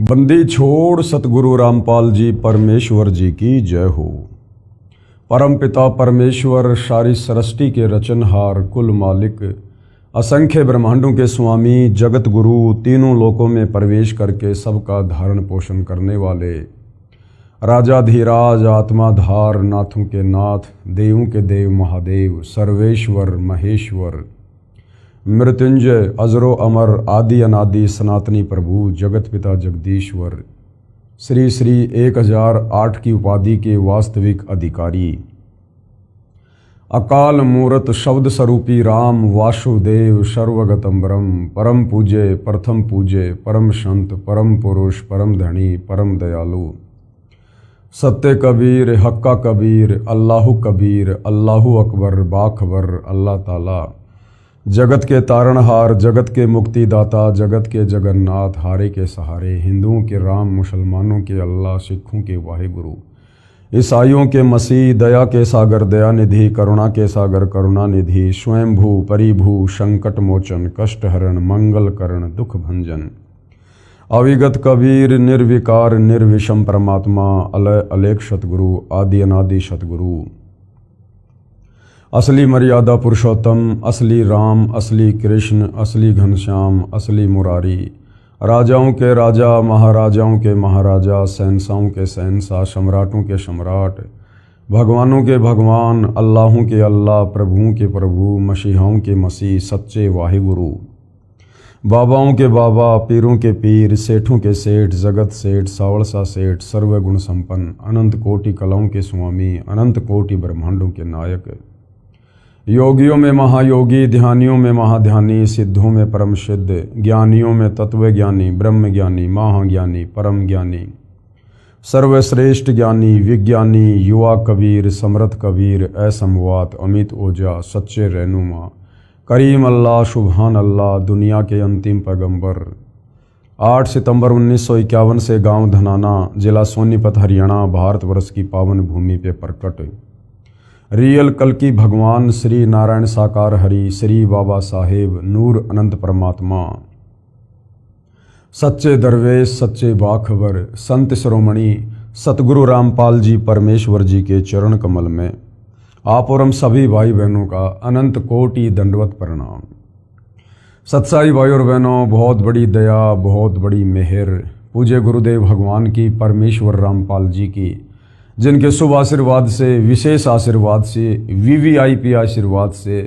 बंदी छोड़ सतगुरु रामपाल जी परमेश्वर जी की जय हो। परम पिता परमेश्वर सारी सृष्टि के रचनहार कुल मालिक असंख्य ब्रह्मांडों के स्वामी जगत गुरु तीनों लोकों में प्रवेश करके सबका धारण पोषण करने वाले राजाधिराज आत्माधार नाथों के नाथ देवों के देव महादेव सर्वेश्वर महेश्वर मृत्युंजय अजरो अमर आदि अनादि सनातनी प्रभु जगत पिता जगदीश्वर श्री श्री 1008 की उपाधि के वास्तविक अधिकारी अकाल मूरत शब्द स्वरूपी राम वासुदेव सर्वगतम ब्रह्म परम पूज्य प्रथम पूज्य परम संत परम पुरुष परम धनी परम दयालु सत्य कबीर हक्का कबीर अल्लाहु कबीर अल्लाहु अकबर बाखबर अल्लाह ताला जगत के तारणहार जगत के मुक्तिदाता जगत के जगन्नाथ हारे के सहारे हिंदुओं के राम मुसलमानों के अल्लाह सिखों के वाहिगुरु ईसाइयों के मसीह दया के सागर दया निधि करुणा के सागर करुणा निधि स्वयंभू परिभू संकट मोचन कष्ट हरण मंगल करण दुख भंजन अविगत कबीर निर्विकार निर्विषम परमात्मा अलय अलेख सतगुरु आदि अनादि सतगुरु असली मर्यादा पुरुषोत्तम असली राम असली कृष्ण असली घनश्याम असली मुरारी राजाओं के राजा महाराजाओं के महाराजा शहंशाहों के शहंशाह सम्राटों के सम्राट भगवानों के भगवान अल्लाहों के अल्लाह प्रभुओं के प्रभु मसीहाओं के मसीह सच्चे वाहिगुरु बाबाओं के बाबा पीरों के पीर सेठों के सेठ जगत सेठ सावड़सा सेठ सर्वगुण संपन्न अनंत कोटि कलाओं के स्वामी अनंत कोटि ब्रह्मांडों के नायक योगियों में महायोगी ध्यानियों में महाध्यानी सिद्धों में परम सिद्ध ज्ञानियों में तत्व ज्ञानी ब्रह्म ज्ञानी महाज्ञानी परम ज्ञानी सर्वश्रेष्ठ ज्ञानी विज्ञानी युवा कबीर समर्थ कबीर असमवात अमित ओजा सच्चे रहनुमा करीम अल्लाह सुबहान अल्लाह दुनिया के अंतिम पैगंबर 8 सितंबर 1951 से गांव धनाना जिला सोनीपत हरियाणा भारतवर्ष की पावन भूमि पे प्रकट रियल कल की भगवान श्री नारायण साकार हरि श्री बाबा साहेब नूर अनंत परमात्मा सच्चे दरवेश सच्चे बाखबर संत श्रोमणी सतगुरु रामपाल जी परमेश्वर जी के चरण कमल में आप और हम सभी भाई बहनों का अनंत कोटि दंडवत प्रणाम। सत्साई भाई और बहनों, बहुत बड़ी दया बहुत बड़ी मेहर पूज्य गुरुदेव भगवान की परमेश्वर रामपाल जी की जिनके शुभ आशीर्वाद से विशेष आशीर्वाद से वीवीआईपी आशीर्वाद से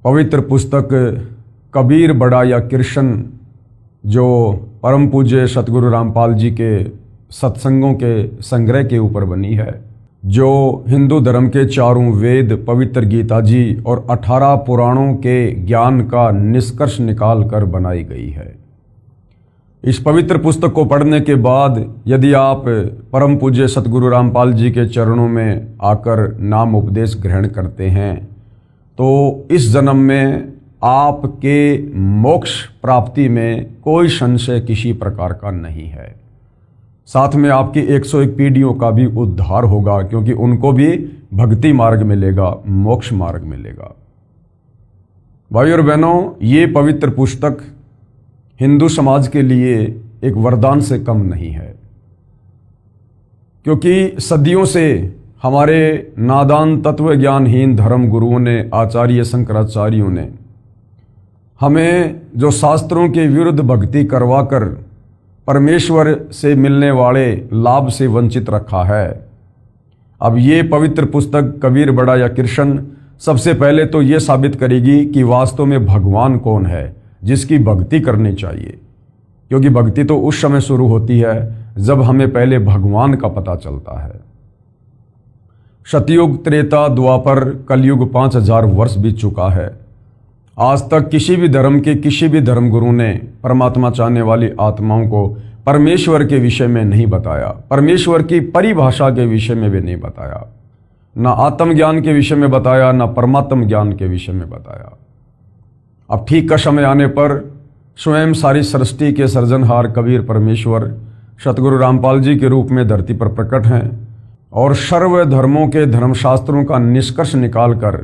पवित्र पुस्तक कबीर बड़ा या कृष्ण जो परम पूज्य सतगुरु रामपाल जी के सत्संगों के संग्रह के ऊपर बनी है, जो हिंदू धर्म के चारों वेद पवित्र गीता जी और 18 पुराणों के ज्ञान का निष्कर्ष निकाल कर बनाई गई है। इस पवित्र पुस्तक को पढ़ने के बाद यदि आप परम पूज्य सतगुरु रामपाल जी के चरणों में आकर नाम उपदेश ग्रहण करते हैं तो इस जन्म में आपके मोक्ष प्राप्ति में कोई संशय किसी प्रकार का नहीं है। साथ में आपकी 101 पीढ़ियों का भी उद्धार होगा, क्योंकि उनको भी भक्ति मार्ग मिलेगा, मोक्ष मार्ग मिलेगा। भाई और बहनों, ये पवित्र पुस्तक हिंदू समाज के लिए एक वरदान से कम नहीं है, क्योंकि सदियों से हमारे नादान तत्व ज्ञानहीन धर्म गुरुओं ने आचार्य शंकराचार्यों ने हमें जो शास्त्रों के विरुद्ध भक्ति करवाकर परमेश्वर से मिलने वाले लाभ से वंचित रखा है। अब ये पवित्र पुस्तक कबीर बड़ा या कृष्ण सबसे पहले तो ये साबित करेगी कि वास्तव में भगवान कौन है जिसकी भक्ति करनी चाहिए, क्योंकि भक्ति तो उस समय शुरू होती है जब हमें पहले भगवान का पता चलता है। सतयुग त्रेता द्वापर कलयुग 5000 वर्ष बीत चुका है। आज तक किसी भी धर्म के किसी भी धर्म गुरु ने परमात्मा चाहने वाली आत्माओं को परमेश्वर के विषय में नहीं बताया, परमेश्वर की परिभाषा के विषय में भी नहीं बताया, ना आत्मज्ञान के विषय में बताया, ना परमात्म ज्ञान के विषय में बताया। अब ठीक का समय आने पर स्वयं सारी सृष्टि के सृजनहार कबीर परमेश्वर सतगुरु रामपाल जी के रूप में धरती पर प्रकट हैं और सर्व धर्मों के धर्मशास्त्रों का निष्कर्ष निकालकर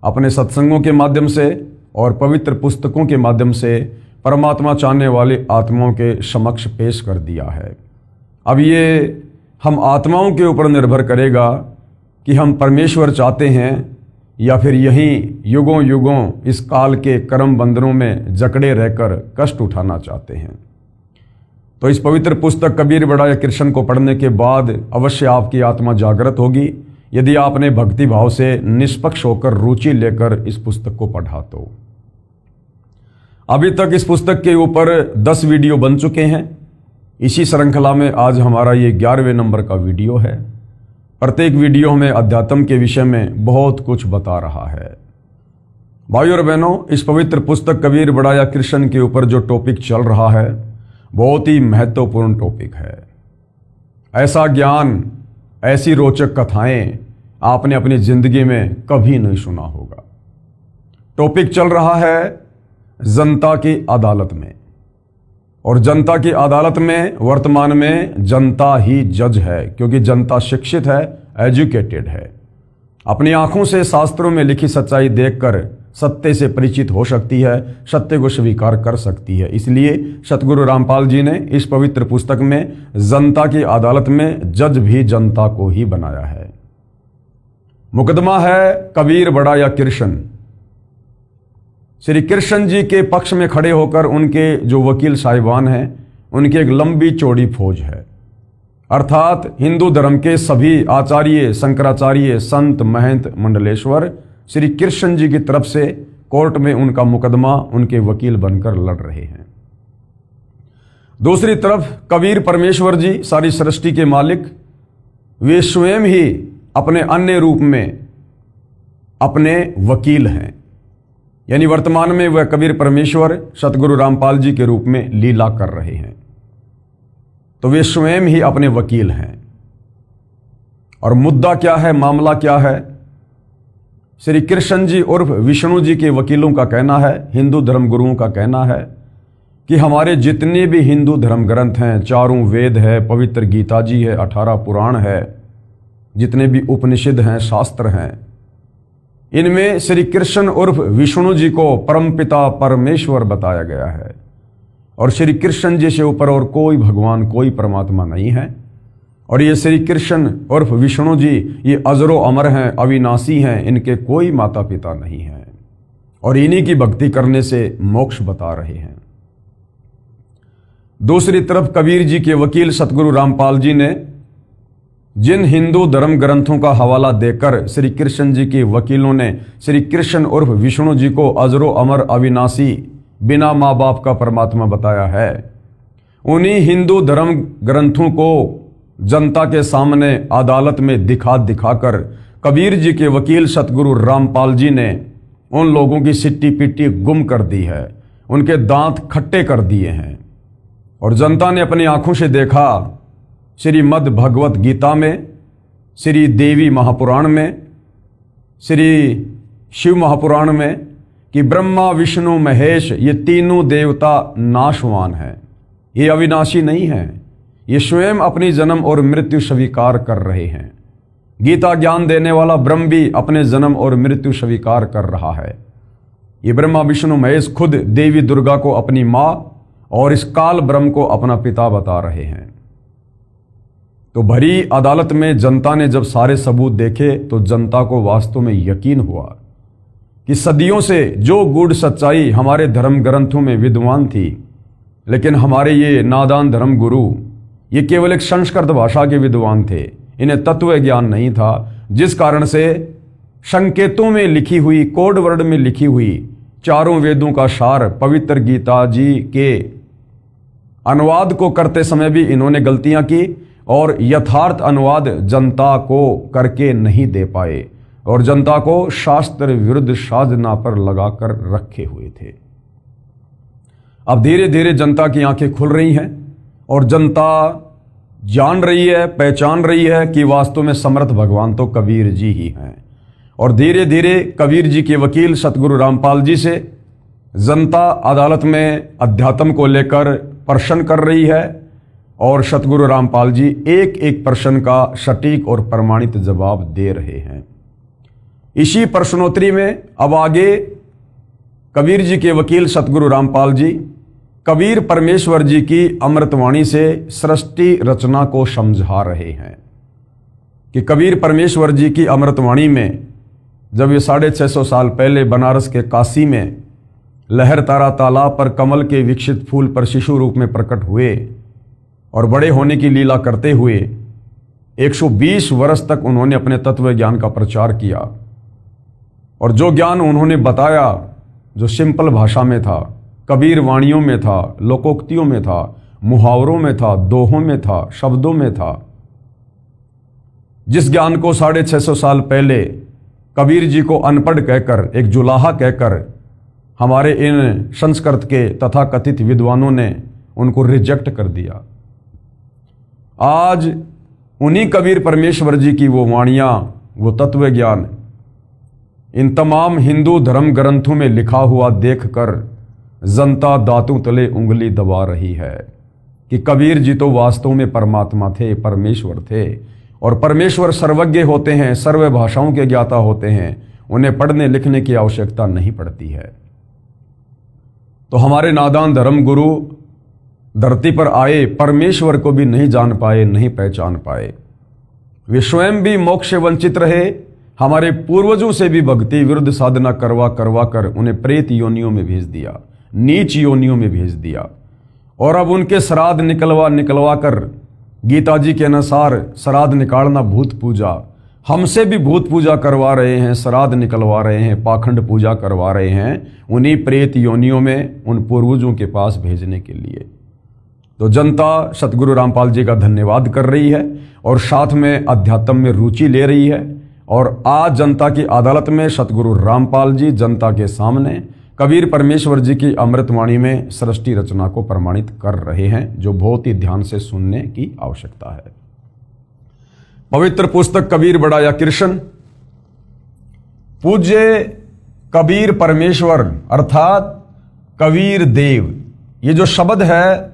अपने सत्संगों के माध्यम से और पवित्र पुस्तकों के माध्यम से परमात्मा चाहने वाली आत्माओं के समक्ष पेश कर दिया है। अब ये हम आत्माओं के ऊपर निर्भर करेगा कि हम परमेश्वर चाहते हैं या फिर यहीं युगों युगों इस काल के कर्म बंधनों में जकड़े रहकर कष्ट उठाना चाहते हैं। तो इस पवित्र पुस्तक कबीर बड़ा या कृष्ण को पढ़ने के बाद अवश्य आपकी आत्मा जागृत होगी, यदि आपने भक्ति भाव से निष्पक्ष होकर रुचि लेकर इस पुस्तक को पढ़ा तो। अभी तक इस पुस्तक के ऊपर 10 वीडियो बन चुके हैं। इसी श्रृंखला में आज हमारा ये 11वें नंबर का वीडियो है। प्रत्येक वीडियो हमें अध्यात्म के विषय में बहुत कुछ बता रहा है। भाइयों और बहनों, इस पवित्र पुस्तक कबीर बड़ा या कृष्ण के ऊपर जो टॉपिक चल रहा है बहुत ही महत्वपूर्ण टॉपिक है। ऐसा ज्ञान, ऐसी रोचक कथाएं आपने अपनी जिंदगी में कभी नहीं सुना होगा। टॉपिक चल रहा है जनता की अदालत में, और जनता की अदालत में वर्तमान में जनता ही जज है, क्योंकि जनता शिक्षित है, एजुकेटेड है, अपनी आंखों से शास्त्रों में लिखी सच्चाई देखकर सत्य से परिचित हो सकती है, सत्य को स्वीकार कर सकती है। इसलिए सतगुरु रामपाल जी ने इस पवित्र पुस्तक में जनता की अदालत में जज भी जनता को ही बनाया है। मुकदमा है कबीर बड़ा या कृष्ण। श्री कृष्ण जी के पक्ष में खड़े होकर उनके जो वकील साहिबान हैं, उनकी एक लंबी चौड़ी फौज है, अर्थात हिंदू धर्म के सभी आचार्य, शंकराचार्य, संत, महंत, मंडलेश्वर श्री कृष्ण जी की तरफ से कोर्ट में उनका मुकदमा उनके वकील बनकर लड़ रहे हैं। दूसरी तरफ कबीर परमेश्वर जी, सारी सृष्टि के मालिक, वे स्वयं ही अपने अन्य रूप में अपने वकील हैं। यानी वर्तमान में वह कबीर परमेश्वर सतगुरु रामपाल जी के रूप में लीला कर रहे हैं, तो वे स्वयं ही अपने वकील हैं। और मुद्दा क्या है, मामला क्या है? श्री कृष्ण जी उर्फ विष्णु जी के वकीलों का कहना है, हिंदू धर्म गुरुओं का कहना है कि हमारे जितने भी हिंदू धर्म ग्रंथ हैं, 4 वेद है, पवित्र गीता जी है, 18 पुराण है, जितने भी उपनिषद हैं, शास्त्र हैं, इनमें श्री कृष्ण उर्फ विष्णु जी को परमपिता परमेश्वर बताया गया है, और श्री कृष्ण जी से ऊपर और कोई भगवान, कोई परमात्मा नहीं है। और ये श्री कृष्ण उर्फ विष्णु जी ये अजरो अमर हैं, अविनाशी हैं, इनके कोई माता पिता नहीं हैं, और इन्हीं की भक्ति करने से मोक्ष बता रहे हैं। दूसरी तरफ कबीर जी के वकील सतगुरु रामपाल जी ने जिन हिंदू धर्म ग्रंथों का हवाला देकर श्री कृष्ण जी के वकीलों ने श्री कृष्ण उर्फ विष्णु जी को अजरो अमर, अविनाशी, बिना माँ बाप का परमात्मा बताया है, उन्हीं हिंदू धर्म ग्रंथों को जनता के सामने अदालत में दिखा दिखाकर कबीर जी के वकील सतगुरु रामपाल जी ने उन लोगों की सिट्टी पिट्टी गुम कर दी है, उनके दांत खट्टे कर दिए हैं। और जनता ने अपनी आंखों से देखा श्रीमद् भगवत गीता में, श्री देवी महापुराण में, श्री शिव महापुराण में कि ब्रह्मा विष्णु महेश ये तीनों देवता नाशवान हैं, ये अविनाशी नहीं हैं, ये स्वयं अपनी जन्म और मृत्यु स्वीकार कर रहे हैं। गीता ज्ञान देने वाला ब्रह्म भी अपने जन्म और मृत्यु स्वीकार कर रहा है। ये ब्रह्मा विष्णु महेश खुद देवी दुर्गा को अपनी माँ और इस काल ब्रह्म को अपना पिता बता रहे हैं। तो भरी अदालत में जनता ने जब सारे सबूत देखे तो जनता को वास्तव में यकीन हुआ कि सदियों से जो गूढ़ सच्चाई हमारे धर्म ग्रंथों में विद्वान थी, लेकिन हमारे ये नादान धर्म गुरु ये केवल एक संस्कृत भाषा के विद्वान थे, इन्हें तत्व ज्ञान नहीं था, जिस कारण से संकेतों में लिखी हुई, कोड वर्ड में लिखी हुई 4 वेदों का सार पवित्र गीता जी के अनुवाद को करते समय भी इन्होंने गलतियां की और यथार्थ अनुवाद जनता को करके नहीं दे पाए और जनता को शास्त्र विरुद्ध साधना पर लगाकर रखे हुए थे। अब धीरे धीरे जनता की आंखें खुल रही हैं और जनता जान रही है, पहचान रही है कि वास्तव में समर्थ भगवान तो कबीर जी ही हैं। और धीरे धीरे कबीर जी के वकील सतगुरु रामपाल जी से जनता अदालत में अध्यात्म को लेकर प्रश्न कर रही है और सतगुरु रामपाल जी एक एक प्रश्न का सटीक और प्रमाणित जवाब दे रहे हैं। इसी प्रश्नोत्तरी में अब आगे कबीर जी के वकील सतगुरु रामपाल जी कबीर परमेश्वर जी की अमृतवाणी से सृष्टि रचना को समझा रहे हैं कि कबीर परमेश्वर जी की अमृतवाणी में जब ये 650 साल पहले बनारस के काशी में लहर तारा तालाब पर कमल के विकसित फूल पर शिशु रूप में प्रकट हुए और बड़े होने की लीला करते हुए 120 वर्ष तक उन्होंने अपने तत्व ज्ञान का प्रचार किया। और जो ज्ञान उन्होंने बताया, जो सिंपल भाषा में था, कबीर वाणियों में था, लोकोक्तियों में था, मुहावरों में था, दोहों में था, शब्दों में था, जिस ज्ञान को 650 साल पहले कबीर जी को अनपढ़ कहकर, एक जुलाहा कहकर हमारे इन संस्कृत के तथाकथित विद्वानों ने उनको रिजेक्ट कर दिया, आज उन्हीं कबीर परमेश्वर जी की वो वाणियां, वो तत्व ज्ञान इन तमाम हिंदू धर्म ग्रंथों में लिखा हुआ देखकर जनता दांतों तले उंगली दबा रही है कि कबीर जी तो वास्तव में परमात्मा थे, परमेश्वर थे। और परमेश्वर सर्वज्ञ होते हैं, सर्व भाषाओं के ज्ञाता होते हैं, उन्हें पढ़ने लिखने की आवश्यकता नहीं पड़ती है। तो हमारे नादान धर्म गुरु धरती पर आए, परमेश्वर को भी नहीं जान पाए, नहीं पहचान पाए। वे स्वयं भी मोक्ष से वंचित रहे, हमारे पूर्वजों से भी भक्ति विरुद्ध साधना करवा करवा कर उन्हें प्रेत योनियों में भेज दिया, नीच योनियों में भेज दिया। और अब उनके श्राद्ध निकलवा कर, गीता जी के अनुसार श्राद्ध निकालना भूत पूजा, हमसे भी भूत पूजा करवा रहे हैं, श्राद्ध निकलवा रहे हैं, पाखंड पूजा करवा रहे हैं, उन्हीं प्रेत योनियों में उन पूर्वजों के पास भेजने के लिए। तो जनता सतगुरु रामपाल जी का धन्यवाद कर रही है और साथ में अध्यात्म में रुचि ले रही है। और आज जनता की अदालत में सतगुरु रामपाल जी जनता के सामने कबीर परमेश्वर जी की अमृतवाणी में सृष्टि रचना को प्रमाणित कर रहे हैं, जो बहुत ही ध्यान से सुनने की आवश्यकता है। पवित्र पुस्तक कबीर बढ़ाया कृष्ण, पूज्य कबीर परमेश्वर अर्थात कबीर देव, ये जो शब्द है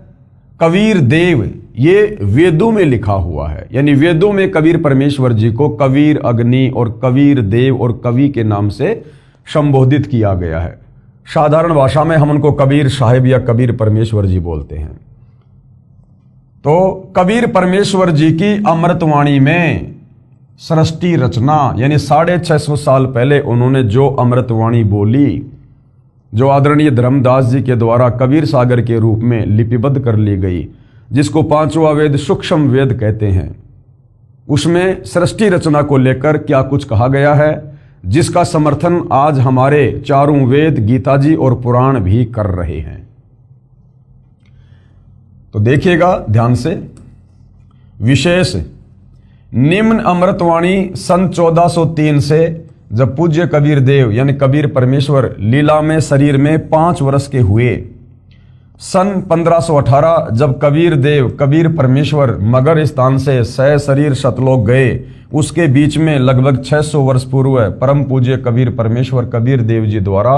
कबीर देव, ये वेदों में लिखा हुआ है। यानी वेदों में कबीर परमेश्वर जी को कबीर अग्नि और कबीर देव और कवि के नाम से संबोधित किया गया है। साधारण भाषा में हम उनको कबीर साहिब या कबीर परमेश्वर जी बोलते हैं। तो कबीर परमेश्वर जी की अमृतवाणी में सृष्टि रचना, यानी 650 साल पहले उन्होंने जो अमृतवाणी बोली, जो आदरणीय धर्मदास जी के द्वारा कबीर सागर के रूप में लिपिबद्ध कर ली गई, जिसको पांचवा वेद सूक्ष्म वेद कहते हैं, उसमें सृष्टि रचना को लेकर क्या कुछ कहा गया है, जिसका समर्थन आज हमारे चारों वेद, गीता जी और पुराण भी कर रहे हैं। तो देखिएगा ध्यान से। विशेष निम्न अमृतवाणी सन 1403 से जब पूज्य कबीर देव यानी कबीर परमेश्वर लीला में शरीर में 5 वर्ष के हुए, सन 1518 जब कबीर देव कबीर परमेश्वर मगर स्थान से सह शरीर सतलोक गए, उसके बीच में लगभग 600 वर्ष पूर्व परम पूज्य कबीर परमेश्वर कबीर देव जी द्वारा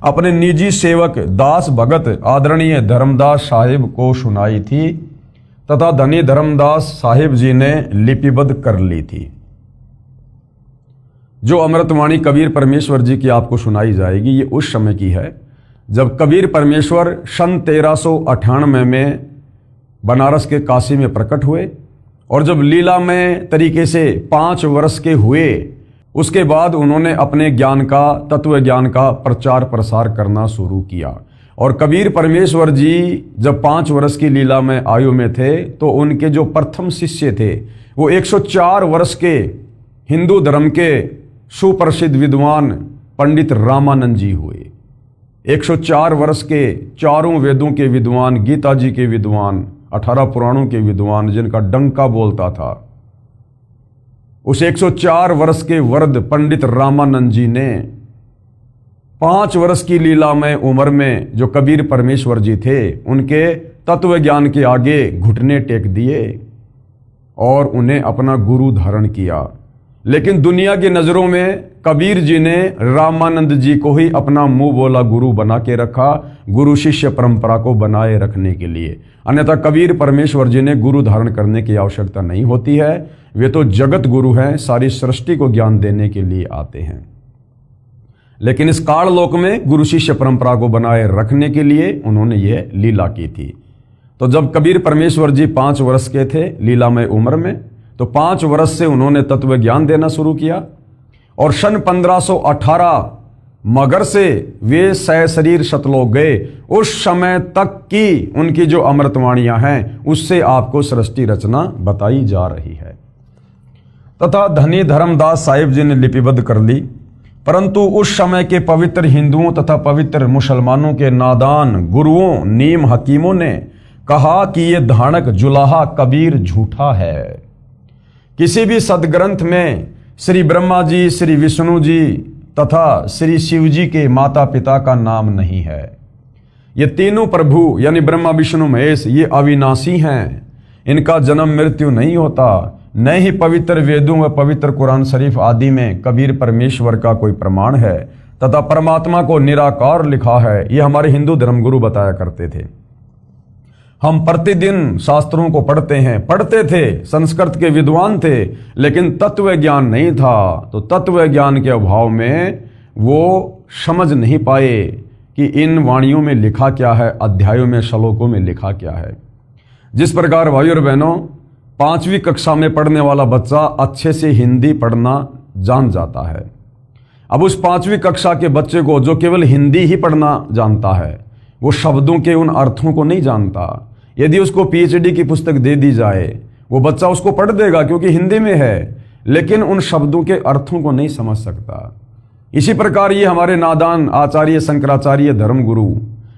अपने निजी सेवक दास भगत आदरणीय धर्मदास साहिब को सुनाई थी तथा धनी धर्मदास साहिब जी ने लिपिबद्ध कर ली थी। जो अमृतवाणी कबीर परमेश्वर जी की आपको सुनाई जाएगी, ये उस समय की है जब कबीर परमेश्वर सन 1398 में बनारस के काशी में प्रकट हुए और जब लीला में तरीके से 5 वर्ष के हुए, उसके बाद उन्होंने अपने ज्ञान का, तत्व ज्ञान का प्रचार प्रसार करना शुरू किया। और कबीर परमेश्वर जी जब 5 वर्ष की लीला में आयु में थे तो उनके जो प्रथम शिष्य थे वो 104 वर्ष के हिंदू धर्म के सुप्रसिद्ध विद्वान पंडित रामानंद जी हुए। 104 वर्ष के चारों वेदों के विद्वान, गीता जी के विद्वान, 18 पुराणों के विद्वान, जिनका डंका बोलता था, उस 104 वर्ष के वृद्ध पंडित रामानंद जी ने 5 वर्ष की लीला में उम्र में जो कबीर परमेश्वर जी थे, उनके तत्व ज्ञान के आगे घुटने टेक दिए और उन्हें अपना गुरु धारण किया। लेकिन दुनिया की नजरों में कबीर जी ने रामानंद जी को ही अपना मुंह बोला गुरु बना के रखा, गुरु शिष्य परंपरा को बनाए रखने के लिए। अन्यथा कबीर परमेश्वर जी ने गुरु धारण करने की आवश्यकता नहीं होती है, वे तो जगत गुरु हैं, सारी सृष्टि को ज्ञान देने के लिए आते हैं। लेकिन इस काल लोक में गुरु शिष्य परंपरा को बनाए रखने के लिए उन्होंने यह लीला की थी। तो जब कबीर परमेश्वर जी 5 वर्ष के थे लीलामय उम्र में, तो 5 वर्ष से उन्होंने तत्व ज्ञान देना शुरू किया और सन 1518 मगर से वे सशरीर सतलोक गए। उस समय तक की उनकी जो अमृतवाणियां हैं उससे आपको सृष्टि रचना बताई जा रही है तथा धनी धर्मदास साहिब जी ने लिपिबद्ध कर ली। परंतु उस समय के पवित्र हिंदुओं तथा पवित्र मुसलमानों के नादान गुरुओं नीम हकीमों ने कहा कि ये धानक जुलाहा कबीर झूठा है। किसी भी सदग्रंथ में श्री ब्रह्मा जी, श्री विष्णु जी तथा श्री शिव जी के माता पिता का नाम नहीं है। ये तीनों प्रभु यानी ब्रह्मा विष्णु महेश ये अविनाशी हैं, इनका जन्म मृत्यु नहीं होता। न ही पवित्र वेदों व पवित्र कुरान शरीफ आदि में कबीर परमेश्वर का कोई प्रमाण है तथा परमात्मा को निराकार लिखा है। ये हमारे हिंदू धर्मगुरु बताया करते थे। हम प्रतिदिन शास्त्रों को पढ़ते थे, संस्कृत के विद्वान थे, लेकिन तत्व ज्ञान नहीं था। तो तत्व ज्ञान के अभाव में वो समझ नहीं पाए कि इन वाणियों में लिखा क्या है, अध्यायों में श्लोकों में लिखा क्या है। जिस प्रकार भाइयों और बहनों 5वीं कक्षा में पढ़ने वाला बच्चा अच्छे से हिंदी पढ़ना जान जाता है, अब उस 5वीं कक्षा के बच्चे को जो केवल हिंदी ही पढ़ना जानता है, वो शब्दों के उन अर्थों को नहीं जानता। यदि उसको पीएचडी की पुस्तक दे दी जाए, वो बच्चा उसको पढ़ देगा क्योंकि हिंदी में है, लेकिन उन शब्दों के अर्थों को नहीं समझ सकता। इसी प्रकार ये हमारे नादान आचार्य शंकराचार्य धर्मगुरु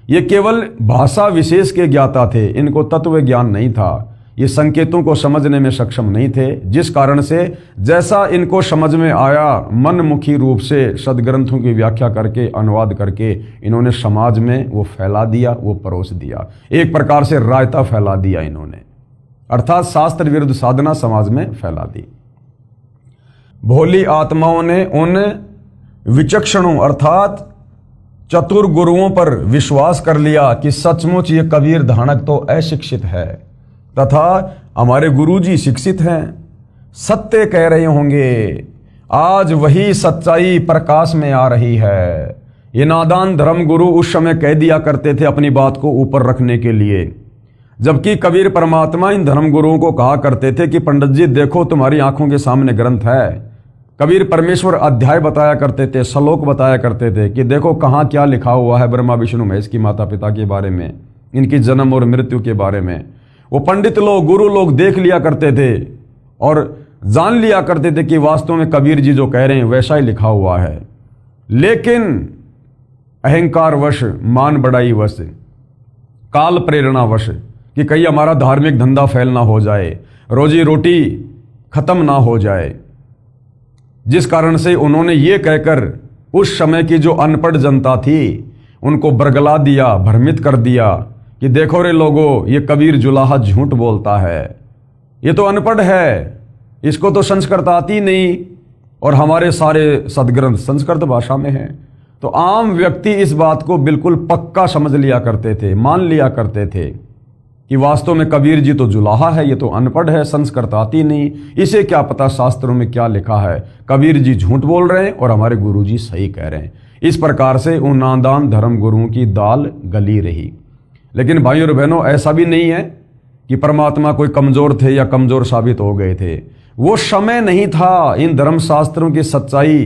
ये केवल भाषा विशेष के ज्ञाता थे, इनको तत्व ज्ञान नहीं था। ये संकेतों को समझने में सक्षम नहीं थे, जिस कारण से जैसा इनको समझ में आया मनमुखी रूप से सदग्रंथों की व्याख्या करके अनुवाद करके इन्होंने समाज में वो फैला दिया, वो परोस दिया। एक प्रकार से रायता फैला दिया इन्होंने, अर्थात शास्त्र विरुद्ध साधना समाज में फैला दी। भोली आत्माओं ने उन विचक्षणों अर्थात चतुर गुरुओं पर विश्वास कर लिया कि सचमुच ये कबीर धानक तो अशिक्षित है तथा हमारे गुरुजी शिक्षित हैं, सत्य कह रहे होंगे। आज वही सच्चाई प्रकाश में आ रही है। ये नादान धर्मगुरु उस समय कह दिया करते थे अपनी बात को ऊपर रखने के लिए, जबकि कबीर परमात्मा इन धर्मगुरुओं को कहा करते थे कि पंडित जी देखो तुम्हारी आंखों के सामने ग्रंथ है। कबीर परमेश्वर अध्याय बताया करते थे, श्लोक बताया करते थे कि देखो कहाँ क्या लिखा हुआ है ब्रह्मा विष्णु महेश की माता पिता के बारे में, इनकी जन्म और मृत्यु के बारे में। वो पंडित लोग गुरु लोग देख लिया करते थे और जान लिया करते थे कि वास्तव में कबीर जी जो कह रहे हैं वैसा ही लिखा हुआ है। लेकिन अहंकार वश, मान बढ़ाई वश, काल प्रेरणा वश कि कहीं हमारा धार्मिक धंधा फैल ना हो जाए, रोजी रोटी खत्म ना हो जाए, जिस कारण से उन्होंने ये कहकर उस समय की जो अनपढ़ जनता थी उनको बरगला दिया, भ्रमित कर दिया कि देखो रे लोगों ये कबीर जुलाहा झूठ बोलता है, ये तो अनपढ़ है, इसको तो संस्कृत आती नहीं और हमारे सारे सदग्रंथ संस्कृत भाषा में हैं। तो आम व्यक्ति इस बात को बिल्कुल पक्का समझ लिया करते थे, मान लिया करते थे कि वास्तव में कबीर जी तो जुलाहा है, ये तो अनपढ़ है, संस्कृत आती नहीं, इसे क्या पता शास्त्रों में क्या लिखा है। कबीर जी झूठ बोल रहे हैं और हमारे गुरु जी सही कह रहे हैं। इस प्रकार से उन नादान धर्म गुरुओं की दाल गली रही। लेकिन भाइयों और बहनों ऐसा भी नहीं है कि परमात्मा कोई कमजोर थे या कमजोर साबित हो गए थे। वो समय नहीं था इन धर्मशास्त्रों की सच्चाई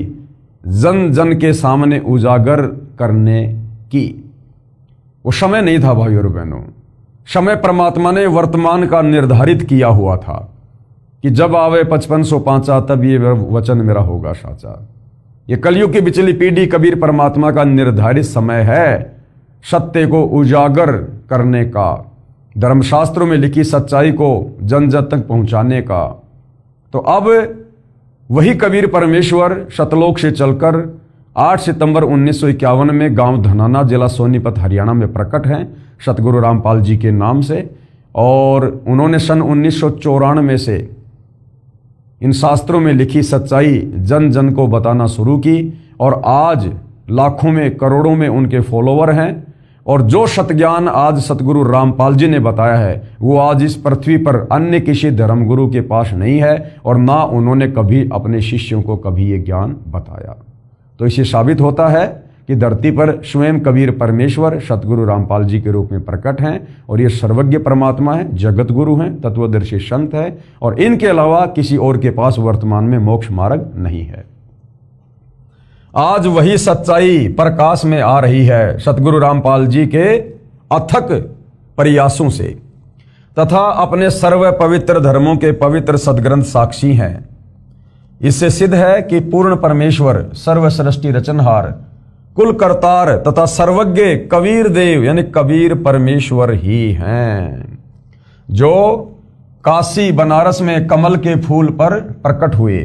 जन जन के सामने उजागर करने की, वो समय नहीं था भाइयों और बहनों। समय परमात्मा ने वर्तमान का निर्धारित किया हुआ था कि जब आवे 5505 तब ये वचन मेरा होगा साचा। ये कलयुग की बिचली पीढ़ी कबीर परमात्मा का निर्धारित समय है सत्य को उजागर करने का, धर्मशास्त्रों में लिखी सच्चाई को जन जन तक पहुंचाने का। तो अब वही कबीर परमेश्वर सतलोक से चलकर 8 सितंबर 1951 में गांव धनाना जिला सोनीपत हरियाणा में प्रकट हैं सतगुरु रामपाल जी के नाम से। और उन्होंने सन 1994 से इन शास्त्रों में लिखी सच्चाई जन जन को बताना शुरू की और आज लाखों में करोड़ों में उनके फॉलोवर हैं। और जो सतज्ञान आज सतगुरु रामपाल जी ने बताया है वो आज इस पृथ्वी पर अन्य किसी धर्मगुरु के पास नहीं है और ना उन्होंने कभी अपने शिष्यों को कभी ये ज्ञान बताया। तो इससे साबित होता है कि धरती पर स्वयं कबीर परमेश्वर सतगुरु रामपाल जी के रूप में प्रकट हैं और ये सर्वज्ञ परमात्मा है, जगत गुरु हैं, तत्वदर्शी संत है और इनके अलावा किसी और के पास वर्तमान में मोक्ष मार्ग नहीं है। आज वही सच्चाई प्रकाश में आ रही है सतगुरु रामपाल जी के अथक प्रयासों से तथा अपने सर्व पवित्र धर्मों के पवित्र सदग्रंथ साक्षी हैं। इससे सिद्ध है कि पूर्ण परमेश्वर सर्व सृष्टि रचनहार कुल करतार तथा सर्वज्ञ कबीर देव यानी कबीर परमेश्वर ही हैं, जो काशी बनारस में कमल के फूल पर प्रकट हुए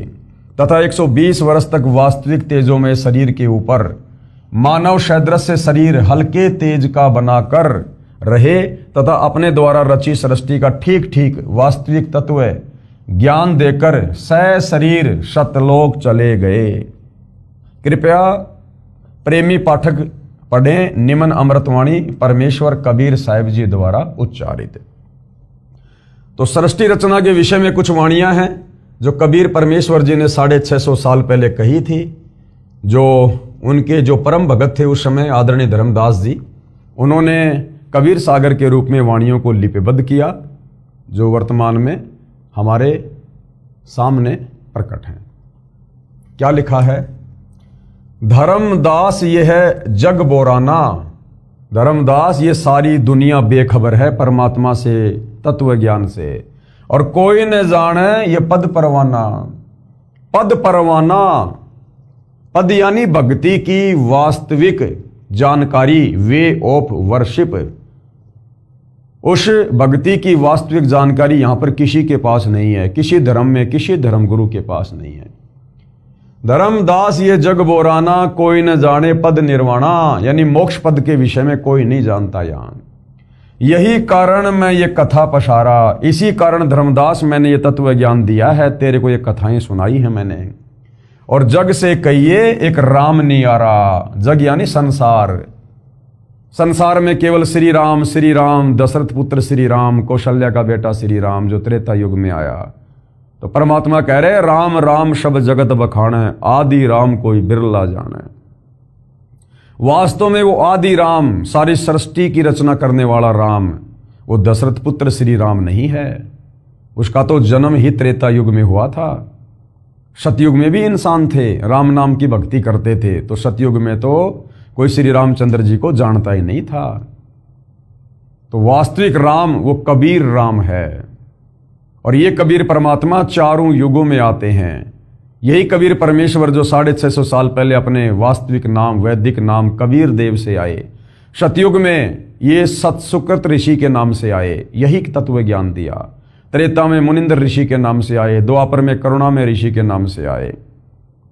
तथा 120 वर्ष तक वास्तविक तेजों में शरीर के ऊपर मानव सदृश से शरीर हल्के तेज का बनाकर रहे तथा अपने द्वारा रची सृष्टि का ठीक ठीक वास्तविक तत्व ज्ञान देकर शरीर सतलोक चले गए। कृपया प्रेमी पाठक पढ़ें निमन अमृतवाणी परमेश्वर कबीर साहिब जी द्वारा उच्चारित। तो सृष्टि रचना के विषय में कुछ वाणियां हैं जो कबीर परमेश्वर जी ने 650 साल पहले कही थी। जो उनके जो परम भगत थे उस समय आदरणीय धर्मदास जी, उन्होंने कबीर सागर के रूप में वाणियों को लिपिबद्ध किया जो वर्तमान में हमारे सामने प्रकट हैं। क्या लिखा है? धर्मदास ये है जग बोराना, धर्मदास ये सारी दुनिया बेखबर है परमात्मा से, तत्व ज्ञान से, और कोई न जाने ये पद परवाना। पद परवाना, पद यानी भक्ति की वास्तविक जानकारी, वे ऑफ वर्शिप। उस भक्ति की वास्तविक जानकारी यहां पर किसी के पास नहीं है, किसी धर्म में किसी धर्म गुरु के पास नहीं है। धर्मदास ये जग बोराना, कोई न जाने पद निर्वाणा, यानी मोक्ष पद के विषय में कोई नहीं जानता यहां। यही कारण मैं ये कथा पसारा, इसी कारण धर्मदास मैंने ये तत्व ज्ञान दिया है, तेरे को ये कथाएं सुनाई है मैंने। और जग से कहिए एक राम नियारा, जग यानी संसार, संसार में केवल श्री राम, दशरथ पुत्र श्री राम, कौशल्या का बेटा श्री राम जो त्रेता युग में आया। तो परमात्मा कह रहे राम राम शब जगत बखाने, आदि राम कोई बिरला जाने। वास्तव में वो आदि राम, सारी सृष्टि की रचना करने वाला राम, वो दशरथ पुत्र श्री राम नहीं है। उसका तो जन्म ही त्रेता युग में हुआ था। सतयुग में भी इंसान थे, राम नाम की भक्ति करते थे, तो सतयुग में तो कोई श्री रामचंद्र जी को जानता ही नहीं था। तो वास्तविक राम वो कबीर राम है। और ये कबीर परमात्मा चारों युगों में आते हैं। यही कबीर परमेश्वर जो 650 साल पहले अपने वास्तविक नाम, वैदिक नाम कबीर देव से आए, सतयुग में ये सतसुकृत ऋषि के नाम से आए, यही तत्व ज्ञान दिया। त्रेता में मुनिंदर ऋषि के नाम से आए, द्वापर में करुणा में ऋषि के नाम से आए,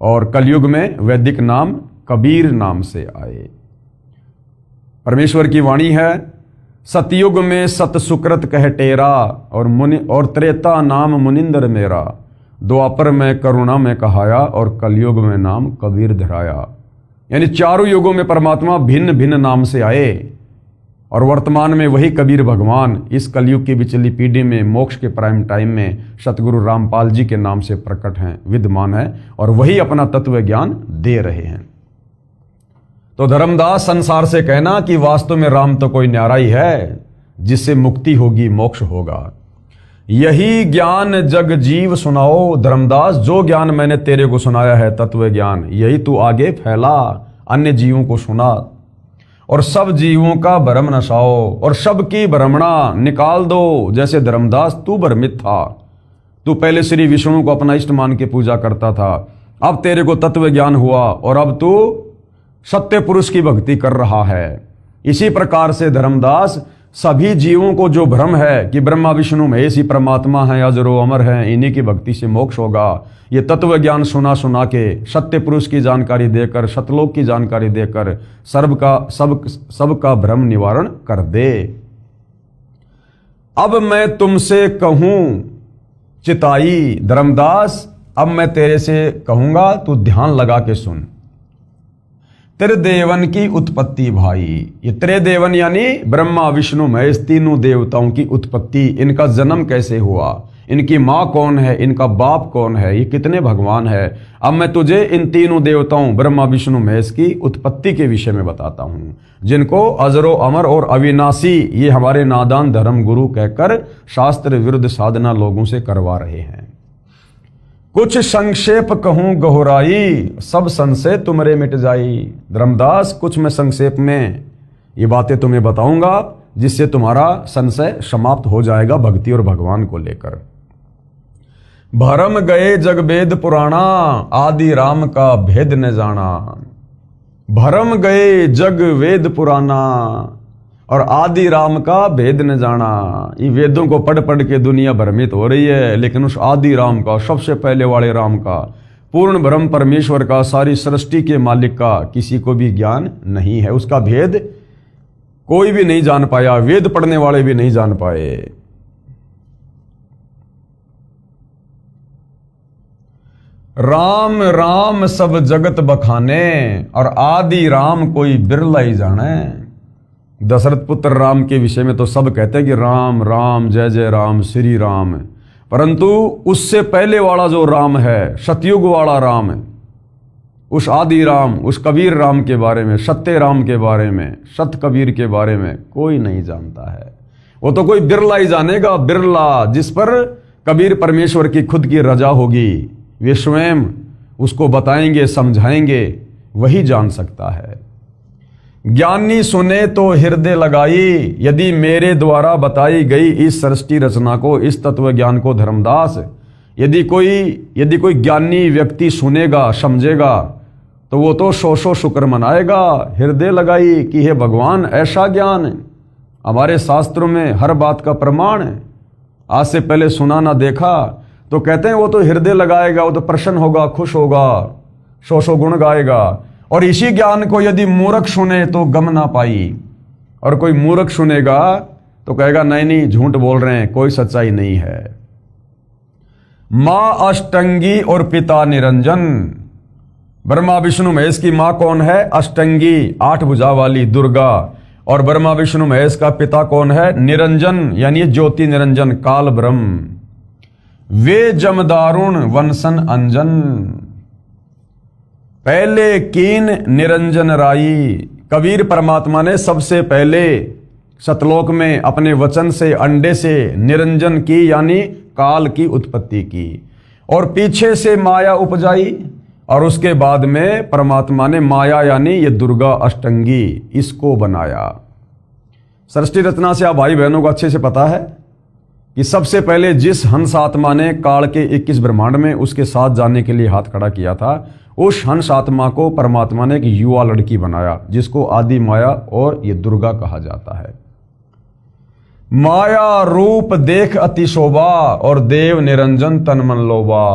और कलयुग में वैदिक नाम कबीर नाम से आए। परमेश्वर की वाणी है, सतयुग में सत सुकृत कह टेरा, और त्रेता नाम मुनिंदर मेरा, द्वापर में करुणा में कहाया, और कलयुग में नाम कबीर धराया। यानी चारों युगों में परमात्मा भिन्न भिन्न नाम से आए, और वर्तमान में वही कबीर भगवान इस कलयुग की बिचली पीढ़ी में मोक्ष के प्राइम टाइम में सतगुरु रामपाल जी के नाम से प्रकट हैं, विद्यमान है, और वही अपना तत्व ज्ञान दे रहे हैं। तो धर्मदास संसार से कहना कि वास्तव में राम तो कोई न्यारा ही है, जिससे मुक्ति होगी, मोक्ष होगा। यही ज्ञान जग जीव सुनाओ, धर्मदास जो ज्ञान मैंने तेरे को सुनाया है तत्व ज्ञान, यही तू आगे फैला, अन्य जीवों को सुना, और सब जीवों का भ्रम नसाओ, और सबकी भ्रमणा निकाल दो। जैसे धर्मदास तू भ्रमित था, तू पहले श्री विष्णु को अपना इष्ट मान के पूजा करता था, अब तेरे को तत्व ज्ञान हुआ और अब तू सत्य पुरुष की भक्ति कर रहा है। इसी प्रकार से धर्मदास सभी जीवों को जो भ्रम है कि ब्रह्मा विष्णु महेश ही परमात्मा है, अजरो अमर है, इन्हीं की भक्ति से मोक्ष होगा, ये तत्व ज्ञान सुना सुना के सत्य पुरुष की जानकारी देकर, सतलोक की जानकारी देकर सबका भ्रम निवारण कर दे। अब मैं तुमसे कहूं चिताई, धर्मदास अब मैं तेरे से कहूंगा, तू ध्यान लगा के सुन। त्रिदेवन की उत्पत्ति भाई, ये त्रिदेवन यानी ब्रह्मा विष्णु महेश तीनों देवताओं की उत्पत्ति, इनका जन्म कैसे हुआ, इनकी माँ कौन है, इनका बाप कौन है, ये कितने भगवान है। अब मैं तुझे इन तीनों देवताओं ब्रह्मा विष्णु महेश की उत्पत्ति के विषय में बताता हूँ, जिनको अजरो अमर और अविनाशी ये हमारे नादान धर्म गुरु कहकर शास्त्र विरुद्ध साधना लोगों से करवा रहे हैं। कुछ संक्षेप कहूं गहराई, सब संशय तुमरे मिट जाई। धर्मदास, कुछ मैं संक्षेप में ये बातें तुम्हें बताऊंगा जिससे तुम्हारा संशय समाप्त हो जाएगा भक्ति और भगवान को लेकर। भरम गए जग वेद पुराना, आदि राम का भेद न जाना। भरम गए जग वेद पुराना और आदि राम का भेद न जाना। ये वेदों को पढ़ पढ़ के दुनिया भ्रमित हो रही है, लेकिन उस आदि राम का, सबसे पहले वाले राम का, पूर्ण ब्रह्म परमेश्वर का, सारी सृष्टि के मालिक का किसी को भी ज्ञान नहीं है। उसका भेद कोई भी नहीं जान पाया, वेद पढ़ने वाले भी नहीं जान पाए। राम राम सब जगत बखाने और आदि राम कोई बिरला ही जाने। दशरथ पुत्र राम के विषय में तो सब कहते हैं कि राम राम जय जय राम श्री राम, परंतु उससे पहले वाला जो राम है, सतयुग वाला राम, उस आदि राम, उस कबीर राम के बारे में, सत्य राम के बारे में, सत कबीर के बारे में कोई नहीं जानता है। वो तो कोई बिरला ही जानेगा, बिरला, जिस पर कबीर परमेश्वर की खुद की रजा होगी, वे स्वयं उसको बताएंगे, समझाएंगे, वही जान सकता है। ज्ञानी सुने तो हृदय लगाई, यदि मेरे द्वारा बताई गई इस सृष्टि रचना को, इस तत्व ज्ञान को धर्मदास, यदि कोई ज्ञानी व्यक्ति सुनेगा, समझेगा, तो वो तो सौ शुक्र मनाएगा। हृदय लगाई कि हे भगवान, ऐसा ज्ञान हमारे शास्त्रों में हर बात का प्रमाण है, आज से पहले सुना ना देखा, तो कहते हैं वो तो हृदय लगाएगा, वो तो प्रसन्न होगा, खुश होगा, सौ गुण गाएगा। और इसी ज्ञान को यदि मूर्ख सुने तो गम ना पाई, और कोई मूर्ख सुनेगा तो कहेगा नहीं नहीं, झूठ बोल रहे हैं, कोई सच्चाई नहीं है। मां अष्टंगी और पिता निरंजन। ब्रह्मा विष्णु महेश की मां कौन है? अष्टंगी, 8 भुजा वाली दुर्गा। और ब्रह्मा विष्णु महेश का पिता कौन है? निरंजन, यानी ज्योति निरंजन, काल ब्रह्म। वे जमदारुण वंशन अंजन, पहले कीन निरंजन राई। कबीर परमात्मा ने सबसे पहले सतलोक में अपने वचन से, अंडे से निरंजन की, यानी काल की उत्पत्ति की, और पीछे से माया उपजाई, और उसके बाद में परमात्मा ने माया यानी ये दुर्गा अष्टंगी, इसको बनाया। सृष्टि रचना से आप भाई बहनों को अच्छे से पता है कि सबसे पहले जिस हंस आत्मा ने काल के 21 ब्रह्मांड में उसके साथ जाने के लिए हाथ खड़ा किया था, उस हंस आत्मा को परमात्मा ने एक युवा लड़की बनाया, जिसको आदि माया और ये दुर्गा कहा जाता है। माया रूप देख अति शोभा और देव निरंजन तन मन लोभा।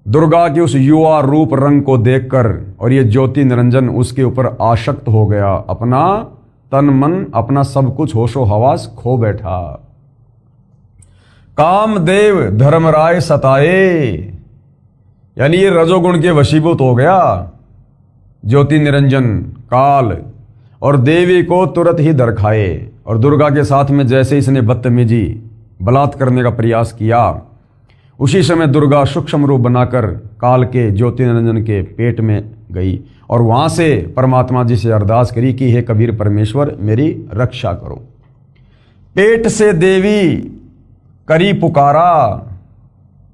दुर्गा के उस युवा रूप रंग को देखकर और ये ज्योति निरंजन उसके ऊपर आसक्त हो गया, अपना तन मन, अपना सब कुछ होशो हवास खो बैठा। कामदेव धर्मराय सताए, यानी ये रजोगुण के वशीभूत हो गया ज्योति निरंजन काल, और देवी को तुरंत ही दरखाए। और दुर्गा के साथ में जैसे इसने बदतमीजी, बलात्कार करने का प्रयास किया, उसी समय दुर्गा सूक्ष्म रूप बनाकर काल के ज्योति निरंजन के पेट में गई, और वहां से परमात्मा जी से अरदास करी कि हे कबीर परमेश्वर, मेरी रक्षा करो। पेट से देवी करी पुकारा,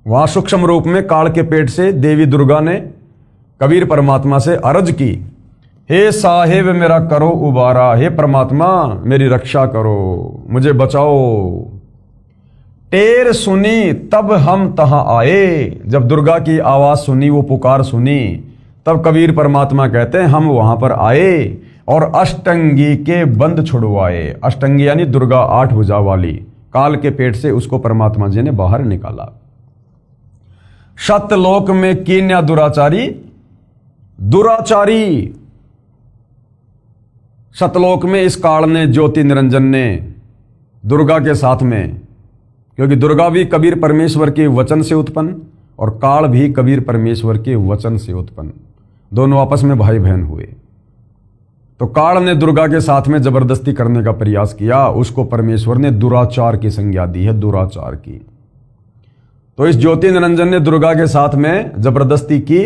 वहां सूक्ष्म रूप में काल के पेट से देवी दुर्गा ने कबीर परमात्मा से अर्ज की, हे साहेब मेरा करो उबारा, हे परमात्मा मेरी रक्षा करो, मुझे बचाओ। टेर सुनी तब हम तहां आए, जब दुर्गा की आवाज सुनी, वो पुकार सुनी, तब कबीर परमात्मा कहते हैं हम वहां पर आए और अष्टंगी के बंद छुड़वाए। अष्टंगी यानी दुर्गा 8 भुजा वाली, काल के पेट से उसको परमात्मा जी ने बाहर निकाला। सतलोक में कीन्या दुराचारी, दुराचारी सतलोक में इस काल ने, ज्योति निरंजन ने दुर्गा के साथ में, क्योंकि दुर्गा भी कबीर परमेश्वर के वचन से उत्पन्न और काल भी कबीर परमेश्वर के वचन से उत्पन्न, दोनों आपस में भाई बहन हुए। तो काल ने दुर्गा के साथ में जबरदस्ती करने का प्रयास किया, उसको परमेश्वर ने दुराचार की संज्ञा दी है, दुराचार की। तो इस ज्योति निरंजन ने दुर्गा के साथ में जबरदस्ती की,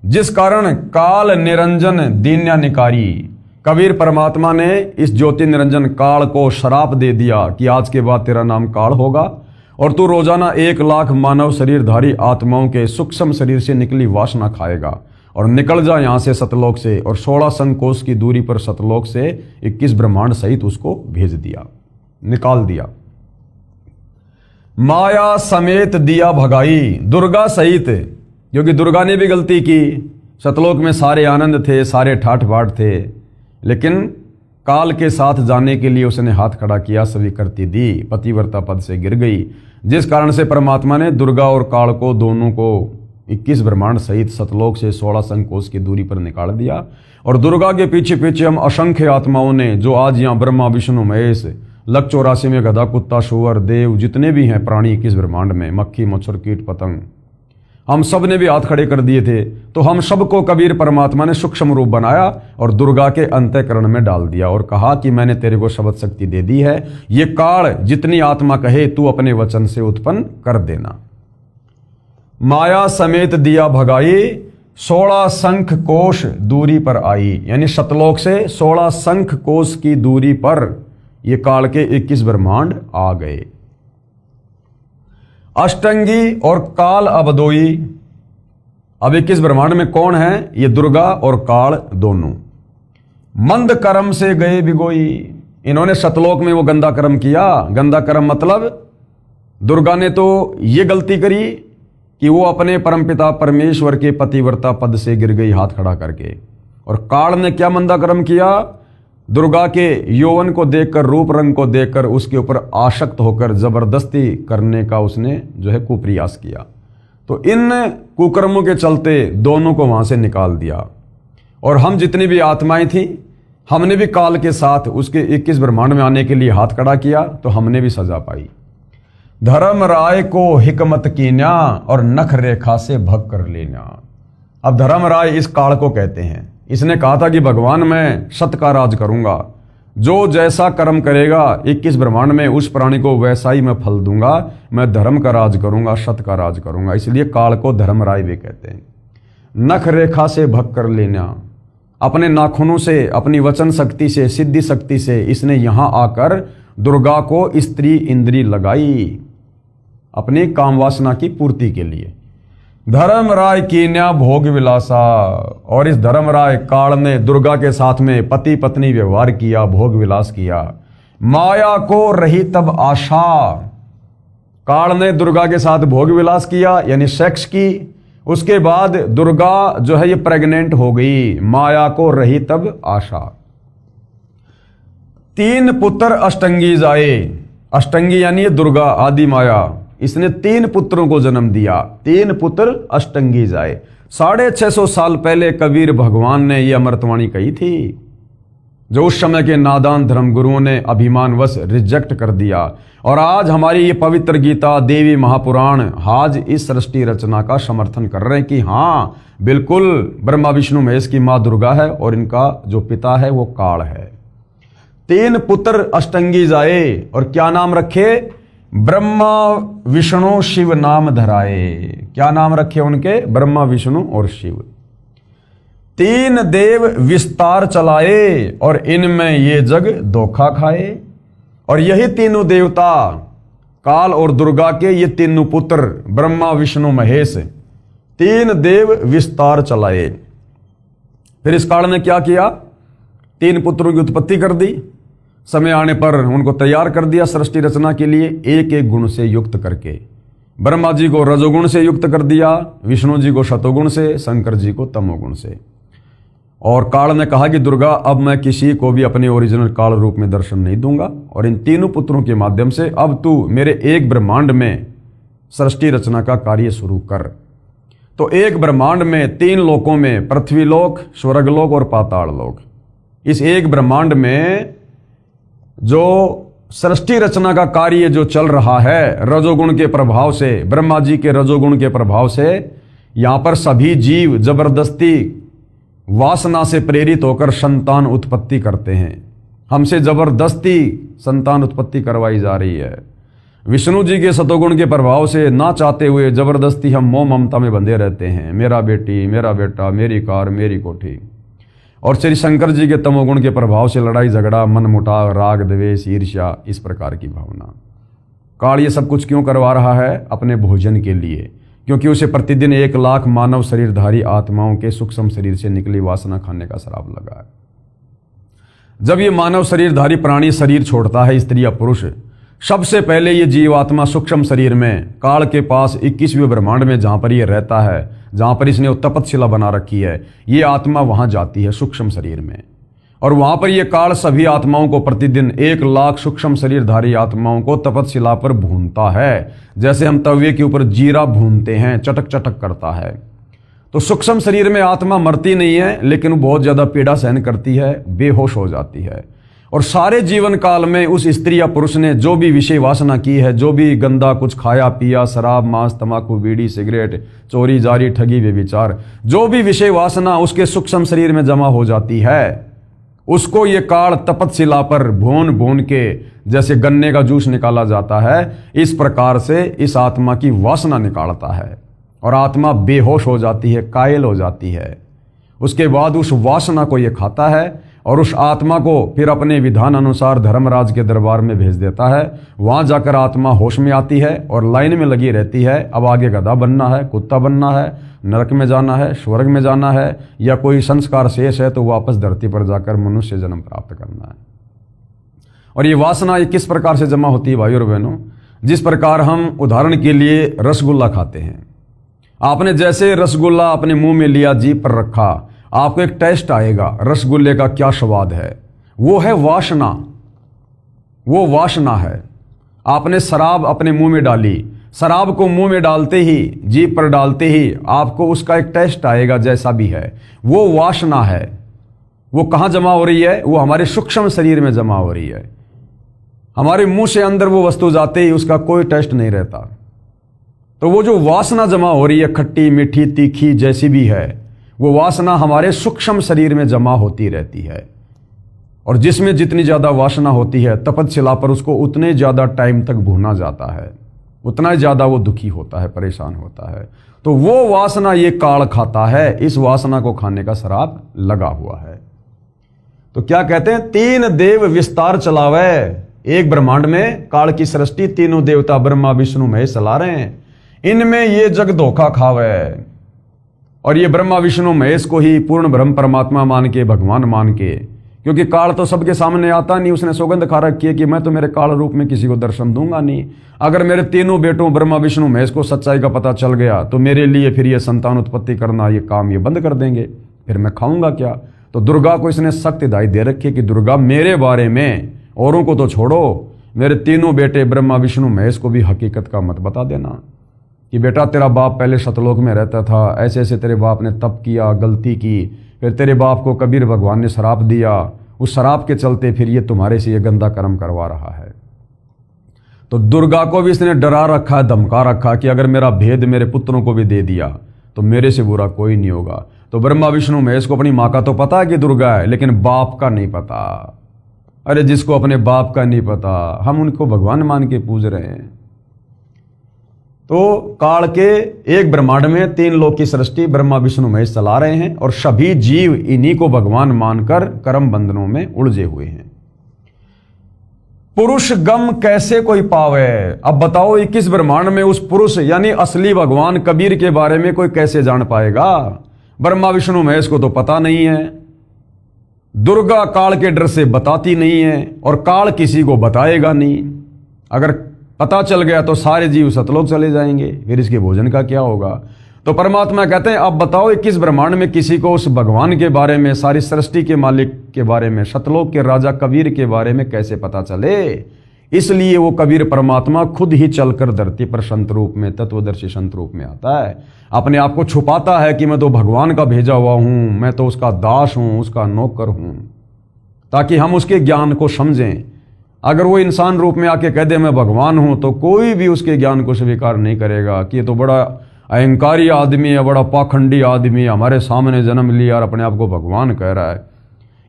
जिस कारण काल निरंजन दीन्या निकारी, कबीर परमात्मा ने इस ज्योति निरंजन काल को श्राप दे दिया कि आज के बाद तेरा नाम काल होगा और तू रोजाना 1,00,000 मानव शरीरधारी आत्माओं के सूक्ष्म शरीर से निकली वासना खाएगा और निकल जा यहां से सतलोक से। और 16 संकोश की दूरी पर सतलोक से 21 ब्रह्मांड सहित उसको भेज दिया, निकाल दिया। माया समेत दिया भगाई, दुर्गा सहित, क्योंकि दुर्गा ने भी गलती की। सतलोक में सारे आनंद थे, सारे ठाठ बाट थे, लेकिन काल के साथ जाने के लिए उसने हाथ खड़ा किया, स्वीकृति दी, पतिव्रता पद से गिर गई, जिस कारण से परमात्मा ने दुर्गा और काल को दोनों को 21 ब्रह्मांड सहित सतलोक से 16 संकोश की दूरी पर निकाल दिया। और दुर्गा के पीछे पीछे हम असंख्य आत्माओं ने, जो आज यहाँ ब्रह्मा विष्णु महेश, लक 84 में गधा कुत्ता शुअर देव जितने भी हैं प्राणी 21 ब्रह्मांड में, मक्खी मच्छर कीट पतंग, हम सब ने भी हाथ खड़े कर दिए थे। तो हम सबको कबीर परमात्मा ने सूक्ष्म रूप बनाया और दुर्गा के अंतःकरण में डाल दिया और कहा कि मैंने तेरे को शब्द शक्ति दे दी है, ये काल जितनी आत्मा कहे तू अपने वचन से उत्पन्न कर देना। माया समेत दिया भगाई, 16 शंख कोश दूरी पर आई, यानी सतलोक से 16 शंख कोश की दूरी पर ये काल के 21 ब्रह्मांड आ गए। अष्टंगी और काल अबदोई, अब 21 ब्रह्मांड में कौन है? ये दुर्गा और काल दोनों। मंद कर्म से गए बिगोई, इन्होंने सतलोक में वो गंदा कर्म किया। गंदा कर्म मतलब दुर्गा ने तो ये गलती करी कि वो अपने परमपिता परमेश्वर के पतिव्रता पद से गिर गई हाथ खड़ा करके। और काल ने क्या मंदा कर्म किया? दुर्गा के यौवन को देखकर, रूप रंग को देखकर उसके ऊपर आसक्त होकर जबरदस्ती करने का उसने जो है कुप्रयास किया। तो इन कुकर्मों के चलते दोनों को वहां से निकाल दिया। और हम जितनी भी आत्माएं थी, हमने भी काल के साथ उसके 21 ब्रह्मांड में आने के लिए हाथ खड़ा किया, तो हमने भी सजा पाई। धर्म राय को हिकमत कीन्या और नख रेखा से भग कर लेना। अब धर्म राय इस काल को कहते हैं। इसने कहा था कि भगवान मैं सत्य का राज करूंगा, जो जैसा कर्म करेगा 21 ब्रह्मांड में उस प्राणी को वैसा ही मैं फल दूंगा, मैं धर्म का राज करूंगा, सत्य का राज करूंगा, इसलिए काल को धर्म राय भी कहते हैं। नख रेखा से भग कर लेना, अपने नाखूनों से, अपनी वचन शक्ति से, सिद्धि शक्ति से इसने यहां आकर दुर्गा को स्त्री इंद्री लगाई अपनी काम वासना की पूर्ति के लिए। धर्म राय कीन्या भोग विलासा, और इस धर्म राय काल ने दुर्गा के साथ में पति पत्नी व्यवहार किया, भोग विलास किया। माया को रही तब आशा, काल ने दुर्गा के साथ भोग विलास किया यानी सेक्स की। उसके बाद दुर्गा जो है ये प्रेग्नेंट हो गई, माया को रही तब आशा। 3 पुत्र अष्टंगी जाए, अष्टंगी यानी दुर्गा आदि माया, इसने 3 पुत्रों को जन्म दिया। 3 पुत्र अष्टंगी जाए। 650 साल पहले कबीर भगवान ने यह अमृतवाणी कही थी, जो उस समय के नादान धर्मगुरुओं ने अभिमानवश रिजेक्ट कर दिया। और आज हमारी ये पवित्र गीता, देवी महापुराण आज इस सृष्टि रचना का समर्थन कर रहे हैं कि हाँ बिल्कुल ब्रह्मा विष्णु महेश की माँ दुर्गा है और इनका जो पिता है वो काल है। 3 पुत्र अष्टंगी जाए, और क्या नाम रखे? ब्रह्मा विष्णु शिव नाम धराए। क्या नाम रखे उनके? ब्रह्मा विष्णु और शिव। 3 देव विस्तार चलाए, और इनमें ये जग धोखा खाए। और यही तीनों देवता काल और दुर्गा के ये तीनों पुत्र ब्रह्मा विष्णु महेश 3 देव विस्तार चलाए। फिर इस काल ने क्या किया? 3 पुत्रों की उत्पत्ति कर दी, समय आने पर उनको तैयार कर दिया सृष्टि रचना के लिए, एक एक गुण से युक्त करके। ब्रह्मा जी को रजोगुण से युक्त कर दिया, विष्णु जी को शतोगुण से, शंकर जी को तमोगुण से। और काल ने कहा कि दुर्गा अब मैं किसी को भी अपने ओरिजिनल काल रूप में दर्शन नहीं दूंगा, और इन तीनों पुत्रों के माध्यम से अब तू मेरे एक ब्रह्मांड में सृष्टि रचना का कार्य शुरू कर। तो एक ब्रह्मांड में 3 लोकों में, पृथ्वी लोक, स्वर्गलोक और पाताल लोक, इस एक ब्रह्मांड में जो सृष्टि रचना का कार्य जो चल रहा है रजोगुण के प्रभाव से, ब्रह्मा जी के रजोगुण के प्रभाव से, यहां पर सभी जीव जबरदस्ती वासना से प्रेरित होकर संतान उत्पत्ति करते हैं। हमसे जबरदस्ती संतान उत्पत्ति करवाई जा रही है। विष्णु जी के सतोगुण के प्रभाव से ना चाहते हुए जबरदस्ती हम मोह ममता में बंधे रहते हैं, मेरा बेटी, मेरा बेटा, मेरी कार, मेरी कोठी। और श्री शंकर जी के तमोगुण के प्रभाव से लड़ाई झगड़ा, मन मुटाव, राग द्वेष, ईर्ष्या, इस प्रकार की भावना। काल ये सब कुछ क्यों करवा रहा है? अपने भोजन के लिए, क्योंकि उसे प्रतिदिन 1 लाख मानव शरीरधारी आत्माओं के सूक्ष्म शरीर से निकली वासना खाने का श्राप लगा है। जब ये मानव शरीरधारी प्राणी शरीर छोड़ता है, स्त्री या पुरुष, सबसे पहले ये जीवात्मा सूक्ष्म शरीर में काल के पास 21वें ब्रह्मांड में जहां पर ये रहता है, जहां पर इसने तपतशिला बना रखी है, ये आत्मा वहां जाती है सूक्ष्म शरीर में। और वहां पर ये काल सभी आत्माओं को प्रतिदिन 1 लाख सूक्ष्म शरीरधारी आत्माओं को तपतशिला पर भूनता है, जैसे हम तवे के ऊपर जीरा भूनते हैं, चटक चटक करता है। तो सूक्ष्म शरीर में आत्मा मरती नहीं है, लेकिन वो बहुत ज्यादा पीड़ा सहन करती है, बेहोश हो जाती है। और सारे जीवन काल में उस स्त्री या पुरुष ने जो भी विषय वासना की है, जो भी गंदा कुछ खाया पिया, शराब, मांस, तंबाकू, बीड़ी, सिगरेट, चोरी, जारी, ठगी, व्यभिचार, जो भी विषय वासना उसके सूक्ष्म शरीर में जमा हो जाती है, उसको ये काल तपतशिला पर भून भून के, जैसे गन्ने का जूस निकाला जाता है, इस प्रकार से इस आत्मा की वासना निकालता है और आत्मा बेहोश हो जाती है, कायल हो जाती है। उसके बाद उस वासना को ये खाता है और उस आत्मा को फिर अपने विधान अनुसार धर्मराज के दरबार में भेज देता है। वहां जाकर आत्मा होश में आती है और लाइन में लगी रहती है। अब आगे गधा बनना है, कुत्ता बनना है, नरक में जाना है, स्वर्ग में जाना है, या कोई संस्कार शेष है तो वापस धरती पर जाकर मनुष्य जन्म प्राप्त करना है। और ये वासना ये किस प्रकार से जमा होती है भाई और बहनों? जिस प्रकार हम उदाहरण के लिए रसगुल्ला खाते हैं, आपने जैसे रसगुल्ला अपने मुंह में लिया, जीभ पर रखा, आपको एक टेस्ट आएगा रसगुल्ले का, क्या स्वाद है, वो है वासना, वो वासना है। आपने शराब अपने मुंह में डाली, शराब को मुंह में डालते ही, जीभ पर डालते ही आपको उसका एक टेस्ट आएगा, जैसा भी है, वो वासना है। वो कहां जमा हो रही है? वो हमारे सूक्ष्म शरीर में जमा हो रही है। हमारे मुंह से अंदर वो वस्तु जाते ही उसका कोई टेस्ट नहीं रहता। तो वो जो वासना जमा हो रही है, खट्टी, मीठी, तीखी, जैसी भी है, वो वासना हमारे सूक्ष्म शरीर में जमा होती रहती है। और जिसमें जितनी ज्यादा वासना होती है, तपतशिला पर उसको उतने ज्यादा टाइम तक भूना जाता है, उतना ज्यादा वो दुखी होता है, परेशान होता है। तो वो वासना ये काल खाता है, इस वासना को खाने का श्राप लगा हुआ है। तो क्या कहते हैं? 3 देव विस्तार चलावे। एक ब्रह्मांड में काल की सृष्टि, तीनों देवता ब्रह्मा विष्णु महेश चला रहे हैं। इनमें ये जग धोखा खावे, और ये ब्रह्मा विष्णु महेश को ही पूर्ण ब्रह्म परमात्मा मान के, भगवान मान के, क्योंकि काल तो सबके सामने आता नहीं, उसने सौगंध खा रखी है कि मैं तो मेरे काल रूप में किसी को दर्शन दूंगा नहीं। अगर मेरे तीनों बेटों ब्रह्मा विष्णु महेश को सच्चाई का पता चल गया तो मेरे लिए फिर ये संतान उत्पत्ति करना, ये काम ये बंद कर देंगे, फिर मैं खाऊंगा क्या? तो दुर्गा को इसने सख्त हिदायत दे रखी है कि दुर्गा मेरे बारे में, औरों को तो छोड़ो, मेरे तीनों बेटे ब्रह्मा विष्णु महेश को भी हकीकत का मत बता देना कि बेटा तेरा बाप पहले सतलोक में रहता था, ऐसे ऐसे तेरे बाप ने तप किया, गलती की, फिर तेरे बाप को कबीर भगवान ने शराप दिया, उस शराप के चलते फिर ये तुम्हारे से ये गंदा कर्म करवा रहा है। तो दुर्गा को भी इसने डरा रखा, धमका रखा कि अगर मेरा भेद मेरे पुत्रों को भी दे दिया तो मेरे से बुरा कोई नहीं होगा। तो ब्रह्मा विष्णु महेश को अपनी माँ का तो पता है कि दुर्गा है, लेकिन बाप का नहीं पता। अरे जिसको अपने बाप का नहीं पता, हम उनको भगवान मान के पूज रहे हैं। तो काल के एक ब्रह्मांड में 3 लोक की सृष्टि ब्रह्मा विष्णु महेश चला रहे हैं, और सभी जीव इन्हीं को भगवान मानकर कर्म बंधनों में उलझे हुए हैं। पुरुष गम कैसे कोई पावे? अब बताओ 21 ब्रह्मांड में उस पुरुष यानी असली भगवान कबीर के बारे में कोई कैसे जान पाएगा? ब्रह्मा विष्णु महेश को तो पता नहीं है, दुर्गा काल के डर से बताती नहीं है, और काल किसी को बताएगा नहीं। अगर पता चल गया तो सारे जीव सतलोक चले जाएंगे, फिर इसके भोजन का क्या होगा? तो परमात्मा कहते हैं अब बताओ 21 ब्रह्मांड में किसी को उस भगवान के बारे में, सारी सृष्टि के मालिक के बारे में, सतलोक के राजा कबीर के बारे में कैसे पता चले? इसलिए वो कबीर परमात्मा खुद ही चलकर धरती पर संत रूप में, तत्वदर्शी संत रूप में आता है, अपने आप को छुपाता है कि मैं तो भगवान का भेजा हुआ हूं, मैं तो उसका दास हूं, उसका नौकर हूं, ताकि हम उसके ज्ञान को समझें। अगर वो इंसान रूप में आके कह दे मैं भगवान हूं, तो कोई भी उसके ज्ञान को स्वीकार नहीं करेगा कि ये तो बड़ा अहंकारी आदमी है, बड़ा पाखंडी आदमी है, हमारे सामने जन्म लिया और अपने आप को भगवान कह रहा है।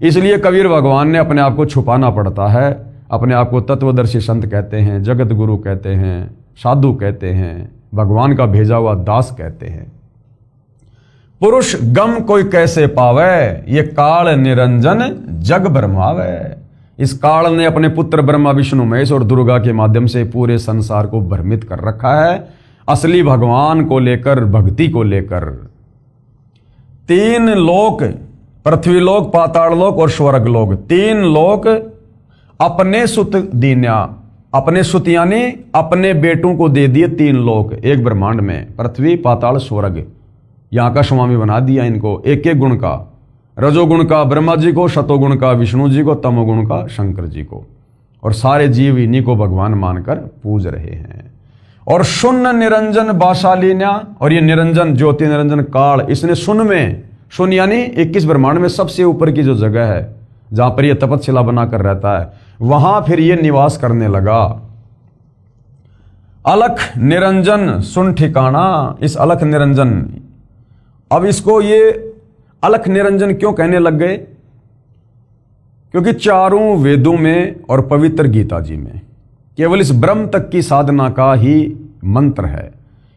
इसलिए कबीर भगवान ने अपने आप को छुपाना पड़ता है, अपने आप को तत्वदर्शी संत कहते हैं, जगत गुरु कहते हैं, साधु कहते हैं, भगवान का भेजा हुआ दास कहते हैं। पुरुष गम कोई कैसे पावे, ये काल निरंजन जग भरमावे। इस काल ने अपने पुत्र ब्रह्मा विष्णु महेश और दुर्गा के माध्यम से पूरे संसार को भ्रमित कर रखा है, असली भगवान को लेकर, भक्ति को लेकर। 3 लोक, पृथ्वी लोक, पाताल लोक और स्वर्ग लोक, 3 लोक अपने सुत दीन्या, अपने सुत यानी अपने बेटों को दे दिए 3 लोक एक ब्रह्मांड में, पृथ्वी पाताल स्वर्ग। यहां का स्वामी बना दिया इनको, एक एक गुण का, रजोगुण का ब्रह्मा जी को, शतोगुण का विष्णु जी को, तमोगुण का शंकर जी को, और सारे जीव इन्हीं को भगवान मानकर पूज रहे हैं। और शून्य निरंजन बाशालीन्या, और ये निरंजन ज्योति निरंजन काल, इसने शून्य में, शून्य यानी 21 ब्रह्मांड में सबसे ऊपर की जो जगह है जहां पर यह तपस्या बनाकर रहता है, वहां फिर ये निवास करने लगा। अलख निरंजन सुन ठिकाना, इस अलख निरंजन, अब इसको ये अलख निरंजन क्यों कहने लग गए? क्योंकि चारों वेदों में और पवित्र गीता जी में केवल इस ब्रह्म तक की साधना का ही मंत्र है,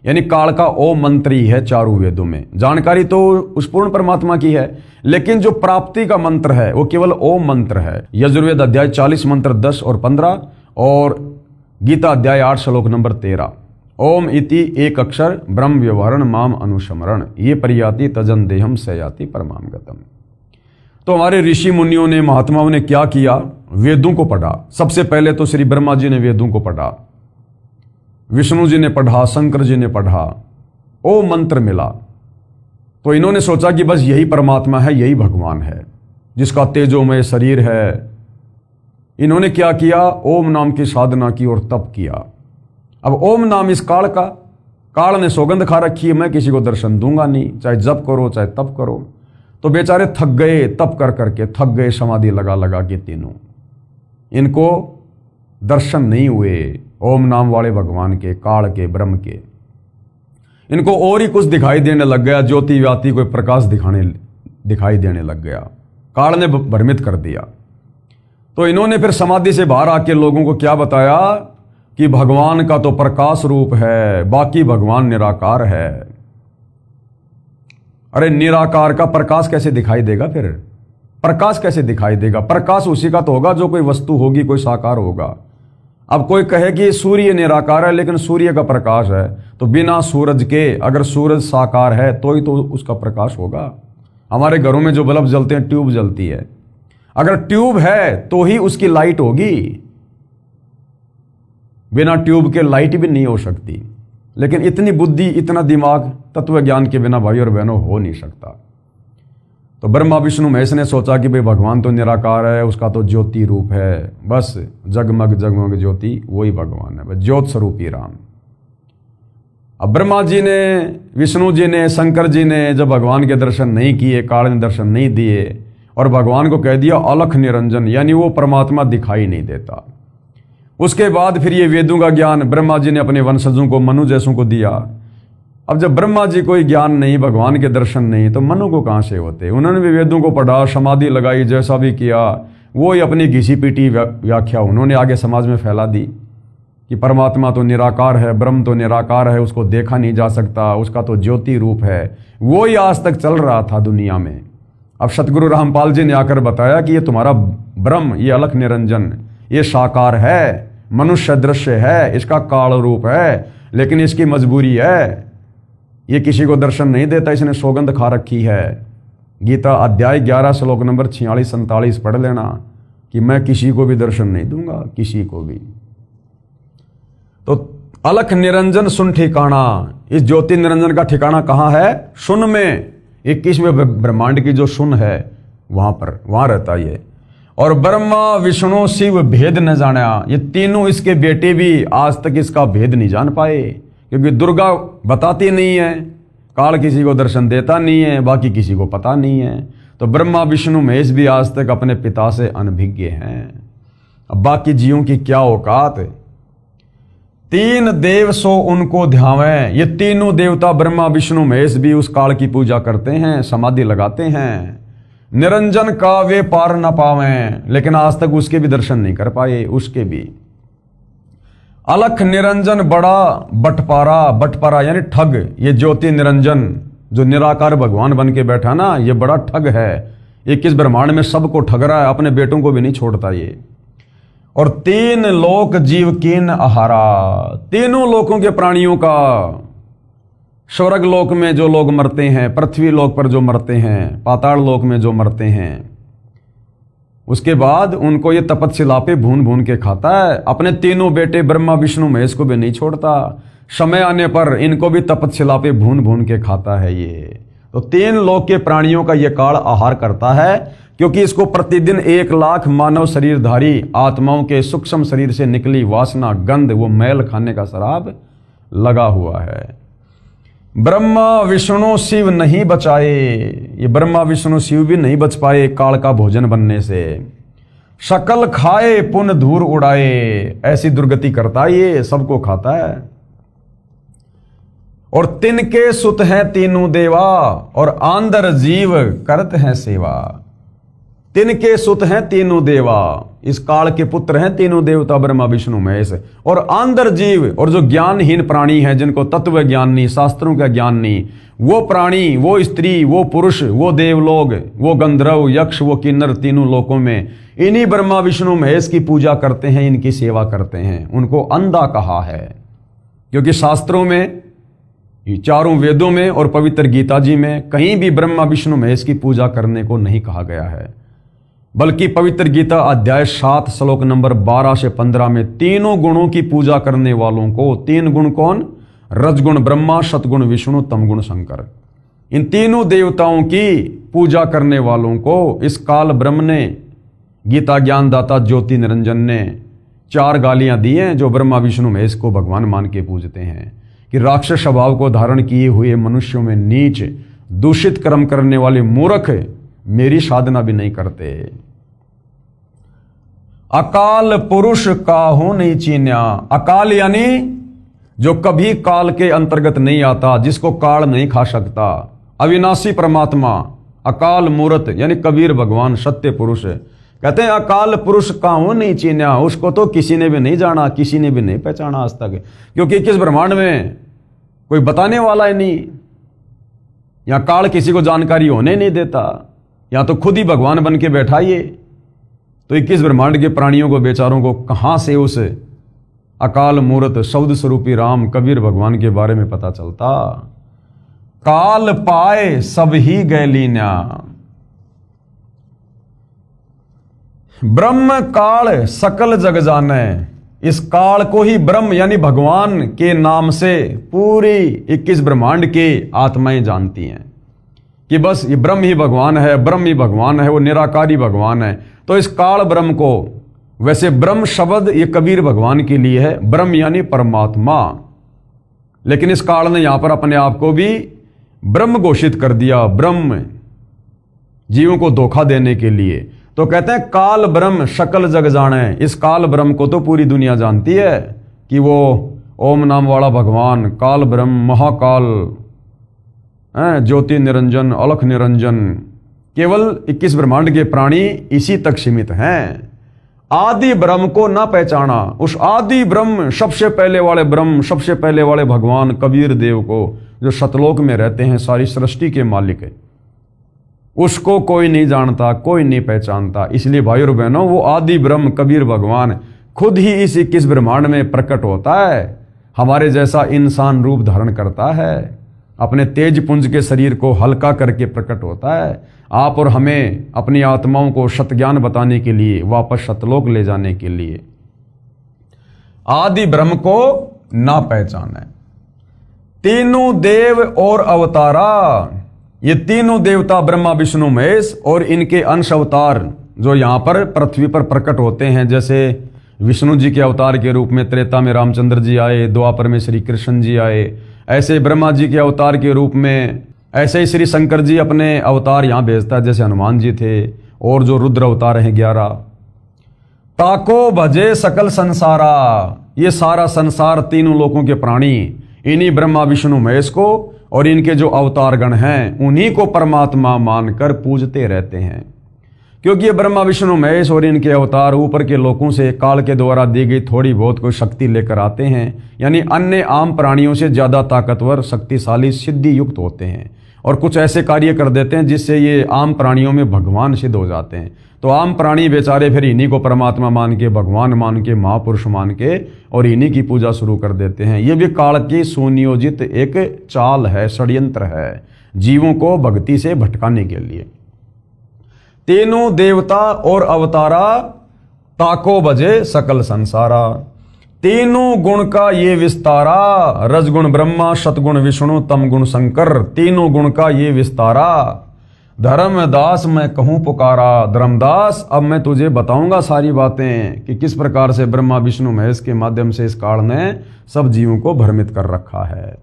यानी काल का ओम मंत्र ही है चारों वेदों में। जानकारी तो उस पूर्ण परमात्मा की है, लेकिन जो प्राप्ति का मंत्र है वो केवल ओम मंत्र है। यजुर्वेद अध्याय 40 मंत्र 10 और 15 और गीता अध्याय 8 श्लोक नंबर 13। ओम इति एक अक्षर ब्रह्म व्यवहरण माम अनुस्मरण, ये परियाति तजन देहम सयाति परमाम गतम। तो हमारे ऋषि मुनियों ने, महात्माओं ने क्या किया? वेदों को पढ़ा। सबसे पहले तो श्री ब्रह्मा जी ने वेदों को पढ़ा, विष्णु जी ने पढ़ा, शंकर जी ने पढ़ा, ओम मंत्र मिला। तो इन्होंने सोचा कि बस यही परमात्मा है, यही भगवान है जिसका तेजोमय शरीर है। इन्होंने क्या किया? ओम नाम की साधना की और तप किया। अब ओम नाम इस काल का, काल ने सौगंध खा रखी है, मैं किसी को दर्शन दूंगा नहीं, चाहे जप करो चाहे तप करो। तो बेचारे थक गए, तप कर करके थक गए, समाधि लगा लगा के तीनों। इनको दर्शन नहीं हुए ओम नाम वाले भगवान के, काल के, ब्रह्म के। इनको और ही कुछ दिखाई देने लग गया, ज्योति व्याति कोई प्रकाश दिखाई देने लग गया। काल ने भ्रमित कर दिया। तो इन्होंने फिर समाधि से बाहर आके लोगों को क्या बताया कि भगवान का तो प्रकाश रूप है, बाकी भगवान निराकार है। अरे निराकार का प्रकाश कैसे दिखाई देगा? फिर प्रकाश कैसे दिखाई देगा? प्रकाश उसी का तो होगा जो कोई वस्तु होगी, कोई साकार होगा। अब कोई कहे कि सूर्य निराकार है लेकिन सूर्य का प्रकाश है, तो बिना सूरज के, अगर सूरज साकार है तो ही तो उसका प्रकाश होगा। हमारे घरों में जो बल्ब जलते हैं, ट्यूब जलती है, अगर ट्यूब है तो ही उसकी लाइट होगी, बिना ट्यूब के लाइट भी नहीं हो सकती। लेकिन इतनी बुद्धि, इतना दिमाग तत्व ज्ञान के बिना भाई और बहनों हो नहीं सकता। तो ब्रह्मा विष्णु महेश ने सोचा कि भाई भगवान तो निराकार है, उसका तो ज्योति रूप है, बस जगमग जगमग ज्योति वही भगवान है, ज्योत स्वरूपी राम। अब ब्रह्मा जी ने, विष्णु जी ने, शंकर जी ने जब भगवान के दर्शन नहीं किए, काल ने दर्शन नहीं दिए और भगवान को कह दिया अलख निरंजन, यानी वो परमात्मा दिखाई नहीं देता। उसके बाद फिर ये वेदों का ज्ञान ब्रह्मा जी ने अपने वंशजों को, मनु जैसों को दिया। अब जब ब्रह्मा जी को ज्ञान नहीं, भगवान के दर्शन नहीं, तो मनु को कहाँ से होते? उन्होंने भी वेदों को पढ़ा, समाधि लगाई, जैसा भी किया, वो ही अपनी घिसी पीटी व्याख्या उन्होंने आगे समाज में फैला दी कि परमात्मा तो निराकार है, ब्रह्म तो निराकार है, उसको देखा नहीं जा सकता, उसका तो ज्योति रूप है। वो ही आज तक चल रहा था दुनिया में। अब सतगुरु रामपाल जी ने आकर बताया कि ये तुम्हारा ब्रह्म, ये अलख निरंजन, ये साकार है, मनुष्य दृश्य है, इसका काल रूप है, लेकिन इसकी मजबूरी है, ये किसी को दर्शन नहीं देता, इसने सौगंध खा रखी है। गीता अध्याय 11 श्लोक नंबर 46-47 पढ़ लेना कि मैं किसी को भी दर्शन नहीं दूंगा, किसी को भी। तो अलख निरंजन सुन ठिकाना, इस ज्योति निरंजन का ठिकाना कहाँ है? सुन में, 21वें ब्रह्मांड की जो सुन है वहां रहता ये। और ब्रह्मा विष्णु शिव भेद न जाना, ये तीनों इसके बेटे भी आज तक इसका भेद नहीं जान पाए, क्योंकि दुर्गा बताती नहीं है, काल किसी को दर्शन देता नहीं है, बाकी किसी को पता नहीं है। तो ब्रह्मा विष्णु महेश भी आज तक अपने पिता से अनभिज्ञ हैं। अब बाकी जीवों की क्या औकात? 3 देव सो उनको ध्यावें, ये तीनों देवता ब्रह्मा विष्णु महेश भी उस काल की पूजा करते हैं, समाधि लगाते हैं। निरंजन का वे पार न पावें, लेकिन आज तक उसके भी दर्शन नहीं कर पाए। उसके भी अलख निरंजन बड़ा बटपारा, बटपारा यानी ठग। ये ज्योति निरंजन जो निराकार भगवान बन के बैठा ना, ये बड़ा ठग है। ये किस ब्रह्मांड में सबको ठग रहा है, अपने बेटों को भी नहीं छोड़ता ये। और तीन लोक जीव कीन आहारा, तीनों लोकों के प्राणियों का, स्वर्ग लोक में जो लोग मरते हैं, पृथ्वी लोक पर जो मरते हैं, पाताल लोक में जो मरते हैं, उसके बाद उनको ये तपस्या पे भून भून के खाता है। अपने तीनों बेटे ब्रह्मा विष्णु महेश को भी नहीं छोड़ता। समय आने पर इनको भी तपस्या पे भून भून के खाता है ये। तो तीन लोक के प्राणियों का ये काल आहार करता है, क्योंकि इसको प्रतिदिन 1 लाख मानव शरीरधारी आत्माओं के सूक्ष्म शरीर से निकली वासना, गंध, वो मैल खाने का शराब लगा हुआ है। ब्रह्मा विष्णु शिव नहीं बचाए, ये ब्रह्मा विष्णु शिव भी नहीं बच पाए काल का भोजन बनने से। शकल खाए पुन धूर उड़ाए, ऐसी दुर्गति करता ये, सबको खाता है। और तिनके सुत हैं तीनों देवा, और आंदर जीव करत हैं सेवा। तिनके सुत हैं तीनों देवा, इस काल के पुत्र हैं तीनों देवता ब्रह्मा विष्णु महेश। और आंदर जीव, और जो ज्ञानहीन प्राणी हैं, जिनको तत्व ज्ञान नहीं, शास्त्रों का ज्ञान नहीं, वो प्राणी, वो स्त्री, वो पुरुष, वो देवलोग, वो गंधर्व, यक्ष, वो किन्नर, तीनों लोकों में इन्हीं ब्रह्मा विष्णु महेश की पूजा करते हैं, इनकी सेवा करते हैं। उनको अंधा कहा है, क्योंकि शास्त्रों में, चारों वेदों में और पवित्र गीता जी में कहीं भी ब्रह्मा विष्णु महेश की पूजा करने को नहीं कहा गया है। बल्कि पवित्र गीता अध्याय 7 श्लोक नंबर 12 से 15 में तीनों गुणों की पूजा करने वालों को, 3 गुण कौन? रजगुण ब्रह्मा, सतगुण विष्णु, तमगुण शंकर। इन तीनों देवताओं की पूजा करने वालों को इस काल ब्रह्म ने, गीता ज्ञानदाता ज्योति निरंजन ने 4 गालियां दी हैं, जो ब्रह्मा विष्णु महेश को भगवान मान के पूजते हैं कि राक्षस स्वभाव को धारण किए हुए मनुष्यों में नीच, दूषित कर्म करने वाले मूर्ख मेरी साधना भी नहीं करते। अकाल पुरुष काहू नहीं चीन्या, अकाल यानी जो कभी काल के अंतर्गत नहीं आता, जिसको काल नहीं खा सकता, अविनाशी परमात्मा, अकाल मूर्त यानी कबीर भगवान सत्य पुरुष। कहते हैं अकाल पुरुष काहू नहीं चीन्या, उसको तो किसी ने भी नहीं जाना, किसी ने भी नहीं पहचाना आज तक, क्योंकि किस ब्रह्मांड में कोई बताने वाला ही नहीं। यहां काल किसी को जानकारी होने नहीं देता, या तो खुद ही भगवान बन के बैठा ये। तो 21 ब्रह्मांड के प्राणियों को, बेचारों को कहां से उस अकाल मूर्त शब्द स्वरूपी राम कबीर भगवान के बारे में पता चलता। काल पाए सब ही गए लीना, ब्रह्म काल सकल जग जाने। इस काल को ही ब्रह्म यानी भगवान के नाम से पूरी 21 ब्रह्मांड के आत्माएं जानती हैं कि बस ये ब्रह्म ही भगवान है, ब्रह्म ही भगवान है, वो निराकारी भगवान है। तो इस काल ब्रह्म को, वैसे ब्रह्म शब्द ये कबीर भगवान के लिए है, ब्रह्म यानी परमात्मा, लेकिन इस काल ने यहां पर अपने आप को भी ब्रह्म घोषित कर दिया, ब्रह्म, जीवों को धोखा देने के लिए। तो कहते हैं काल ब्रह्म सकल जग जाने। इस काल ब्रह्म को तो पूरी दुनिया जानती है कि वो ओम नाम वाला भगवान काल ब्रह्म, महाकाल, ज्योति निरंजन, अलख निरंजन, केवल 21 ब्रह्मांड के प्राणी इसी तक सीमित हैं। आदि ब्रह्म को ना पहचाना, उस आदि ब्रह्म, सबसे पहले वाले ब्रह्म, सबसे पहले वाले भगवान कबीर देव को, जो सतलोक में रहते हैं, सारी सृष्टि के मालिक है, उसको कोई नहीं जानता, कोई नहीं पहचानता। इसलिए भाई और बहनों, वो आदि ब्रह्म कबीर भगवान खुद ही इस 21 ब्रह्मांड में प्रकट होता है, हमारे जैसा इंसान रूप धारण करता है, अपने तेज पुंज के शरीर को हल्का करके प्रकट होता है, आप और हमें अपनी आत्माओं को सतज्ञान बताने के लिए, वापस सतलोक ले जाने के लिए। आदि ब्रह्म को ना पहचाने। तीनों देव और अवतारा, ये तीनों देवता ब्रह्मा विष्णु महेश और इनके अंश अवतार जो यहां पर पृथ्वी पर प्रकट होते हैं, जैसे विष्णु जी के अवतार के रूप में त्रेता में रामचंद्र जी आए, द्वापर में श्री कृष्ण जी आए, ऐसे ब्रह्मा जी के अवतार के रूप में, ऐसे ही श्री शंकर जी अपने अवतार यहां भेजता है, जैसे हनुमान जी थे, और जो रुद्र अवतार हैं 11। ताको भजे सकल संसारा, ये सारा संसार, तीनों लोकों के प्राणी इन्हीं ब्रह्मा विष्णु महेश को और इनके जो अवतारगण हैं उन्हीं को परमात्मा मानकर पूजते रहते हैं, क्योंकि ये ब्रह्मा विष्णु महेश और इनके अवतार ऊपर के लोगों से काल के द्वारा दी गई थोड़ी बहुत कोई शक्ति लेकर आते हैं, यानी अन्य आम प्राणियों से ज़्यादा ताकतवर, शक्तिशाली, सिद्धि युक्त होते हैं और कुछ ऐसे कार्य कर देते हैं जिससे ये आम प्राणियों में भगवान सिद्ध हो जाते हैं। तो आम प्राणी बेचारे फिर इन्हीं को परमात्मा मान के, भगवान मान के, महापुरुष मान के और इन्हीं की पूजा शुरू कर देते हैं। ये भी काल की सुनियोजित एक चाल है, षड्यंत्र है, जीवों को भक्ति से भटकाने के लिए। तीनों देवता और अवतारा ताको बजे सकल संसारा, तीनों गुण का ये विस्तारा, रजगुण ब्रह्मा, सतगुण विष्णु, तमगुण शंकर, तीनों गुण का ये विस्तारा। धर्मदास मैं कहूं पुकारा, धर्मदास अब मैं तुझे बताऊंगा सारी बातें कि किस प्रकार से ब्रह्मा विष्णु महेश के माध्यम से इस काल ने सब जीवों को भ्रमित कर रखा है।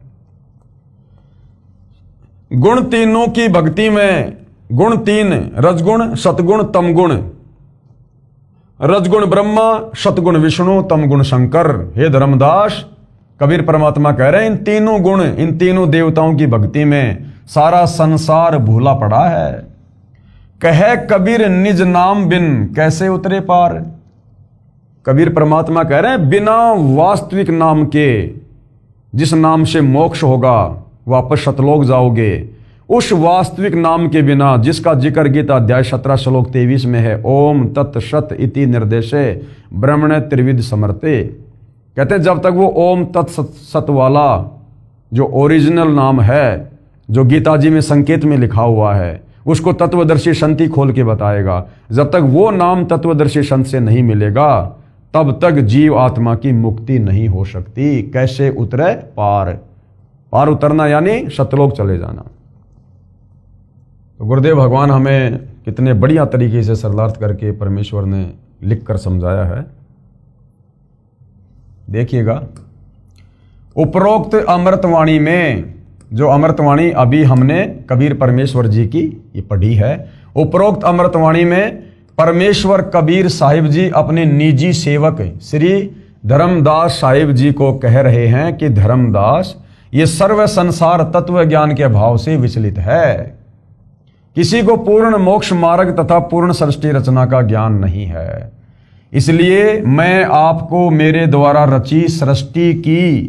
गुण तीनों की भक्ति में, गुण तीन, रजगुण, सतगुण, तमगुण। रजगुण ब्रह्मा, सतगुण विष्णु, तमगुण शंकर। हे धर्मदास, कबीर परमात्मा कह रहे हैं इन तीनों गुण, इन तीनों देवताओं की भक्ति में सारा संसार भूला पड़ा है। कहे कबीर निज नाम बिन कैसे उतरे पार। कबीर परमात्मा कह रहे हैं बिना वास्तविक नाम के, जिस नाम से मोक्ष होगा, वापस सतलोक जाओगे, उस वास्तविक नाम के बिना, जिसका जिक्र गीता अध्याय 17 श्लोक 23 में है, ओम तत् सत इति निर्देशे ब्रह्मण त्रिविध समर्थे। कहते हैं जब तक वो ओम तत् सत वाला जो ओरिजिनल नाम है, जो गीता जी में संकेत में लिखा हुआ है, उसको तत्वदर्शी संत ही खोल के बताएगा। जब तक वो नाम तत्वदर्शी संत से नहीं मिलेगा तब तक जीव आत्मा की मुक्ति नहीं हो सकती। कैसे उतरे पार, पार उतरना यानी सतलोक चले जाना। तो गुरुदेव भगवान हमें कितने बढ़िया तरीके से सरलार्थ करके परमेश्वर ने लिख कर समझाया है। देखिएगा, उपरोक्त अमृतवाणी में, जो अमृतवाणी अभी हमने कबीर परमेश्वर जी की ये पढ़ी है, उपरोक्त अमृतवाणी में परमेश्वर कबीर साहिब जी अपने निजी सेवक श्री धर्मदास साहिब जी को कह रहे हैं कि धर्मदास, ये सर्व संसार तत्व ज्ञान के अभाव से विचलित है। किसी को पूर्ण मोक्ष मार्ग तथा पूर्ण सृष्टि रचना का ज्ञान नहीं है। इसलिए मैं आपको मेरे द्वारा रची सृष्टि की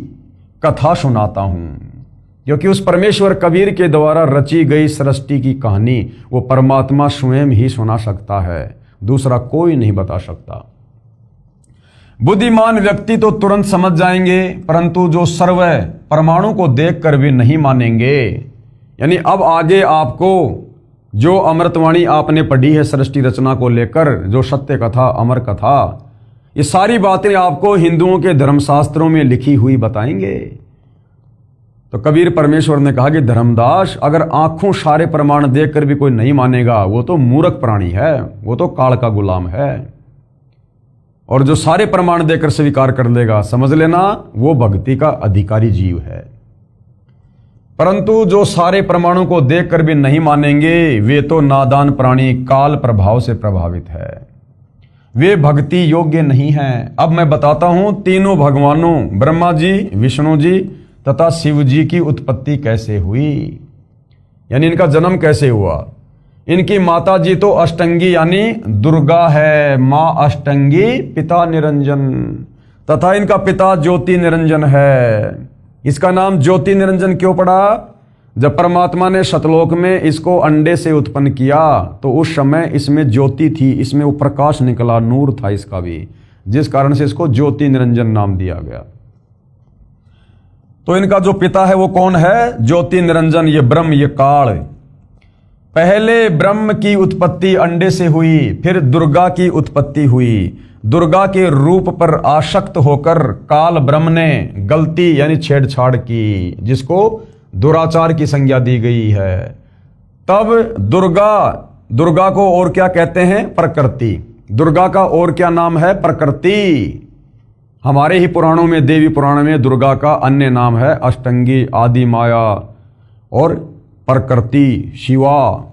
कथा सुनाता हूं, क्योंकि उस परमेश्वर कबीर के द्वारा रची गई सृष्टि की कहानी वो परमात्मा स्वयं ही सुना सकता है, दूसरा कोई नहीं बता सकता। बुद्धिमान व्यक्ति तो तुरंत समझ जाएंगे, परंतु जो सर्व परमाणु को देखकर भी नहीं मानेंगे। यानी अब आगे आपको जो अमृतवाणी आपने पढ़ी है सृष्टि रचना को लेकर, जो सत्य कथा, अमर कथा, ये सारी बातें आपको हिंदुओं के धर्मशास्त्रों में लिखी हुई बताएंगे। तो कबीर परमेश्वर ने कहा कि धर्मदास, अगर आंखों सारे प्रमाण देखकर भी कोई नहीं मानेगा वो तो मूर्ख प्राणी है, वो तो काल का गुलाम है। और जो सारे प्रमाण देकर स्वीकार कर लेगा, समझ लेना वो भक्ति का अधिकारी जीव है। परंतु जो सारे प्रमाणों को देखकर भी नहीं मानेंगे वे तो नादान प्राणी, काल प्रभाव से प्रभावित है, वे भक्ति योग्य नहीं हैं। अब मैं बताता हूं तीनों भगवानों ब्रह्मा जी, विष्णु जी तथा शिव जी की उत्पत्ति कैसे हुई, यानी इनका जन्म कैसे हुआ। इनकी माता जी तो अष्टंगी यानी दुर्गा है, माँ अष्टंगी, पिता निरंजन, तथा इनका पिता ज्योति निरंजन है। इसका नाम ज्योति निरंजन क्यों पड़ा? जब परमात्मा ने सतलोक में इसको अंडे से उत्पन्न किया तो उस समय इसमें ज्योति थी, इसमें वो प्रकाश निकला, नूर था इसका भी, जिस कारण से इसको ज्योति निरंजन नाम दिया गया। तो इनका जो पिता है वो कौन है? ज्योति निरंजन, ये ब्रह्म, ये काल। पहले ब्रह्म की उत्पत्ति अंडे से हुई, फिर दुर्गा की उत्पत्ति हुई। दुर्गा के रूप पर आसक्त होकर काल ब्रह्म ने गलती यानी छेड़छाड़ की, जिसको दुराचार की संज्ञा दी गई है। तब दुर्गा को और क्या कहते हैं? प्रकृति। दुर्गा का और क्या नाम है? प्रकृति। हमारे ही पुराणों में, देवी पुराण में दुर्गा का अन्य नाम है अष्टंगी, आदि माया और प्रकृति, शिवा।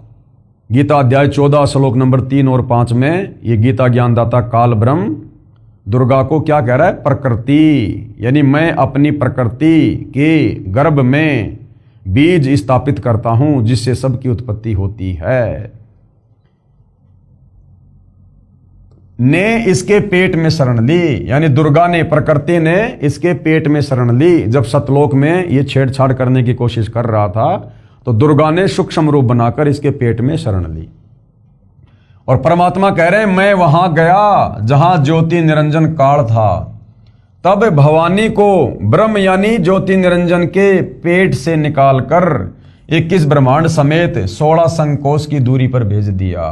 गीता अध्याय 14 श्लोक नंबर 3 और 5 में ये गीता ज्ञानदाता काल ब्रह्म दुर्गा को क्या कह रहा है? प्रकृति, यानी मैं अपनी प्रकृति के गर्भ में बीज स्थापित करता हूं जिससे सबकी उत्पत्ति होती है। ने इसके पेट में शरण ली, यानी दुर्गा ने, प्रकृति ने इसके पेट में शरण ली। जब सतलोक में ये छेड़छाड़ करने की कोशिश कर रहा था तो दुर्गा ने सूक्ष्म रूप बनाकर इसके पेट में शरण ली। और परमात्मा कह रहे हैं मैं वहां गया जहां ज्योति निरंजन काल था, तब भवानी को ब्रह्म यानी ज्योति निरंजन के पेट से निकालकर 21 ब्रह्मांड समेत 16 संकोश की दूरी पर भेज दिया।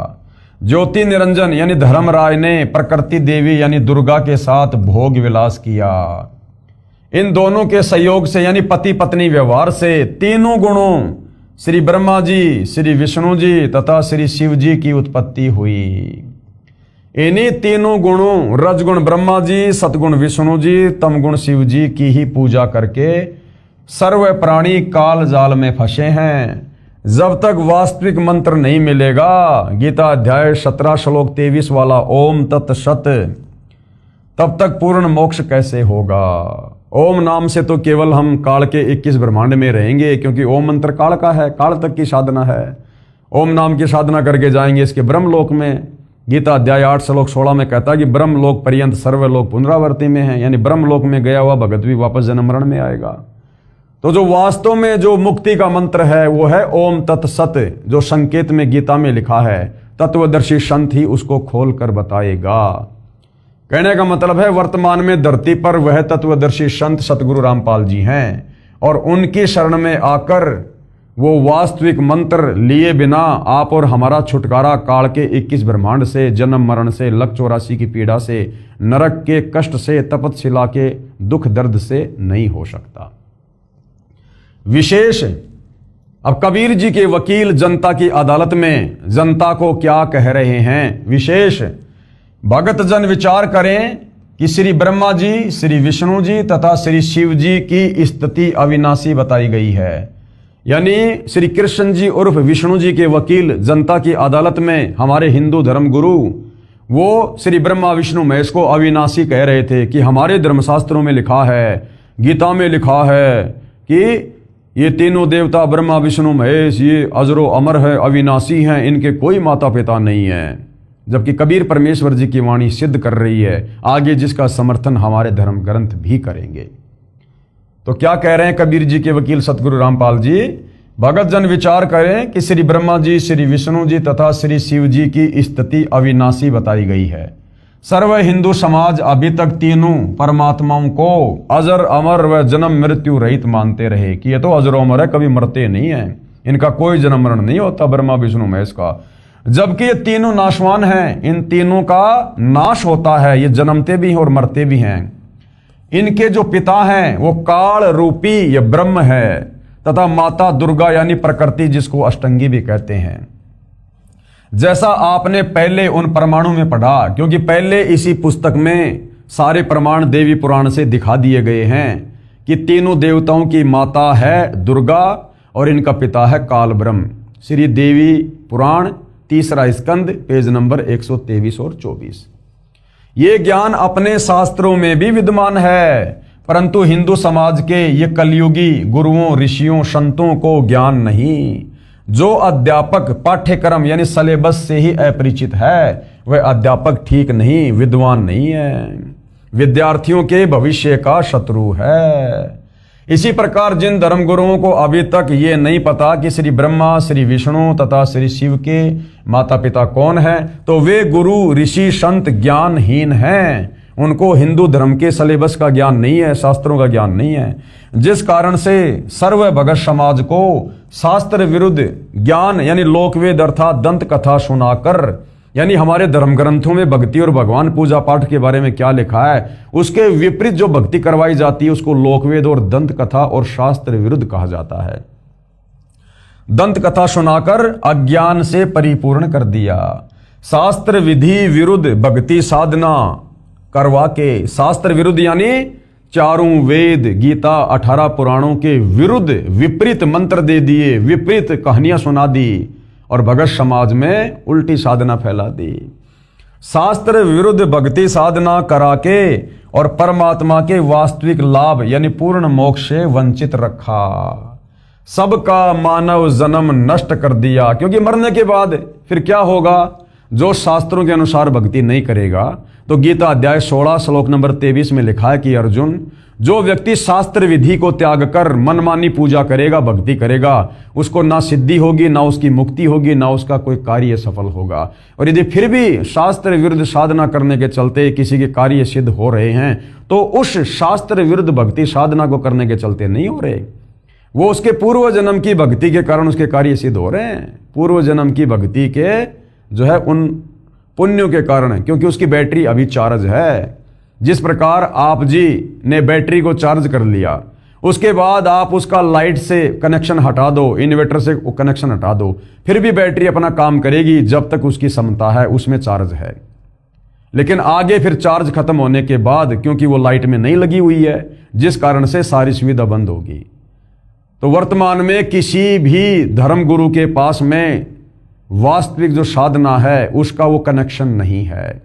ज्योति निरंजन यानी धर्मराज ने प्रकृति देवी यानी दुर्गा के साथ भोग विलास किया। इन दोनों के सहयोग से यानी पति पत्नी व्यवहार से तीनों गुणों श्री ब्रह्मा जी, श्री विष्णु जी तथा श्री शिव जी की उत्पत्ति हुई। इन्हीं तीनों गुणों रजगुण ब्रह्मा जी, सतगुण विष्णु जी, तमगुण शिव जी की ही पूजा करके सर्व प्राणी काल जाल में फंसे हैं। जब तक वास्तविक मंत्र नहीं मिलेगा, गीता अध्याय 17 श्लोक 23 वाला ओम तत्सत, तब तक पूर्ण मोक्ष कैसे होगा। ओम नाम से तो केवल हम काल के 21 ब्रह्मांड में रहेंगे, क्योंकि ओम मंत्र काल का है, काल तक की साधना है। ओम नाम की साधना करके जाएंगे इसके ब्रह्मलोक में। गीता अध्याय 8 श्लोक 16 में कहता है कि ब्रह्मलोक पर्यंत सर्वलोक पुनरावर्ती में है, यानी ब्रह्मलोक में गया हुआ भगत भी वापस जन्म मरण में आएगा। तो जो वास्तव में जो मुक्ति का मंत्र है वो है ओम तत्सत, जो संकेत में गीता में लिखा है। तत्वदर्शी संत ही उसको खोल कर बताएगा। कहने का मतलब है वर्तमान में धरती पर वह तत्वदर्शी संत सतगुरु रामपाल जी हैं, और उनकी शरण में आकर वो वास्तविक मंत्र लिए बिना आप और हमारा छुटकारा काल के 21 ब्रह्मांड से, जन्म मरण से, लक 84 की पीड़ा से, नरक के कष्ट से, तपतशिला के दुख दर्द से नहीं हो सकता। विशेष अब कबीर जी के वकील जनता की अदालत में जनता को क्या कह रहे हैं। विशेष भगत जन विचार करें कि श्री ब्रह्मा जी, श्री विष्णु जी तथा श्री शिव जी की स्थिति अविनाशी बताई गई है। यानी श्री कृष्ण जी उर्फ विष्णु जी के वकील जनता की अदालत में हमारे हिंदू धर्म गुरु वो श्री ब्रह्मा विष्णु महेश को अविनाशी कह रहे थे कि हमारे धर्मशास्त्रों में लिखा है, गीता में लिखा है कि ये तीनों देवता ब्रह्मा विष्णु महेश ये अजरो अमर है, अविनाशी हैं, इनके कोई माता पिता नहीं है। जबकि कबीर परमेश्वर जी की वाणी सिद्ध कर रही है आगे, जिसका समर्थन हमारे धर्म ग्रंथ भी करेंगे। तो क्या कह रहे हैं कबीर जी के वकील सतगुरु रामपाल जी। भगत जन विचार करें कि श्री ब्रह्मा जी, श्री विष्णु जी तथा श्री शिव जी की स्थिति अविनाशी बताई गई है। सर्व हिंदू समाज अभी तक तीनों परमात्माओं को अजर अमर व जन्म मृत्यु रहित मानते रहे कि ये तो अजर अमर है, कभी मरते नहीं है, इनका कोई जन्म मरण नहीं होता ब्रह्मा विष्णु महेश का। जबकि ये तीनों नाशवान हैं, इन तीनों का नाश होता है, ये जन्मते भी हैं और मरते भी हैं। इनके जो पिता हैं वो काल रूपी ये ब्रह्म है तथा माता दुर्गा यानी प्रकृति, जिसको अष्टंगी भी कहते हैं। जैसा आपने पहले उन प्रमाणों में पढ़ा, क्योंकि पहले इसी पुस्तक में सारे प्रमाण देवी पुराण से दिखा दिए गए हैं कि तीनों देवताओं की माता है दुर्गा और इनका पिता है काल ब्रह्म। श्री देवी पुराण 3 स्कंद पेज नंबर 123 और 24। ये ज्ञान अपने शास्त्रों में भी विद्यमान है, परंतु हिंदू समाज के ये कलयुगी गुरुओं, ऋषियों, संतों को ज्ञान नहीं। जो अध्यापक पाठ्यक्रम यानी सिलेबस से ही अपरिचित है वह अध्यापक ठीक नहीं, विद्वान नहीं है, विद्यार्थियों के भविष्य का शत्रु है। इसी प्रकार जिन धर्मगुरुओं को अभी तक ये नहीं पता कि श्री ब्रह्मा, श्री विष्णु तथा श्री शिव के माता पिता कौन है, तो वे गुरु, ऋषि, संत ज्ञानहीन हैं। उनको हिंदू धर्म के सिलेबस का ज्ञान नहीं है, शास्त्रों का ज्ञान नहीं है, जिस कारण से सर्व भगत समाज को शास्त्र विरुद्ध ज्ञान यानी लोकवेद अर्थात दंत कथा सुनाकर, यानी हमारे धर्म ग्रंथों में भक्ति और भगवान पूजा पाठ के बारे में क्या लिखा है उसके विपरीत जो भक्ति करवाई जाती है उसको लोकवेद और दंत कथा और शास्त्र विरुद्ध कहा जाता है। दंत कथा सुनाकर अज्ञान से परिपूर्ण कर दिया। शास्त्र विधि विरुद्ध भक्ति साधना करवा के, शास्त्र विरुद्ध यानी चारों वेद, गीता, 18 पुराणों के विरुद्ध विपरीत मंत्र दे दिए, विपरीत कहानियां सुना दी और भगत समाज में उल्टी साधना फैला दी। शास्त्र विरुद्ध भक्ति साधना करा के और परमात्मा के वास्तविक लाभ यानी पूर्ण मोक्ष से वंचित रखा। सबका मानव जन्म नष्ट कर दिया। क्योंकि मरने के बाद फिर क्या होगा? जो शास्त्रों के अनुसार भक्ति नहीं करेगा, तो गीता अध्याय 16 श्लोक नंबर 23 में लिखा है कि अर्जुन, जो व्यक्ति शास्त्र विधि को त्याग कर मनमानी पूजा करेगा, भक्ति करेगा, उसको ना सिद्धि होगी, ना उसकी मुक्ति होगी, ना उसका कोई कार्य सफल होगा। और यदि फिर भी शास्त्र विरुद्ध साधना करने के चलते किसी के कार्य सिद्ध हो रहे हैं, तो उस शास्त्र विरुद्ध भक्ति साधना को करने के चलते नहीं हो रहे, वो उसके पूर्व जन्म की भक्ति के कारण उसके कार्य सिद्ध हो रहे हैं। पूर्व जन्म की भक्ति के जो है उन पुण्यों के कारण, क्योंकि उसकी बैटरी अभी चार्ज है। जिस प्रकार आप जी ने बैटरी को चार्ज कर लिया, उसके बाद आप उसका लाइट से कनेक्शन हटा दो, इन्वर्टर से कनेक्शन हटा दो, फिर भी बैटरी अपना काम करेगी जब तक उसकी क्षमता है, उसमें चार्ज है। लेकिन आगे फिर चार्ज खत्म होने के बाद, क्योंकि वो लाइट में नहीं लगी हुई है, जिस कारण से सारी सुविधा बंद होगी। तो वर्तमान में किसी भी धर्म गुरु के पास में वास्तविक जो साधना है उसका वो कनेक्शन नहीं है।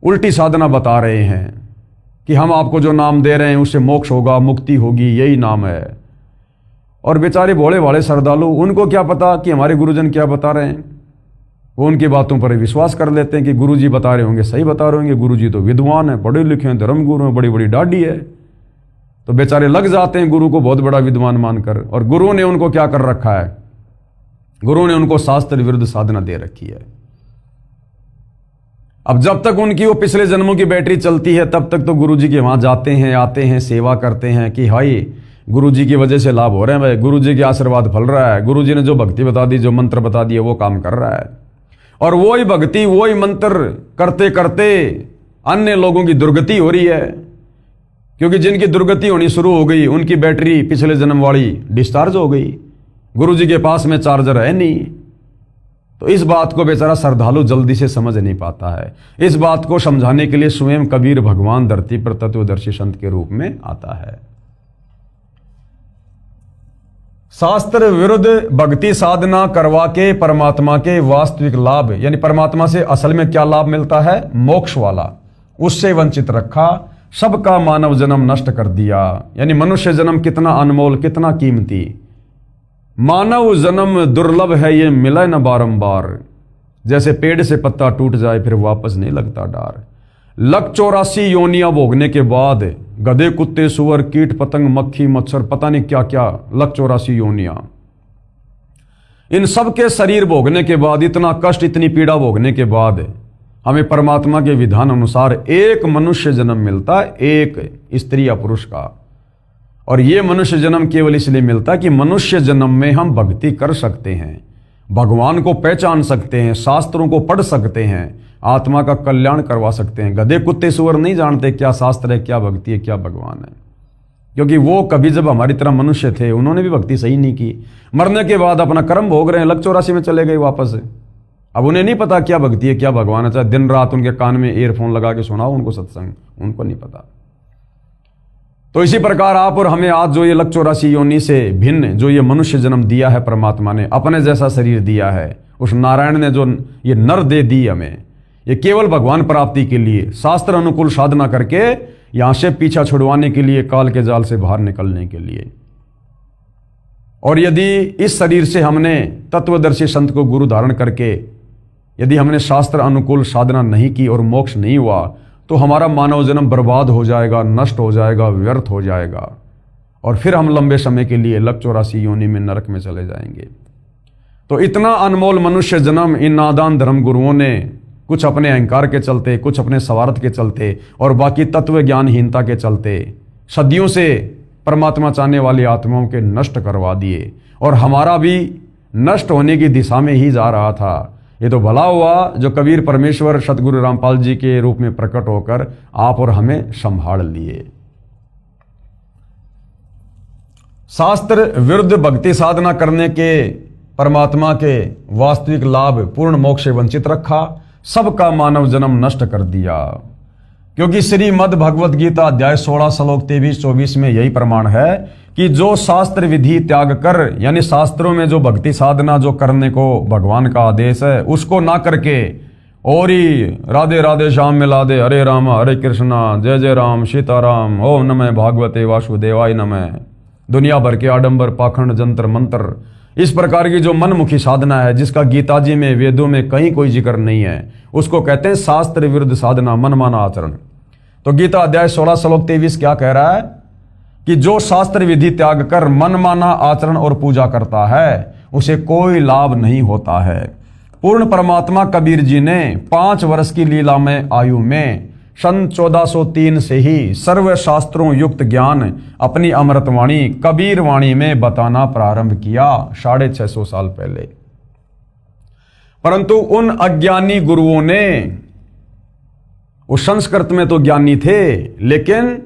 उल्टी साधना बता रहे हैं कि हम आपको जो नाम दे रहे हैं उससे मोक्ष होगा, मुक्ति होगी, यही नाम है। और बेचारे भोले भाले श्रद्धालु, उनको क्या पता कि हमारे गुरुजन क्या बता रहे हैं। वो उनकी बातों पर विश्वास कर लेते हैं कि गुरुजी बता रहे होंगे, सही बता रहे होंगे, गुरुजी तो विद्वान है, पढ़े लिखे हैं, धर्म गुरु हैं, बड़ी बड़ी दाढ़ी है। तो बेचारे लग जाते हैं गुरु को बहुत बड़ा विद्वान मानकर। और गुरु ने उनको क्या कर रखा है? गुरु ने उनको शास्त्र विरुद्ध साधना दे रखी है। अब जब तक उनकी वो पिछले जन्मों की बैटरी चलती है, तब तक तो गुरुजी के वहां जाते हैं, आते हैं, सेवा करते हैं कि हाई गुरुजी की वजह से लाभ हो रहे हैं, भाई गुरुजी के आशीर्वाद फल रहा है, गुरुजी ने जो भक्ति बता दी, जो मंत्र बता दिए, वो काम कर रहा है। और वही भक्ति, वही मंत्र करते करते अन्य लोगों की दुर्गति हो रही है। क्योंकि जिनकी दुर्गति होनी शुरू हो गई, उनकी बैटरी पिछले जन्म वाली डिस्चार्ज हो गई, गुरुजी के पास में चार्जर है नहीं। तो इस बात को बेचारा श्रद्धालु जल्दी से समझ नहीं पाता है। इस बात को समझाने के लिए स्वयं कबीर भगवान धरती पर तत्वदर्शी संत के रूप में आता है। शास्त्र विरुद्ध भक्ति साधना करवा के परमात्मा के वास्तविक लाभ, यानी परमात्मा से असल में क्या लाभ मिलता है, मोक्ष वाला, उससे वंचित रखा। सबका मानव जन्म नष्ट कर दिया। यानी मनुष्य जन्म कितना अनमोल, कितना कीमती। मानव जन्म दुर्लभ है, ये मिले न बारंबार। जैसे पेड़ से पत्ता टूट जाए फिर वापस नहीं लगता डार। 184 योनियां भोगने के बाद, गधे, कुत्ते, सुअर, कीट पतंग, मक्खी, मच्छर, पता नहीं क्या क्या 184 योनियां, इन सब के शरीर भोगने के बाद, इतना कष्ट, इतनी पीड़ा भोगने के बाद हमें परमात्मा के विधान अनुसार एक मनुष्य जन्म मिलता है, एक स्त्री या पुरुष का। और ये मनुष्य जन्म केवल इसलिए मिलता है कि मनुष्य जन्म में हम भक्ति कर सकते हैं, भगवान को पहचान सकते हैं, शास्त्रों को पढ़ सकते हैं, आत्मा का कल्याण करवा सकते हैं। गधे, कुत्ते, सुअर नहीं जानते क्या शास्त्र है, क्या भक्ति है, क्या भगवान है। क्योंकि वो कभी जब हमारी तरह मनुष्य थे, उन्होंने भी भक्ति सही नहीं की। मरने के बाद अपना कर्म भोग रहे हैं, 184 में चले गए वापस। अब उन्हें नहीं पता क्या भक्ति है, क्या भगवान है। चाहे दिन रात उनके कान में ईयरफोन लगा के सुनाओ उनको सत्संग, उनको नहीं पता। तो इसी प्रकार आप और हमें आज जो ये 184 योनि से भिन्न जो ये मनुष्य जन्म दिया है, परमात्मा ने अपने जैसा शरीर दिया है, उस नारायण ने जो ये नर दे दी हमें, ये केवल भगवान प्राप्ति के लिए, शास्त्र अनुकूल साधना करके यहां से पीछा छुड़वाने के लिए, काल के जाल से बाहर निकलने के लिए। और यदि इस शरीर से हमने तत्वदर्शी संत को गुरु धारण करके यदि हमने शास्त्र अनुकूल साधना नहीं की और मोक्ष नहीं हुआ, तो हमारा मानव जन्म बर्बाद हो जाएगा, नष्ट हो जाएगा, व्यर्थ हो जाएगा। और फिर हम लंबे समय के लिए 184 योनि में नरक में चले जाएंगे। तो इतना अनमोल मनुष्य जन्म इन नादान धर्म गुरुओं ने कुछ अपने अहंकार के चलते, कुछ अपने स्वार्थ के चलते और बाकी तत्व ज्ञानहीनता के चलते सदियों से परमात्मा चाहने वाली आत्माओं के नष्ट करवा दिए। और हमारा भी नष्ट होने की दिशा में ही जा रहा था। ये तो भला हुआ जो कबीर परमेश्वर सतगुरु रामपाल जी के रूप में प्रकट होकर आप और हमें संभाल लिए। शास्त्र विरुद्ध भक्ति साधना करने के परमात्मा के वास्तविक लाभ, पूर्ण मोक्ष से वंचित रखा, सबका मानव जन्म नष्ट कर दिया। क्योंकि श्रीमद् भगवत गीता अध्याय 16 श्लोक 23-24 में यही प्रमाण है कि जो शास्त्र विधि त्याग कर, यानी शास्त्रों में जो भक्ति साधना जो करने को भगवान का आदेश है, उसको ना करके और ही राधे राधे श्याम मिला दे, हरे राम हरे कृष्णा, जय जय राम सीताराम, ओम नमः भागवते वासुदेवाय नमः, दुनिया भर के आडंबर, पाखंड, जंतर मंत्र, इस प्रकार की जो मनमुखी साधना है, जिसका गीता जी में, वेदों में कहीं कोई जिक्र नहीं है, उसको कहते हैं शास्त्र विरुद्ध साधना, मनमाना आचरण। तो गीता अध्याय 16 श्लोक 23 क्या कह रहा है कि जो शास्त्र विधि त्याग कर मनमाना आचरण और पूजा करता है उसे कोई लाभ नहीं होता है। पूर्ण परमात्मा कबीर जी ने 5 वर्ष की लीलामय आयु में सन 1403 से ही सर्व शास्त्रों युक्त ज्ञान अपनी अमृतवाणी कबीर वाणी में बताना प्रारंभ किया, 650 साल पहले। परंतु उन अज्ञानी गुरुओं ने, वो संस्कृत में तो ज्ञानी थे लेकिन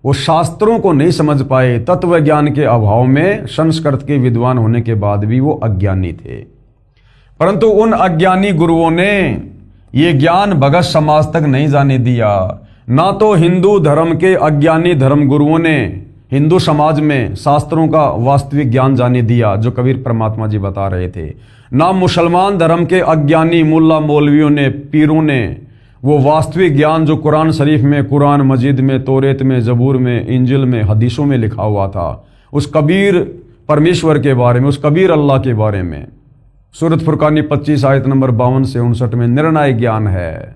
वो शास्त्रों को नहीं समझ पाए। तत्व ज्ञान के अभाव में संस्कृत के विद्वान होने के बाद भी वो अज्ञानी थे। परंतु उन अज्ञानी गुरुओं ने ये ज्ञान भगत समाज तक नहीं जाने दिया। ना तो हिंदू धर्म के अज्ञानी धर्म गुरुओं ने हिंदू समाज में शास्त्रों का वास्तविक ज्ञान जाने दिया जो कबीर परमात्मा जी बता रहे थे, ना मुसलमान धर्म के अज्ञानी मुल्ला मौलवियों ने, पीरों ने वो वास्तविक ज्ञान जो कुरान शरीफ में, कुरान मजीद में, तौरेत में, जबूर में, इंजिल में, हदीसों में लिखा हुआ था, उस कबीर परमेश्वर के बारे में, उस कबीर अल्लाह के बारे में। सूरत फुरकानी 25 आयत नंबर 52 से 59 में निर्णायक ज्ञान है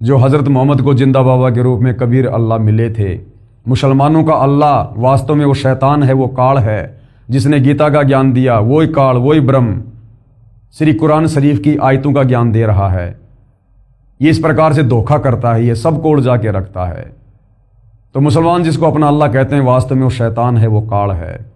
जो हजरत मोहम्मद को जिंदा बाबा के रूप में कबीर अल्लाह मिले थे। मुसलमानों का अल्लाह वास्तव में वो शैतान है, वो काल है जिसने गीता का ज्ञान दिया। वही काल, वही ब्रह्म श्री कुरान शरीफ की आयतों का ज्ञान दे रहा है। ये इस प्रकार से धोखा करता है, ये सबको उलझा के रखता है। तो मुसलमान जिसको अपना अल्लाह कहते हैं वास्तव में वो शैतान है, वो काल है।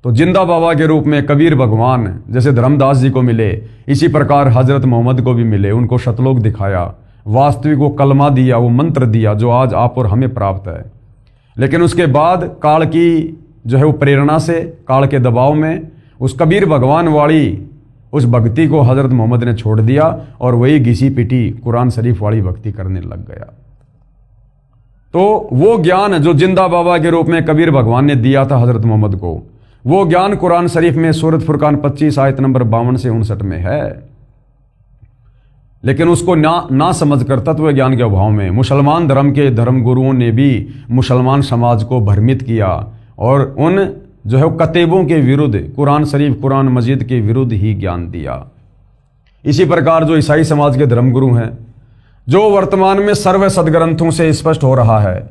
तो जिंदा बाबा के रूप में कबीर भगवान जैसे धर्मदास जी को मिले, इसी प्रकार हजरत मोहम्मद को भी मिले। उनको शतलोक दिखाया, वास्तविक वो कलमा दिया, वो मंत्र दिया जो आज आप और हमें प्राप्त है। लेकिन उसके बाद काल की जो है वो प्रेरणा से, काल के दबाव में उस कबीर भगवान वाली उस भक्ति को हजरत मोहम्मद ने छोड़ दिया और वही घिसी पिटी कुरान शरीफ वाली भक्ति करने लग गया। तो वो ज्ञान जो जिंदा बाबा के रूप में कबीर भगवान ने दिया था हजरत मोहम्मद को, वो ज्ञान कुरान शरीफ में सूरत फुरकान 25 आयत नंबर 52 से 59 में है। लेकिन उसको ना समझकर तत्व ज्ञान के अभाव में मुसलमान धर्म के धर्म गुरुओं ने भी मुसलमान समाज को भ्रमित किया और उन जो है कतेबों के विरुद्ध, कुरान शरीफ, कुरान मजीद के विरुद्ध ही ज्ञान दिया। इसी प्रकार जो ईसाई समाज के धर्मगुरु हैं, जो वर्तमान में सर्व सदग्रंथों से स्पष्ट हो रहा है,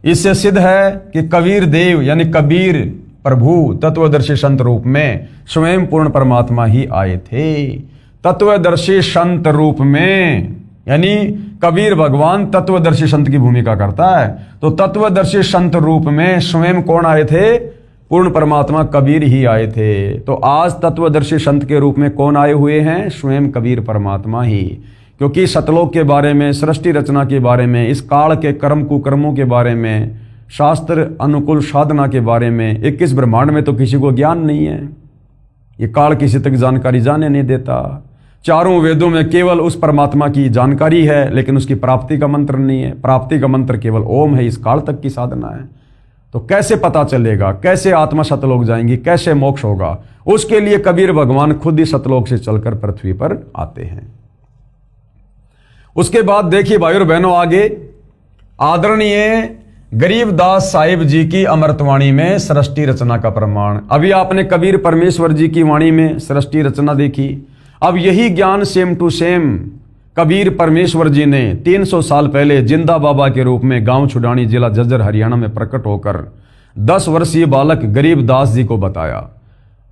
इससे सिद्ध है कि कबीर देव यानी कबीर प्रभु तत्वदर्शी संत रूप में स्वयं पूर्ण परमात्मा ही आए थे। तत्वदर्शी संत रूप में यानी कबीर भगवान तत्वदर्शी संत की भूमिका करता है। तो तत्वदर्शी संत रूप में स्वयं कौन आए थे? पूर्ण परमात्मा कबीर ही आए थे। तो आज तत्वदर्शी संत के रूप में कौन आए हुए हैं? स्वयं कबीर परमात्मा ही। क्योंकि सतलोक के बारे में, सृष्टि रचना के बारे में, इस काल के कर्म कुकर्मों के बारे में, शास्त्र अनुकूल साधना के बारे में 21 ब्रह्मांड में तो किसी को ज्ञान नहीं है। ये काल किसी तक जानकारी जाने नहीं देता। चारों वेदों में केवल उस परमात्मा की जानकारी है, लेकिन उसकी प्राप्ति का मंत्र नहीं है। प्राप्ति का मंत्र केवल ओम है। इस काल तक की साधना है। तो कैसे पता चलेगा? कैसे आत्मा सतलोक जाएंगी? कैसे मोक्ष होगा? उसके लिए कबीर भगवान खुद ही सतलोक से चलकर पृथ्वी पर आते हैं। उसके बाद देखिए भाई और बहनों, आगे आदरणीय गरीबदास साहिब जी की अमृतवाणी में सृष्टि रचना का प्रमाण। अभी आपने कबीर परमेश्वर जी की वाणी में सृष्टि रचना देखी। अब यही ज्ञान सेम टू सेम कबीर परमेश्वर जी ने 300 साल पहले जिंदा बाबा के रूप में गांव छुडानी, जिला झज्जर, हरियाणा में प्रकट होकर 10 वर्षीय बालक गरीबदास जी को बताया।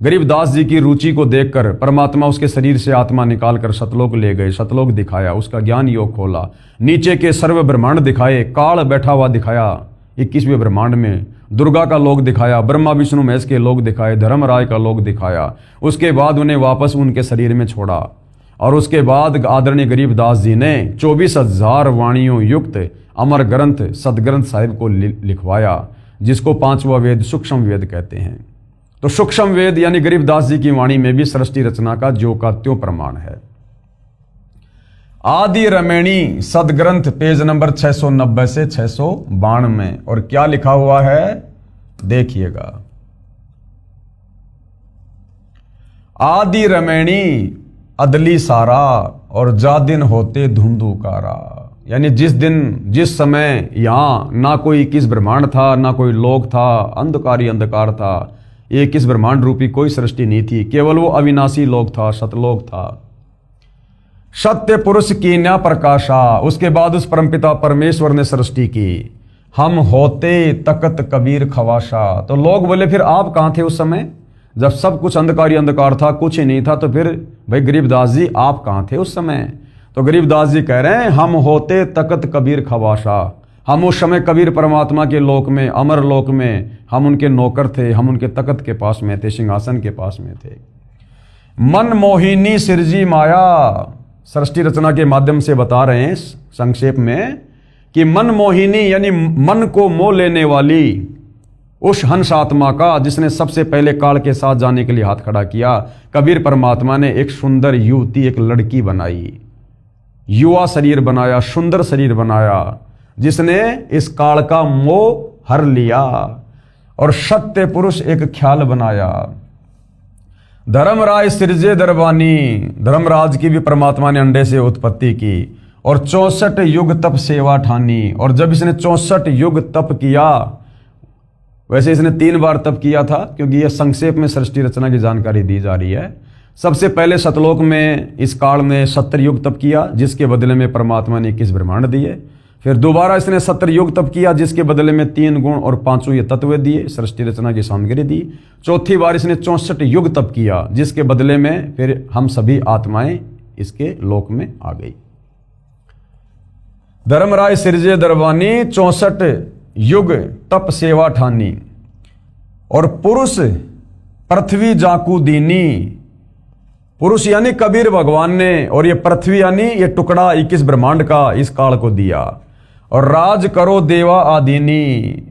गरीबदास जी की रुचि को देखकर परमात्मा उसके शरीर से आत्मा निकालकर सतलोक ले गए। सतलोक दिखाया, उसका ज्ञान योग खोला, नीचे के सर्व ब्रह्मांड दिखाए, काल बैठा हुआ दिखाया 21वें ब्रह्मांड में, दुर्गा का लोक दिखाया, ब्रह्मा विष्णु महेश के लोक दिखाए, धर्मराय का लोक दिखाया। उसके बाद उन्हें वापस उनके शरीर में छोड़ा और उसके बाद आदरणीय गरीबदास जी ने 24,000 वाणियों युक्त अमर ग्रंथ सदग्रंथ साहिब को लिखवाया, जिसको 5वां वेद सूक्ष्म वेद कहते हैं। तो सूक्ष्म वेद यानी गरीबदास जी की वाणी में भी सृष्टि रचना का ज्यों का त्यों प्रमाण है। आदि रमणी सदग्रंथ पेज नंबर 690 से 692 में, और क्या लिखा हुआ है देखिएगा। आदि रमणी अदली सारा और जादिन होते धुंधुकारा। यानी जिस दिन जिस समय यहाँ ना कोई 21 ब्रह्मांड था, ना कोई लोक था, अंधकार ही अंधकार था, 21 ब्रह्मांड रूपी कोई सृष्टि नहीं थी, केवल वो अविनाशी लोक था, सतलोक था। सत्य पुरुष की न्या प्रकाशा, उसके बाद उस परमपिता परमेश्वर ने सृष्टि की। हम होते तकत कबीर खवाशा। तो लोग बोले फिर आप कहाँ थे उस समय जब सब कुछ अंधकार ही अंधकार था, कुछ ही नहीं था, तो फिर भाई गरीबदास जी आप कहाँ थे उस समय? तो गरीबदास जी कह रहे हैं हम होते तकत कबीर खवाशा। हम उस समय कबीर परमात्मा के लोक में, अमर लोक में, हम उनके नौकर थे, हम उनके तकत के पास में थे, सिंहासन के पास में थे। मन मोहिनी सिरजी माया, सृष्टि रचना के माध्यम से बता रहे हैं संक्षेप में कि मन मोहिनी यानी मन को मोह लेने वाली उस हंस आत्मा का जिसने सबसे पहले काल के साथ जाने के लिए हाथ खड़ा किया, कबीर परमात्मा ने एक सुंदर युवती, एक लड़की बनाई, युवा शरीर बनाया, सुंदर शरीर बनाया, जिसने इस काल का मोह हर लिया और सत्य पुरुष एक ख्याल बनाया। धर्मराज सिरजे दरबानी, धर्मराज की भी परमात्मा ने अंडे से उत्पत्ति की और 64 युग तप सेवा ठानी। और जब इसने 64 युग तप किया, वैसे इसने 3 बार तप किया था क्योंकि यह संक्षेप में सृष्टि रचना की जानकारी दी जा रही है। सबसे पहले सतलोक में इस काल में 70 युग तप किया, जिसके बदले में परमात्मा ने 21 ब्रह्मांड दिए। फिर दोबारा इसने 70 युग तप किया, जिसके बदले में 3 गुण और 5 ये तत्व दिए, सृष्टि रचना की सामग्री दी। चौथी बार इसने 64 युग तप किया, जिसके बदले में फिर हम सभी आत्माएं इसके लोक में आ गई। धर्मराय सिरजे दरबानी 64 युग तप सेवा ठानी और पुरुष पृथ्वी जाकू दीनी। पुरुष यानी कबीर भगवान ने, और ये पृथ्वी यानी ये टुकड़ा 21 ब्रह्मांड का इस काल को दिया। और राज करो देवा आदीनी,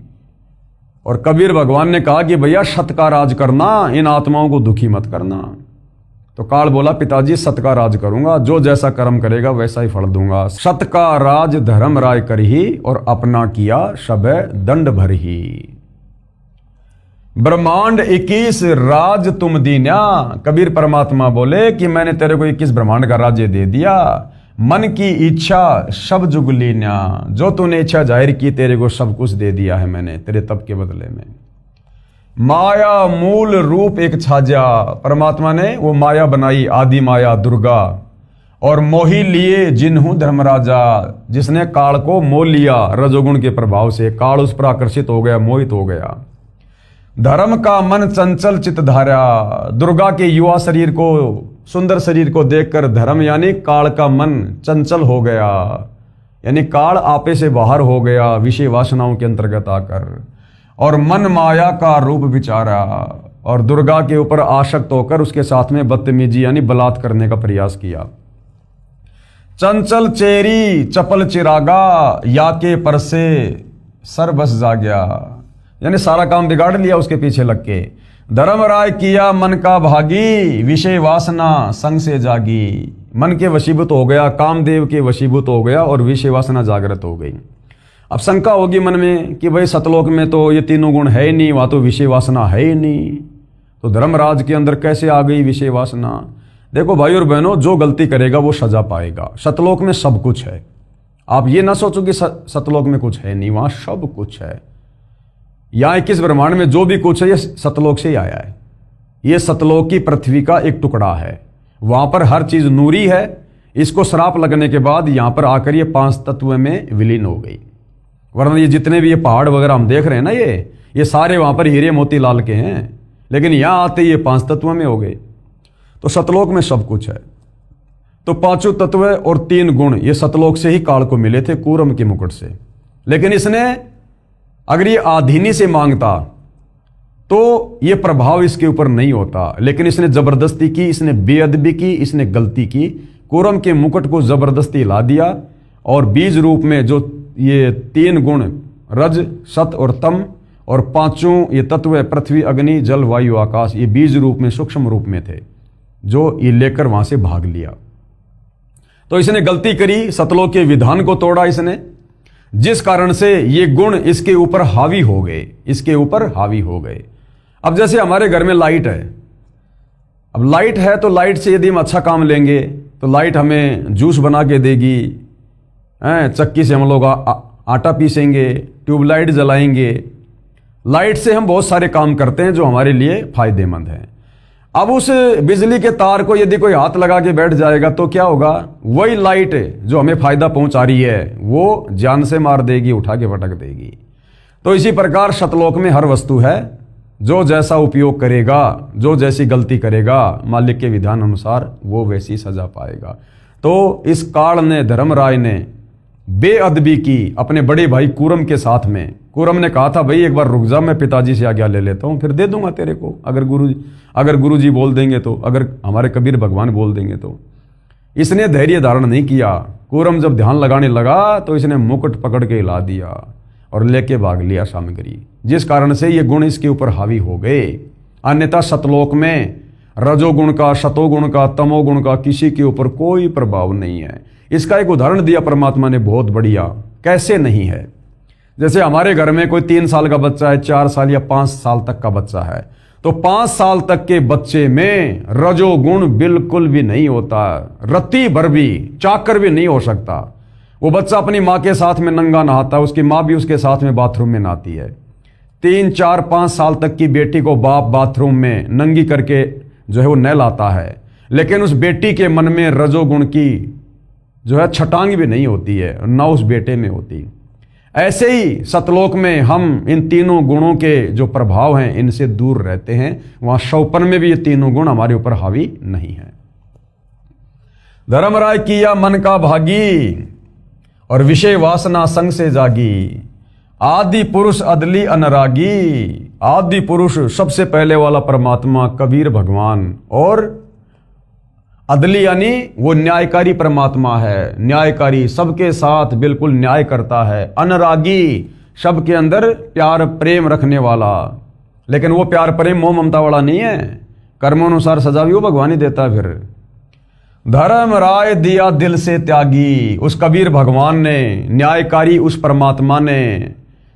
और कबीर भगवान ने कहा कि भैया सत का राज करना, इन आत्माओं को दुखी मत करना। तो काल बोला पिताजी सत का राज करूंगा, जो जैसा कर्म करेगा वैसा ही फल दूंगा। सत का राज धर्म राय करही और अपना किया सब दंड भरही। ब्रह्मांड 21 राज तुम दीन्या। कबीर परमात्मा बोले कि मैंने तेरे को 21 ब्रह्मांड का राज्य दे दिया। मन की इच्छा सब जुग लीन्या, जो तूने इच्छा जाहिर की तेरे को सब कुछ दे दिया है मैंने तेरे तप के बदले में। माया मूल रूप एक छाजा, परमात्मा ने वो माया बनाई, आदि माया दुर्गा, और मोही लिए जिन्हू धर्मराजा, जिसने काल को मोह लिया रजोगुण के प्रभाव से, काल उस पर आकर्षित हो गया, मोहित हो गया। धर्म का मन चंचल चित धारा, दुर्गा के युवा शरीर को, सुंदर शरीर को देखकर धर्म यानी काल का मन चंचल हो गया, यानी काल आपे से बाहर हो गया विषय वासनाओं के अंतर्गत आकर। और मन माया का रूप विचारा, और दुर्गा के ऊपर आसक्त होकर उसके साथ में बदतमीजी यानी बलात् करने का प्रयास किया। चंचल चेरी चपल चिरागा, या के पर से सर बस जा गया, यानी सारा काम बिगाड़ लिया उसके पीछे लग के। धर्मराय किया मन का भागी, विषय वासना संग से जागी, मन के वशीभूत हो गया, कामदेव के वशीभूत हो गया और विषय वासना जागृत हो गई। अब शंका होगी मन में कि भाई सतलोक में तो ये तीनों गुण है ही नहीं, वहां तो विषय वासना है ही नहीं, तो धर्मराज के अंदर कैसे आ गई विषय वासना? देखो भाई और बहनों, जो गलती करेगा वो सजा पाएगा। सतलोक में सब कुछ है, आप ये ना सोचो कि सतलोक में कुछ है नहीं, वहां सब कुछ है। यहाँ 21 ब्रह्मांड में जो भी कुछ है ये सतलोक से ही आया है। ये सतलोक की पृथ्वी का एक टुकड़ा है, वहां पर हर चीज नूरी है। इसको श्राप लगने के बाद यहां पर आकर ये 5 तत्व में विलीन हो गई। वरना ये जितने भी ये पहाड़ वगैरह हम देख रहे हैं ना, ये सारे वहां पर हीरे मोती लाल के हैं, लेकिन यहां आते ये 5 तत्व में हो गए। तो सतलोक में सब कुछ है। तो 5 तत्व और 3 गुण ये सतलोक से ही काल को मिले थे, कूरम के मुकुट से। लेकिन इसने अगर ये आधीनी से मांगता तो ये प्रभाव इसके ऊपर नहीं होता, लेकिन इसने जबरदस्ती की, इसने बेअदबी की, इसने गलती की। कूरम के मुकुट को जबरदस्ती ला दिया और बीज रूप में जो ये 3 गुण रज सत और तम और 5 ये तत्व पृथ्वी अग्नि जल वायु आकाश, ये बीज रूप में सूक्ष्म रूप में थे, जो ये लेकर वहां से भाग लिया। तो इसने गलती करी, सतलोक के विधान को तोड़ा इसने, जिस कारण से ये गुण इसके ऊपर हावी हो गए, इसके ऊपर हावी हो गए। अब जैसे हमारे घर में लाइट है, अब लाइट है तो लाइट से यदि हम अच्छा काम लेंगे तो लाइट हमें जूस बना के देगी, चक्की से हम लोग आटा पीसेंगे, ट्यूबलाइट जलाएंगे। लाइट से हम बहुत सारे काम करते हैं जो हमारे लिए फायदेमंद हैं। अब उस बिजली के तार को यदि कोई हाथ लगा के बैठ जाएगा तो क्या होगा? वही लाइट जो हमें फायदा पहुंचा रही है वो जान से मार देगी, उठा के पटक देगी। तो इसी प्रकार सतलोक में हर वस्तु है, जो जैसा उपयोग करेगा, जो जैसी गलती करेगा, मालिक के विधान अनुसार वो वैसी सजा पाएगा। तो इस काल ने, धर्मराय ने बेअदबी की अपने बड़े भाई कूरम के साथ में। कूरम ने कहा था भाई एक बार रुक जा, मैं पिताजी से आज्ञा ले लेता हूं, फिर दे दूंगा तेरे को, अगर गुरुजी बोल देंगे तो, अगर हमारे कबीर भगवान बोल देंगे तो। इसने धैर्य धारण नहीं किया। कूरम जब ध्यान लगाने लगा तो इसने मुकुट पकड़ के हिला दिया और लेके भाग लिया सामग्री, जिस कारण से ये गुण इसके ऊपर हावी हो गए। अन्यथा सतलोक में रजोगुण का, शतोगुण का, तमोगुण का किसी के ऊपर कोई प्रभाव नहीं है। इसका एक उदाहरण दिया परमात्मा ने बहुत बढ़िया, कैसे नहीं है। जैसे हमारे घर में कोई 3 साल का बच्चा है, 4 साल या 5 साल तक का बच्चा है, तो 5 साल तक के बच्चे में रजोगुण बिल्कुल भी नहीं होता, रत्ती भर भी, चाकर भी नहीं हो सकता। वो बच्चा अपनी माँ के साथ में नंगा नहाता है, उसकी माँ भी उसके साथ में बाथरूम में नहाती है। 3, 4, 5 साल तक की बेटी को बाप बाथरूम में नंगी करके जो है वो नहलाता है, लेकिन उस बेटी के मन में रजोगुण की जो है छटांग भी नहीं होती है, ना उस बेटे में होती। ऐसे ही सतलोक में हम इन तीनों गुणों के जो प्रभाव हैं इनसे दूर रहते हैं। वहां शौपन में भी ये तीनों गुण हमारे ऊपर हावी नहीं है। धर्मराय किया मन का भागी और विषय वासना संग से जागी। आदि पुरुष अदली अनरागी। आदि पुरुष सबसे पहले वाला परमात्मा कबीर भगवान, और अदली यानी वो न्यायकारी परमात्मा है, न्यायकारी, सबके साथ बिल्कुल न्याय करता है। अनुरागी, सबके अंदर प्यार प्रेम रखने वाला, लेकिन वो प्यार प्रेम मोह ममता वाला नहीं है, कर्मानुसार सजा भी वो भगवान ही देता है। फिर धर्मराय दिया दिल से त्यागी। उस कबीर भगवान ने, न्यायकारी उस परमात्मा ने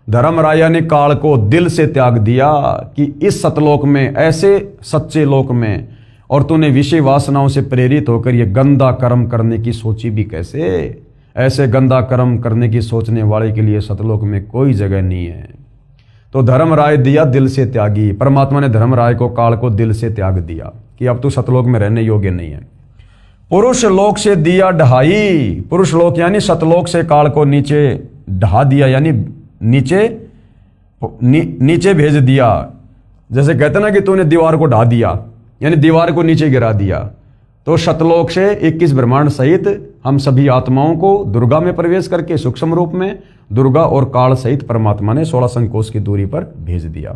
धर्मराया ने काल को दिल से त्याग दिया कि इस सतलोक में, ऐसे सच्चे लोक में, और तूने विषय वासनाओं से प्रेरित होकर ये गंदा कर्म करने की सोची भी कैसे? ऐसे गंदा कर्म करने की सोचने वाले के लिए सतलोक में कोई जगह नहीं है। तो धर्मराय दिया दिल से त्यागी। परमात्मा ने धर्मराय को, काल को दिल से त्याग दिया कि अब तू सतलोक में रहने योग्य नहीं है। पुरुष लोक से दिया ढहाई। पुरुष लोक यानी सतलोक से काल को नीचे ढहा दिया, यानी नीचे भेज दिया। जैसे कहते ना कि तूने दीवार को ढा दिया, यानी दीवार को नीचे गिरा दिया। तो सतलोक से 21 ब्रह्मांड सहित हम सभी आत्माओं को दुर्गा में प्रवेश करके सूक्ष्म रूप में दुर्गा और काल सहित परमात्मा ने 16 संकोश की दूरी पर भेज दिया।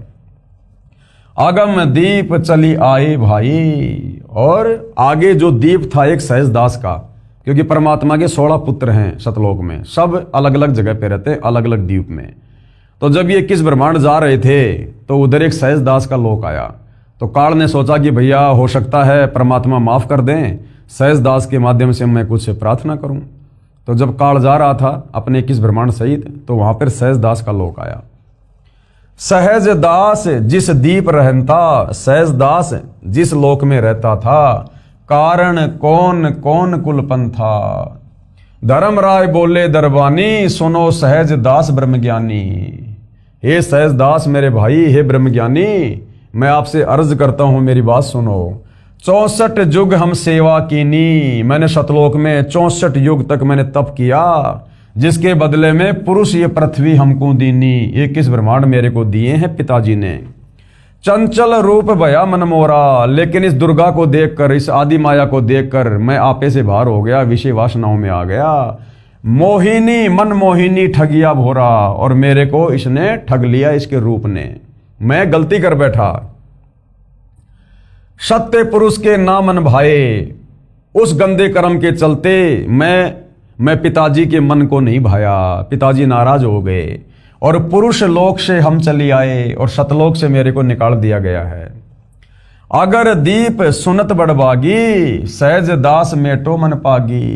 आगम दीप चली आए भाई। और आगे जो दीप था एक सहजदास का, क्योंकि परमात्मा के 16 पुत्र हैं सतलोक में, सब अलग अलग जगह पे रहते हैं, अलग अलग द्वीप में। तो जब ये 21 ब्रह्मांड जा रहे थे तो उधर एक सहजदास का लोक आया। तो काल ने सोचा कि भैया हो सकता है परमात्मा माफ कर दें, सहजदास के माध्यम से मैं कुछ प्रार्थना करूं। तो जब काल जा रहा था अपने 21 ब्रह्मांड सहित, तो वहां पर सहजदास का लोक आया। सहजदास जिस दीप रहता, सहजदास जिस लोक में रहता था, कारण कौन कौन कुलपन था। धर्मराय बोले दरबानी, सुनो सहजदास ब्रह्मज्ञानी। हे सहजदास मेरे भाई, हे ब्रह्मज्ञानी, मैं आपसे अर्ज करता हूं, मेरी बात सुनो। 64 युग हम सेवा कीनी। मैंने सतलोक में 64 युग तक मैंने तप किया, जिसके बदले में पुरुष ये पृथ्वी हमको दीनी। 21 ब्रह्मांड मेरे को दिए हैं पिताजी ने। चंचल रूप भया मन मोरा। लेकिन इस दुर्गा को देखकर, इस आदि माया को देखकर मैं आपे से बाहर हो गया, विषय वासनाओं में आ गया। मोहिनी मन मोहिनी ठगिया भोरा। और मेरे को इसने ठग लिया, इसके रूप ने। मैं गलती कर बैठा। सत्य पुरुष के ना मन भाए। उस गंदे कर्म के चलते मैं पिताजी के मन को नहीं भाया, पिताजी नाराज हो गए और पुरुष लोक से हम चली आए और सतलोक से मेरे को निकाल दिया गया है। अगर दीप सुनत बड़बागी, सहजदास मेटो मन पागी।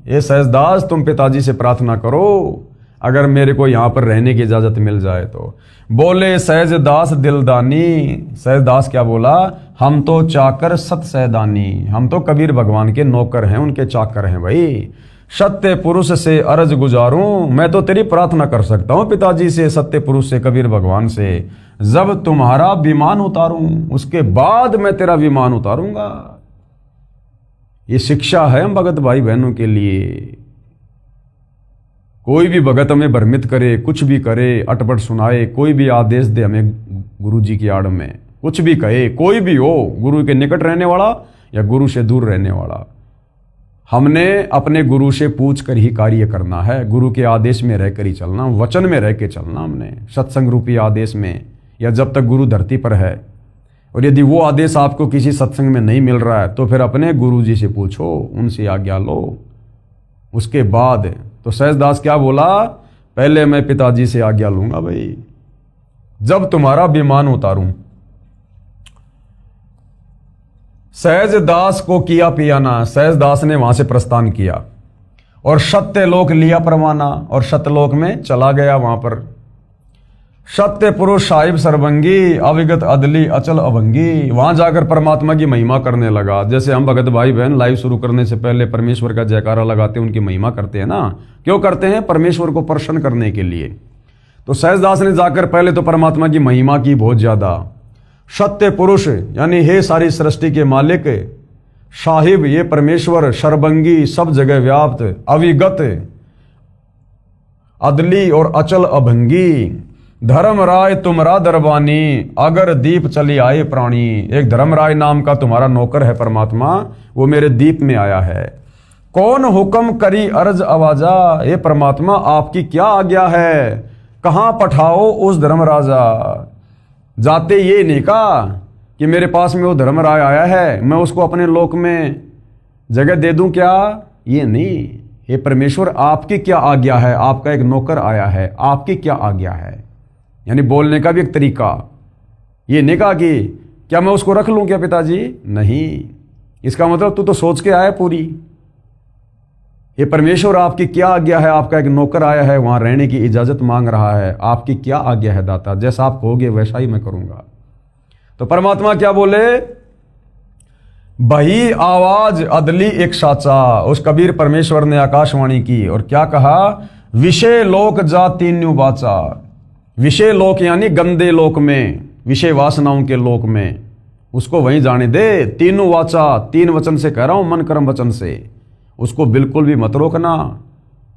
ये सहजदास तुम पिताजी से प्रार्थना करो, अगर मेरे को यहां पर रहने की इजाजत मिल जाए तो। बोले सहजदास दिलदानी। सहजदास क्या बोला? हम तो चाकर सत सहदानी। हम तो कबीर भगवान के नौकर हैं, उनके चाकर हैं भाई। सत्य पुरुष से अर्ज गुजारूं, मैं तो तेरी प्रार्थना कर सकता हूं पिताजी से, सत्य पुरुष से, कबीर भगवान से, जब तुम्हारा विमान उतारूं उसके बाद मैं तेरा विमान उतारूंगा। ये शिक्षा है हम भगत भाई बहनों के लिए। कोई भी भगत हमें भ्रमित करे, कुछ भी करे, अटपट सुनाए, कोई भी आदेश दे हमें गुरु जी की आड़ में, कुछ भी कहे, कोई भी हो, गुरु के निकट रहने वाला या गुरु से दूर रहने वाला, हमने अपने गुरु से पूछ कर ही कार्य करना है। गुरु के आदेश में रहकर ही चलना, वचन में रह के चलना हमने, सत्संग रूपी आदेश में, या जब तक गुरु धरती पर है। और यदि वो आदेश आपको किसी सत्संग में नहीं मिल रहा है तो फिर अपने गुरु जी से पूछो, उनसे आज्ञा लो। उसके बाद तो सहजदास क्या बोला, पहले मैं पिताजी से आज्ञा लूंगा भाई, जब तुम्हारा विमान उतारूं। सहजदास को किया पियाना, सहजदास ने वहां से प्रस्थान किया और सत्यलोक लिया परवाना और सत्यलोक में चला गया। वहां पर सत्य पुरुष साहिब सर्वंगी, अविगत अदली अचल अभंगी, वहां जाकर परमात्मा की महिमा करने लगा। जैसे हम भगत भाई बहन लाइव शुरू करने से पहले परमेश्वर का जयकारा लगाते हैं, उनकी महिमा करते हैं ना, क्यों करते हैं? परमेश्वर को प्रसन्न करने के लिए। तो सहजदास ने जाकर पहले तो परमात्मा की महिमा की बहुत ज्यादा। सत्य पुरुष यानी हे सारी सृष्टि के मालिक, साहिब ये परमेश्वर, सर्वंगी सब जगह व्याप्त, अविगत अदली और अचल अभंगी, धर्मराय तुम्हारा दरबानी, अगर दीप चली आए प्राणी। एक धर्मराय नाम का तुम्हारा नौकर है परमात्मा, वो मेरे दीप में आया है। कौन हुक्म करी अर्ज आवाजा, ये परमात्मा आपकी क्या आज्ञा है, कहां पठाओ उस धर्मराजा। जाते ये नहीं कहा कि मेरे पास में वो धर्मराय आया है, मैं उसको अपने लोक में जगह दे दूं क्या, ये नहीं। हे परमेश्वर आपकी क्या आज्ञा है, आपका एक नौकर आया है, आपकी क्या आज्ञा है। यानी बोलने का भी एक तरीका, ये नहीं कहा कि क्या मैं उसको रख लूं क्या पिताजी, नहीं। इसका मतलब तू तो सोच के आया पूरी। ये परमेश्वर आपकी क्या आज्ञा है, आपका एक नौकर आया है, वहां रहने की इजाजत मांग रहा है, आपकी क्या आज्ञा है दाता, जैसा आप कहोगे वैसा ही मैं करूंगा। तो परमात्मा क्या बोले, बही आवाज अदली एक साचा। उस कबीर परमेश्वर ने आकाशवाणी की और क्या कहा, विषय लोक जा तीन्यू बाचा। विषय लोक यानी गंदे लोक में, विषय वासनाओं के लोक में, उसको वहीं जाने दे। तीनों वाचा, तीन वचन से कह रहा हूं, मन कर्म वचन से, उसको बिल्कुल भी मत रोकना,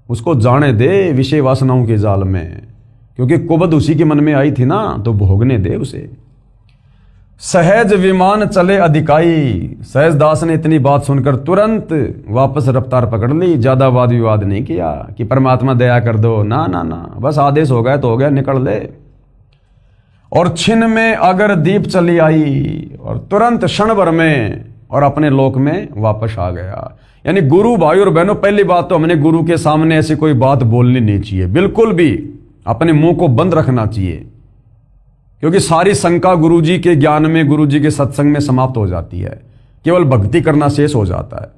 उसको जाने दे विषय वासनाओं के जाल में, क्योंकि कुबद उसी के मन में आई थी ना, तो भोगने दे उसे। सहज विमान चले अधिकाई। सहजदास ने इतनी बात सुनकर तुरंत वापस रफ्तार पकड़ ली, ज्यादा वाद विवाद नहीं किया कि परमात्मा दया कर दो, ना ना ना, बस आदेश हो गया तो हो गया, निकल ले। और छिन में अगर दीप चली आई, और तुरंत क्षण भर में और अपने लोक में वापस आ गया। यानी गुरु भाई और बहनों, पहली बात तो हमने गुरु के सामने ऐसी कोई बात बोलनी नहीं चाहिए, बिल्कुल भी अपने मुंह को बंद रखना चाहिए, क्योंकि सारी शंका गुरु जी के ज्ञान में, गुरु जी के सत्संग में समाप्त हो जाती है, केवल भक्ति करना शेष हो जाता है।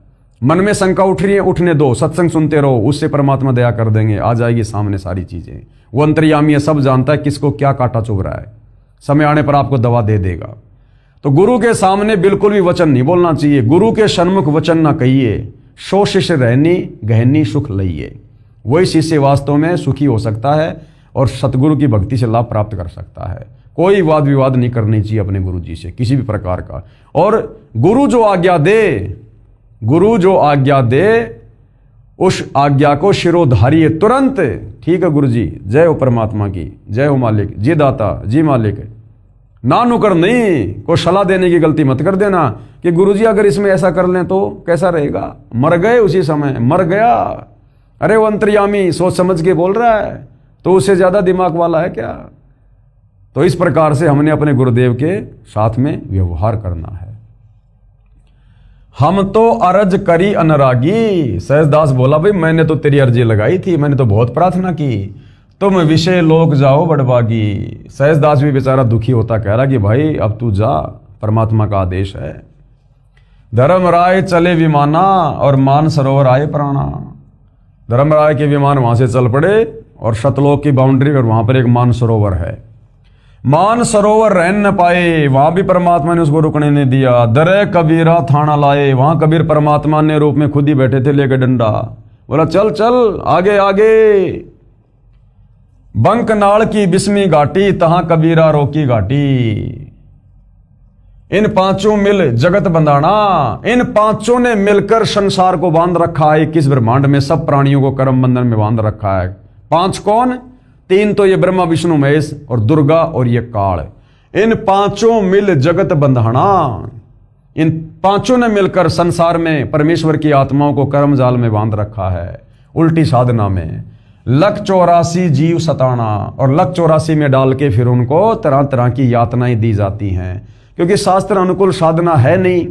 मन में शंका उठ रही है, उठने दो, सत्संग सुनते रहो, उससे परमात्मा दया कर देंगे, आ जाएगी सामने सारी चीजें। वो अंतर्यामी है, सब जानता है किसको क्या कांटा चुभ रहा है, समय आने पर आपको दवा दे देगा। तो गुरु के सामने बिल्कुल भी वचन नहीं बोलना चाहिए, गुरु के सन्मुख वचन ना कहिए। सो शिष्य रहनी गहनी सुख लइए, वही शिष्य वास्तव में सुखी हो सकता है और सतगुरु की भक्ति से लाभ प्राप्त कर सकता है। कोई वाद विवाद नहीं करनी चाहिए अपने गुरु जी से किसी भी प्रकार का। और गुरु जो आज्ञा दे, गुरु जो आज्ञा दे, उस आज्ञा को शिरोधारिये तुरंत। ठीक है गुरु जी, जय हो परमात्मा की, जय हो मालिक जी, दाता जी मालिक। ना नुकर नहीं, को सलाह देने की गलती मत कर देना कि गुरुजी अगर इसमें ऐसा कर लें तो कैसा रहेगा, मर गए उसी समय, मर गया। अरे वो अंतर्यामी सोच समझ के बोल रहा है, तो उससे ज्यादा दिमाग वाला है क्या। तो इस प्रकार से हमने अपने गुरुदेव के साथ में व्यवहार करना है। हम तो अर्ज करी अनुरागी। सहजदास बोला, भाई मैंने तो तेरी अर्जी लगाई थी, मैंने तो बहुत प्रार्थना की, तुम विषय लोक जाओ बड़भागी। सहजदास भी बेचारा दुखी होता कह रहा कि भाई अब तू जा, परमात्मा का आदेश है। धर्मराय चले विमाना और मान सरोवर आए प्राणा। धर्मराय के विमान वहां से चल पड़े और सतलोक की बाउंड्री पर वहां पर एक मान सरोवर है। मान सरोवर रहन न पाए, वहां भी परमात्मा ने उसको रुकने नहीं दिया। दरे कबीरा थाना लाए, वहां कबीर परमात्मा ने रूप में खुद ही बैठे थे लेकर डंडा। बोला चल चल आगे आगे। बंकनाल की बिस्मी घाटी, तहां कबीरा रोकी घाटी। इन पांचों मिल जगत बंधाना, इन पांचों ने मिलकर संसार को बांध रखा है। किस ब्रह्मांड में सब प्राणियों को कर्म बंधन में बांध रखा है। पांच कौन? तीन तो ये ब्रह्मा विष्णु महेश और दुर्गा और ये काल। इन पांचों मिल जगत बंधाना, इन पांचों ने मिलकर संसार में परमेश्वर की आत्माओं को कर्म जाल में बांध रखा है। उल्टी साधना में 184 जीव सताना, और 184 में डाल के फिर उनको तरह तरह की यातनाएं दी जाती हैं, क्योंकि शास्त्र अनुकूल साधना है नहीं।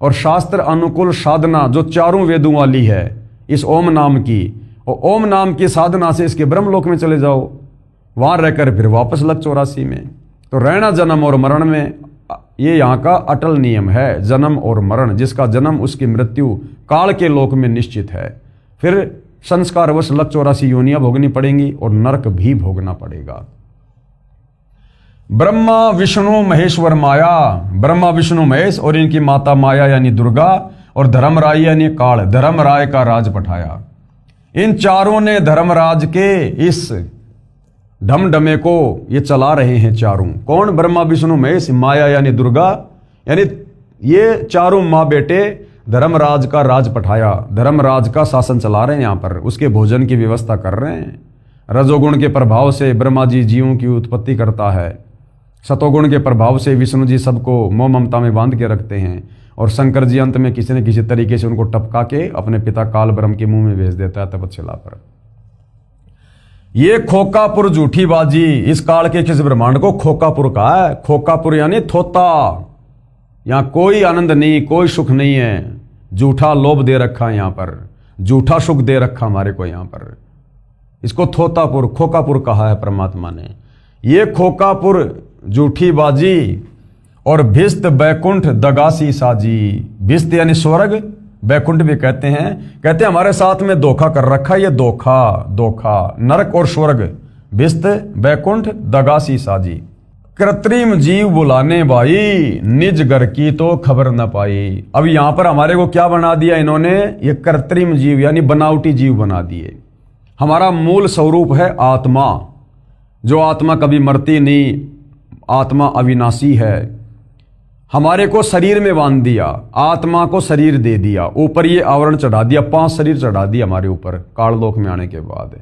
और शास्त्र अनुकूल साधना जो चारों वेदों वाली है इस ओम नाम की, और ओम नाम की साधना से इसके ब्रह्मलोक में चले जाओ, वहां रहकर फिर वापस 184 में। तो रहना जन्म और मरण में, ये यहाँ का अटल नियम है, जन्म और मरण। जिसका जन्म उसकी मृत्यु काल के लोक में निश्चित है। फिर संस्कारवश 184 योनियां भोगनी पड़ेंगी और नरक भी भोगना पड़ेगा। ब्रह्मा विष्णु महेश्वर माया, ब्रह्मा विष्णु महेश और इनकी माता माया यानी दुर्गा, और धर्मराय यानी काल, धर्मराय का राज पठाया। इन चारों ने धर्मराज के इस ढमढमे को ये चला रहे हैं चारों। कौन? ब्रह्मा विष्णु महेश, माया यानी दुर्गा, यानी ये चारों माँ बेटे धर्मराज का राज पठाया, धर्मराज का शासन चला रहे हैं। यहाँ पर उसके भोजन की व्यवस्था कर रहे हैं। रजोगुण के प्रभाव से ब्रह्मा जी जीवों की उत्पत्ति करता है, सतोगुण के प्रभाव से विष्णु जी सबको मोह ममता में बांध के रखते हैं, और शंकर जी अंत में किसी न किसी तरीके से उनको टपका के अपने पिता काल ब्रह्म के मुंह में भेज देता है तपस्या पर। ये खोकापुर झूठी बाजी, इस काल के किस ब्रह्मांड को खोकापुर कहा है? खोकापुर यानी थोता। यहां कोई आनंद नहीं, कोई सुख नहीं है। झूठा लोभ दे रखा है, यहां पर झूठा सुख दे रखा हमारे को। यहां पर इसको थोतापुर, खोकापुर कहा है परमात्मा ने। ये खोकापुर झूठी बाजी, और भिस्त बैकुंठ दगासी साजी। भिस्त यानी स्वर्ग, बैकुंठ भी कहते हैं हमारे साथ में धोखा कर रखा है। ये धोखा नरक और स्वर्ग, भिस्त बैकुंठ दगासी साजी। कृत्रिम जीव बुलाने भाई, निज घर की तो खबर न पाई। अब यहां पर हमारे को क्या बना दिया इन्होंने? ये कृत्रिम जीव यानी बनावटी जीव बना दिए। हमारा मूल स्वरूप है आत्मा, जो आत्मा कभी मरती नहीं, आत्मा अविनाशी है। हमारे को शरीर में बांध दिया, आत्मा को शरीर दे दिया, ऊपर ये आवरण चढ़ा दिया, 5 शरीर चढ़ा दिया हमारे ऊपर काललोक में आने के बाद।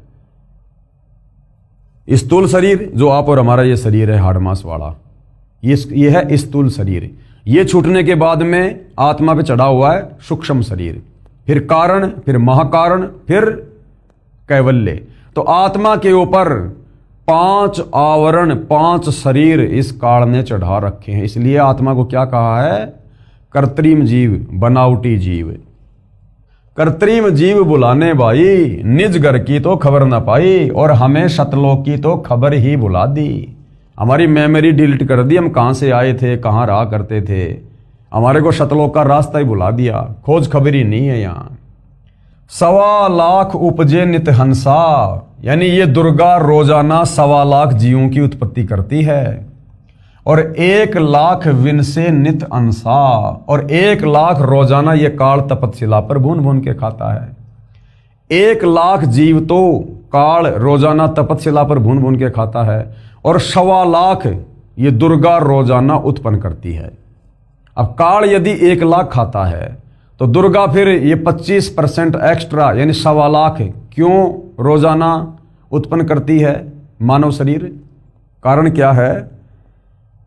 स्थूल शरीर जो आप और हमारा ये शरीर है हाड़ मांस वाला, ये है स्थूल शरीर। ये छूटने के बाद में आत्मा पे चढ़ा हुआ है सूक्ष्म शरीर, फिर कारण, फिर महाकारण, फिर कैवल्य। तो आत्मा के ऊपर 5 आवरण, 5 शरीर इस काल ने चढ़ा रखे हैं। इसलिए आत्मा को क्या कहा है? कृत्रिम जीव, बनावटी जीव। कृत्रिम जीव बुलाने भाई, निज घर की तो खबर न पाई, और हमें सतलोक की तो खबर ही बुला दी। हमारी मेमोरी डिलीट कर दी, हम कहां से आए थे, कहां रहा करते थे। हमारे को सतलोक का रास्ता ही बुला दिया, खोज खबर ही नहीं है यहां। 1.25 लाख उपजे नित हंसा, यानी ये दुर्गा रोजाना 1.25 लाख जीवों की उत्पत्ति करती है, और 1 लाख विनसे नित अंसा, और 1 लाख रोजाना ये काल तपस्या पर भून भून के खाता है। 1 लाख जीव तो काल रोजाना तपस्या पर भून भून के खाता है, और 1.25 लाख ये दुर्गा रोजाना उत्पन्न करती है। अब काल यदि 1 लाख खाता है तो दुर्गा फिर ये 25% एक्स्ट्रा यानी 1.25 लाख क्यों रोजाना उत्पन्न करती है मानव शरीर? कारण क्या है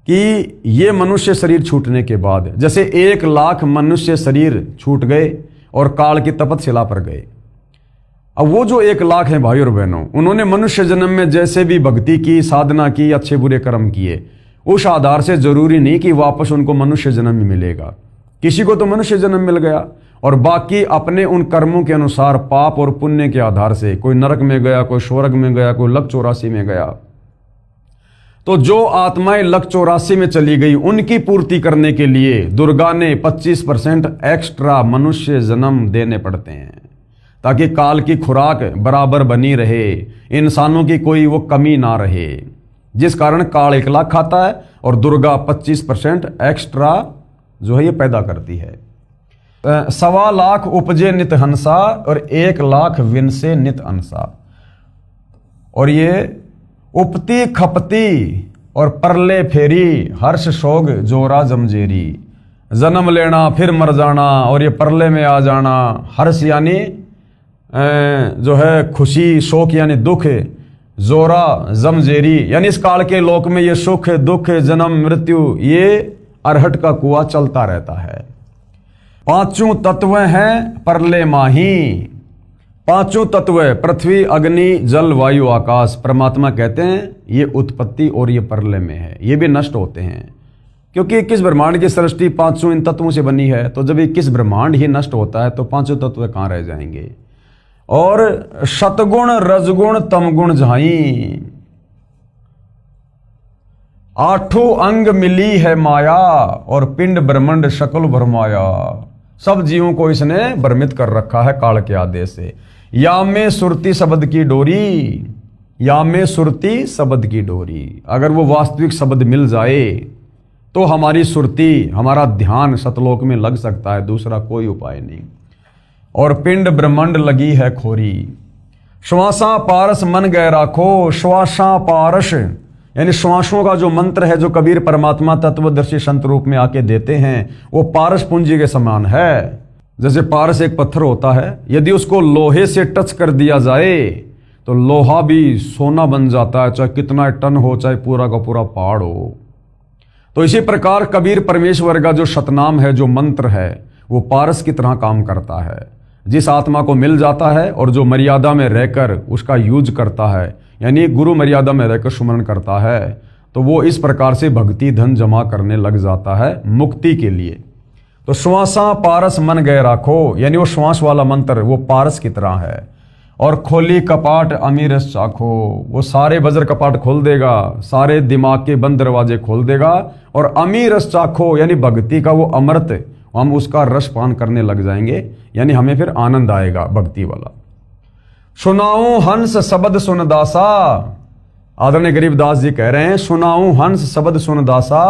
कि ये मनुष्य शरीर छूटने के बाद, जैसे 1 लाख मनुष्य शरीर छूट गए और काल की तपस्या पर गए, अब वो जो 1 लाख हैं भाई और बहनों, उन्होंने मनुष्य जन्म में जैसे भी भक्ति की, साधना की, अच्छे बुरे कर्म किए, उस आधार से जरूरी नहीं कि वापस उनको मनुष्य जन्म ही मिलेगा। किसी को तो मनुष्य जन्म मिल गया, और बाकी अपने उन कर्मों के अनुसार पाप और पुण्य के आधार से कोई नरक में गया, कोई स्वर्ग में गया, कोई 184 में गया। तो जो आत्माएं 184 में चली गई, उनकी पूर्ति करने के लिए दुर्गा ने 25% एक्स्ट्रा मनुष्य जन्म देने पड़ते हैं, ताकि काल की खुराक बराबर बनी रहे, इंसानों की कोई वो कमी ना रहे। जिस कारण काल 1 लाख खाता है और दुर्गा 25% एक्स्ट्रा जो है ये पैदा करती है। सवा लाख उपजे नित हंसा और 1 लाख विन से नित अंसा। और ये उपती खपती और परले फेरी हर्ष शोग जोरा जमजेरी। जन्म लेना फिर मर जाना और ये परले में आ जाना। हर्ष यानी जो है खुशी, शोक यानी दुख, जोरा जमजेरी यानी इस काल के लोक में ये सुख दुख जन्म मृत्यु ये अरहट का कुआं चलता रहता है। पांचों तत्व हैं परले माही। पांचों तत्व पृथ्वी अग्नि जल वायु आकाश परमात्मा कहते हैं ये उत्पत्ति और ये परलय में है, ये भी नष्ट होते हैं क्योंकि 21 ब्रह्मांड की सृष्टि पांचों इन तत्वों से बनी है। तो जब 21 ब्रह्मांड ही नष्ट होता है तो पांचों तत्व कहां रह जाएंगे। और शतगुण रजगुण तमगुण झाई। 8 अंग मिली है माया और पिंड ब्रह्मांड शकल भरमाया। सब जीवों को इसने भ्रमित कर रखा है काल के आदेश से। या में सुरती शब्द की डोरी, या में सुरती शब्द की डोरी। अगर वो वास्तविक शब्द मिल जाए तो हमारी सुरती हमारा ध्यान सतलोक में लग सकता है, दूसरा कोई उपाय नहीं। और पिंड ब्रह्मांड लगी है खोरी। श्वासा पारस मन गए राखो। श्वासा पारस यानी श्वासों का जो मंत्र है जो कबीर परमात्मा तत्वदर्शी संत रूप में आके देते हैं वो पारस पूंजी के समान है। जैसे पारस एक पत्थर होता है, यदि उसको लोहे से टच कर दिया जाए तो लोहा भी सोना बन जाता है, चाहे कितना टन हो, चाहे पूरा का पूरा पहाड़ हो। तो इसी प्रकार कबीर परमेश्वर का जो सतनाम है, जो मंत्र है, वो पारस की तरह काम करता है। जिस आत्मा को मिल जाता है और जो मर्यादा में रहकर उसका यूज करता है, यानी गुरु मर्यादा में रहकर सुमरण करता है, तो वो इस प्रकार से भक्ति धन जमा करने लग जाता है मुक्ति के लिए। तो श्वासा पारस मन गए राखो यानी वो श्वास वाला मंत्र वो पारस की तरह है। और खोली कपाट अमीरस चाखो, वो सारे वज्र कपाट खोल देगा, सारे दिमाग के बंद दरवाजे खोल देगा। और अमीरस चाखो यानी भक्ति का वो अमृत, हम उसका रस पान करने लग जाएंगे, यानी हमें फिर आनंद आएगा भक्ति वाला। सुनाऊं हंस शब्द सुन दासा। आदरणीय गरीबदास जी कह रहे हैं सुनाऊं हंस शब्द सुन दासा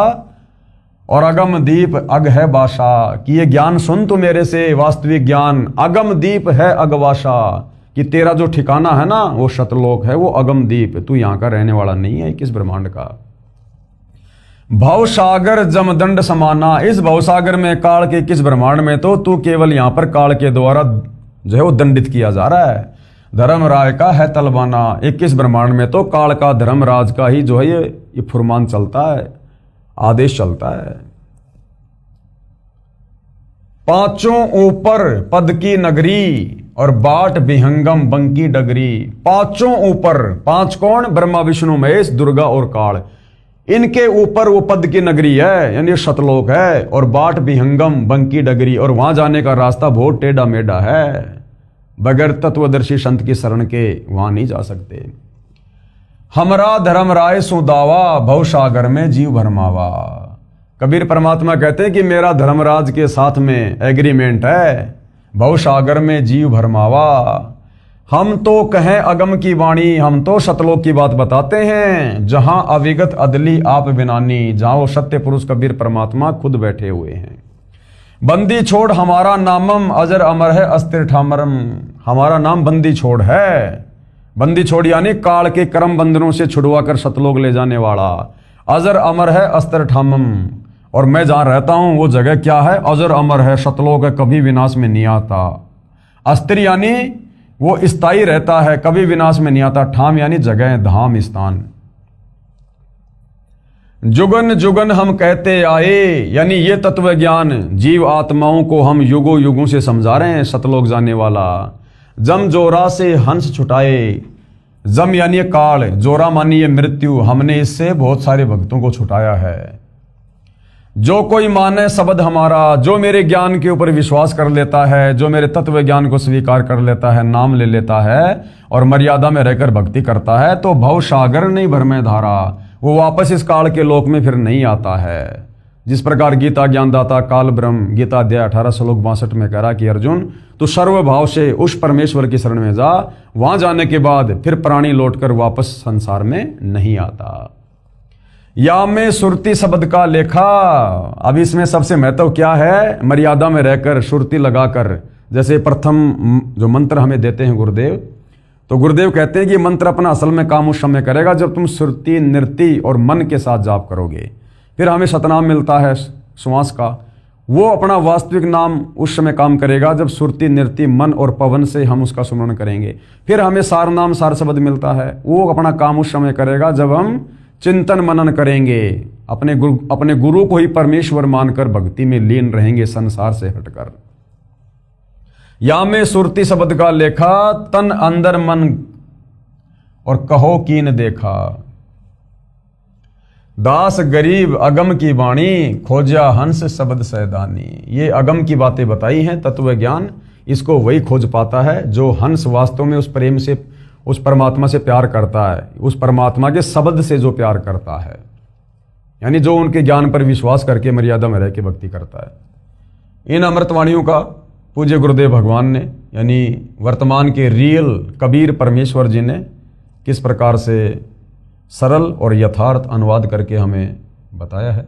और अगम दीप अग है बाशा। कि ये ज्ञान सुन तो मेरे से, वास्तविक ज्ञान अगम दीप है अगवाशा। कि तेरा जो ठिकाना है ना वो शतलोक है, वो अगम दीप, तू यहां का रहने वाला नहीं है, किस ब्रह्मांड का। भवसागर जमदंड समाना। इस भवसागर में काल के किस ब्रह्मांड में तो तू केवल यहां पर काल के द्वारा जो है वो दंडित किया जा रहा है। धर्मराय का है तलबाना। 21 ब्रह्मांड में तो काल का धर्मराज का ही जो है ये फुरमान चलता है, आदेश चलता है। पांचों ऊपर पद की नगरी और बाट विहंगम बंकी डगरी। पांचों ऊपर, पांच कौन? ब्रह्मा विष्णु महेश दुर्गा और काल। इनके ऊपर वो पद की नगरी है यानी शतलोक है। और बाट विहंगम बंकी डगरी, और वहां जाने का रास्ता बहुत टेढ़ा मेढ़ा है, बगैर तत्वदर्शी संत की शरण के वहां नहीं जा सकते। हमरा धर्म राय सुदावा भवसागर में जीव भरमावा। कबीर परमात्मा कहते हैं कि मेरा धर्मराज के साथ में एग्रीमेंट है, भवसागर में जीव भरमावा। हम तो कहें अगम की वाणी, हम तो सतलोक की बात बताते हैं, जहां अविगत अदली आप बिनानी, जहां वो सत्य पुरुष कबीर परमात्मा खुद बैठे हुए हैं। बंदी छोड़ हमारा नामम अजर अमर है अस्थिर ठामरम। हमारा नाम बंदी छोड़ है। बंदी छोड़ यानी काल के कर्म बंधनों से छुड़वा कर सतलोक ले जाने वाला। अजर अमर है अस्थिर ठामम, और मैं जहां रहता हूं वो जगह क्या है? अजर अमर है, सतलोक है, कभी विनाश में नहीं आता। अस्थिर यानी वो स्थायी रहता है, कभी विनाश में नहीं आता। ठाम यानी जगह, धाम, स्थान। जुगन जुगन हम कहते आए, यानी ये तत्व ज्ञान जीव आत्माओं को हम युगों युगों से समझा रहे हैं सतलोक जाने वाला। जम जोरा से हंस छुटाए। जम यानी काल, जोरा मानी ये मृत्यु। हमने इससे बहुत सारे भक्तों को छुटाया है। जो कोई माने शब्द हमारा, जो मेरे ज्ञान के ऊपर विश्वास कर लेता है, जो मेरे तत्व ज्ञान को स्वीकार कर लेता है, नाम ले लेता है और मर्यादा में रहकर भक्ति करता है, तो भव सागर नहीं भर में धारा, वो वापस इस काल के लोक में फिर नहीं आता है। जिस प्रकार गीता ज्ञानदाता काल ब्रह्म गीता अध्याय 18 श्लोक 62 में कह रहा कि अर्जुन तू सर्व भाव से उस परमेश्वर की शरण में जा, वहां जाने के बाद फिर प्राणी लौटकर वापस संसार में नहीं आता। या में सुरती शब्द का लेखा। अब इसमें सबसे महत्व क्या है, मर्यादा में रहकर सुरती लगाकर, जैसे प्रथम जो मंत्र हमें देते हैं गुरुदेव, तो गुरुदेव कहते हैं कि मंत्र अपना असल में काम उस समय करेगा जब तुम सुरती नृत्य और मन के साथ जाप करोगे। फिर हमें सतनाम मिलता है श्वास का, वो अपना वास्तविक नाम उस समय काम करेगा जब सुरती नृत्य मन और पवन से हम उसका सुमरण करेंगे। फिर हमें सार नाम सार शब्द मिलता है, वो अपना काम उस समय करेगा जब हम चिंतन मनन करेंगे, अपने गुरु को ही परमेश्वर मानकर भक्ति में लीन रहेंगे संसार से हटकर। या में सुरती शब्द का लेखा, तन अंदर मन और कहो कीन देखा। दास गरीब अगम की वाणी, खोजा हंस शब्द सैदानी। ये अगम की बातें बताई हैं, तत्व ज्ञान इसको वही खोज पाता है जो हंस वास्तव में उस प्रेम से, उस परमात्मा से प्यार करता है, उस परमात्मा के शब्द से जो प्यार करता है, यानी जो उनके ज्ञान पर विश्वास करके मर्यादा में रह के भक्ति करता है। इन अमृतवाणियों का पूज्य गुरुदेव भगवान ने, यानी वर्तमान के रियल कबीर परमेश्वर जी ने किस प्रकार से सरल और यथार्थ अनुवाद करके हमें बताया है,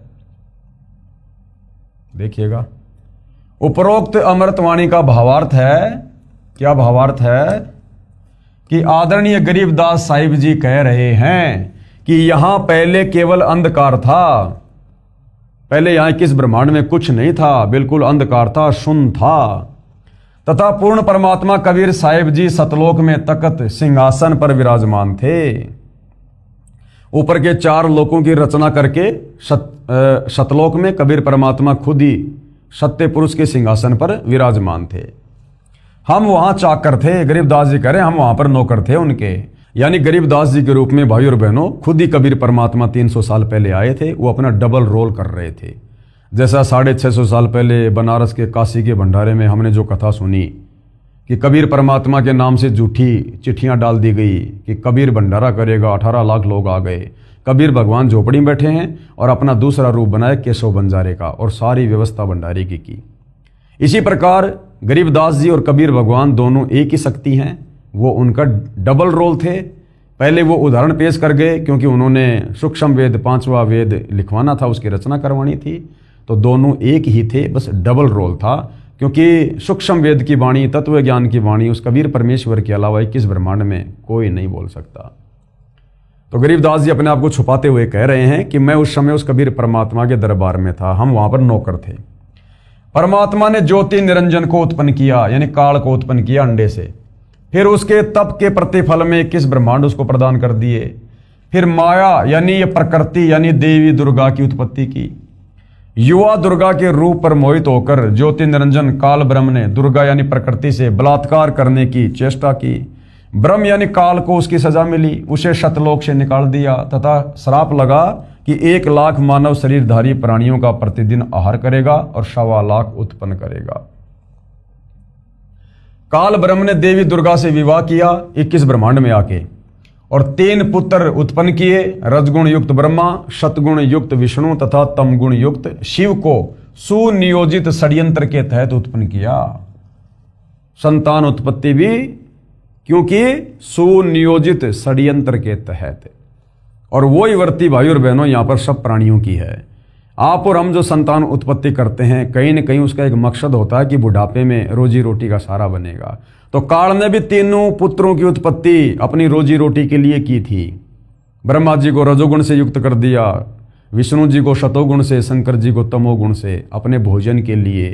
देखिएगा। उपरोक्त अमृतवाणी का भावार्थ है, क्या भावार्थ है कि आदरणीय गरीबदास साहिब जी कह रहे हैं कि यहां पहले केवल अंधकार था, पहले यहां किस ब्रह्मांड में कुछ नहीं था, बिल्कुल अंधकार था, शून्य था, तथा पूर्ण परमात्मा कबीर साहिब जी सतलोक में तख्त सिंहासन पर विराजमान थे। ऊपर के 4 लोकों की रचना करके सतलोक में कबीर परमात्मा खुद ही सत्य पुरुष के सिंहासन पर विराजमान थे। हम वहां चाकर थे, गरीबदास जी कह रहे हैं हम वहां पर नौकर थे उनके, यानी गरीबदास जी के रूप में भाई और बहनों खुद ही कबीर परमात्मा 300 साल पहले आए थे। वो अपना डबल रोल कर रहे थे, जैसा 650 साल पहले बनारस के काशी के भंडारे में हमने जो कथा सुनी कि कबीर परमात्मा के नाम से झूठी चिट्ठियां डाल दी गई कि कबीर भंडारा करेगा, 18 लाख लोग आ गए। कबीर भगवान झोपड़ी में बैठे हैं और अपना दूसरा रूप बनाया केशव बंजारे का, और सारी व्यवस्था भंडारे की। इसी प्रकार गरीबदास जी और कबीर भगवान दोनों एक ही शक्ति हैं, वो उनका डबल रोल थे। पहले वो उदाहरण पेश कर गए क्योंकि उन्होंने सूक्ष्म वेद 5वां वेद लिखवाना था, उसकी रचना करवानी थी, तो दोनों एक ही थे, बस डबल रोल था। क्योंकि सूक्ष्म वेद की वाणी, तत्व ज्ञान की वाणी उस कबीर परमेश्वर के अलावा 21 ब्रह्मांड में कोई नहीं बोल सकता। तो गरीबदास जी अपने आप को छुपाते हुए कह रहे हैं कि मैं उस समय उस कबीर परमात्मा के दरबार में था, हम वहां पर नौकर थे। परमात्मा ने ज्योति निरंजन को उत्पन्न किया, यानी काल को उत्पन्न किया अंडे से, फिर उसके तप के प्रतिफल में 21 ब्रह्मांड उसको प्रदान कर दिए। फिर माया यानी ये प्रकृति यानी देवी दुर्गा की उत्पत्ति की। युवा दुर्गा के रूप पर मोहित होकर ज्योति निरंजन काल ब्रह्म ने दुर्गा यानी प्रकृति से बलात्कार करने की चेष्टा की। ब्रह्म यानी काल को उसकी सजा मिली, उसे सतलोक से निकाल दिया तथा श्राप लगा कि 1 लाख मानव शरीरधारी प्राणियों का प्रतिदिन आहार करेगा और 1.25 लाख उत्पन्न करेगा। काल ब्रह्म ने देवी दुर्गा से विवाह किया 21 ब्रह्मांड में आके, और 3 पुत्र उत्पन्न किए, रजगुण युक्त ब्रह्मा, सतगुण युक्त विष्णु तथा तमगुण युक्त शिव को सुनियोजित षड्यंत्र के तहत उत्पन्न किया। संतान उत्पत्ति भी क्योंकि सुनियोजित षड्यंत्र के तहत, और वो ही वर्ती भाई और बहनों यहां पर सब प्राणियों की है। आप और हम जो संतान उत्पत्ति करते हैं, कहीं न कहीं उसका एक मकसद होता है कि बुढ़ापे में रोजी रोटी का सहारा बनेगा। तो काल ने भी 3 पुत्रों की उत्पत्ति अपनी रोजी रोटी के लिए की थी। ब्रह्मा जी को रजोगुण से युक्त कर दिया, विष्णु जी को शतोगुण से, शंकर जी को तमोगुण से, अपने भोजन के लिए।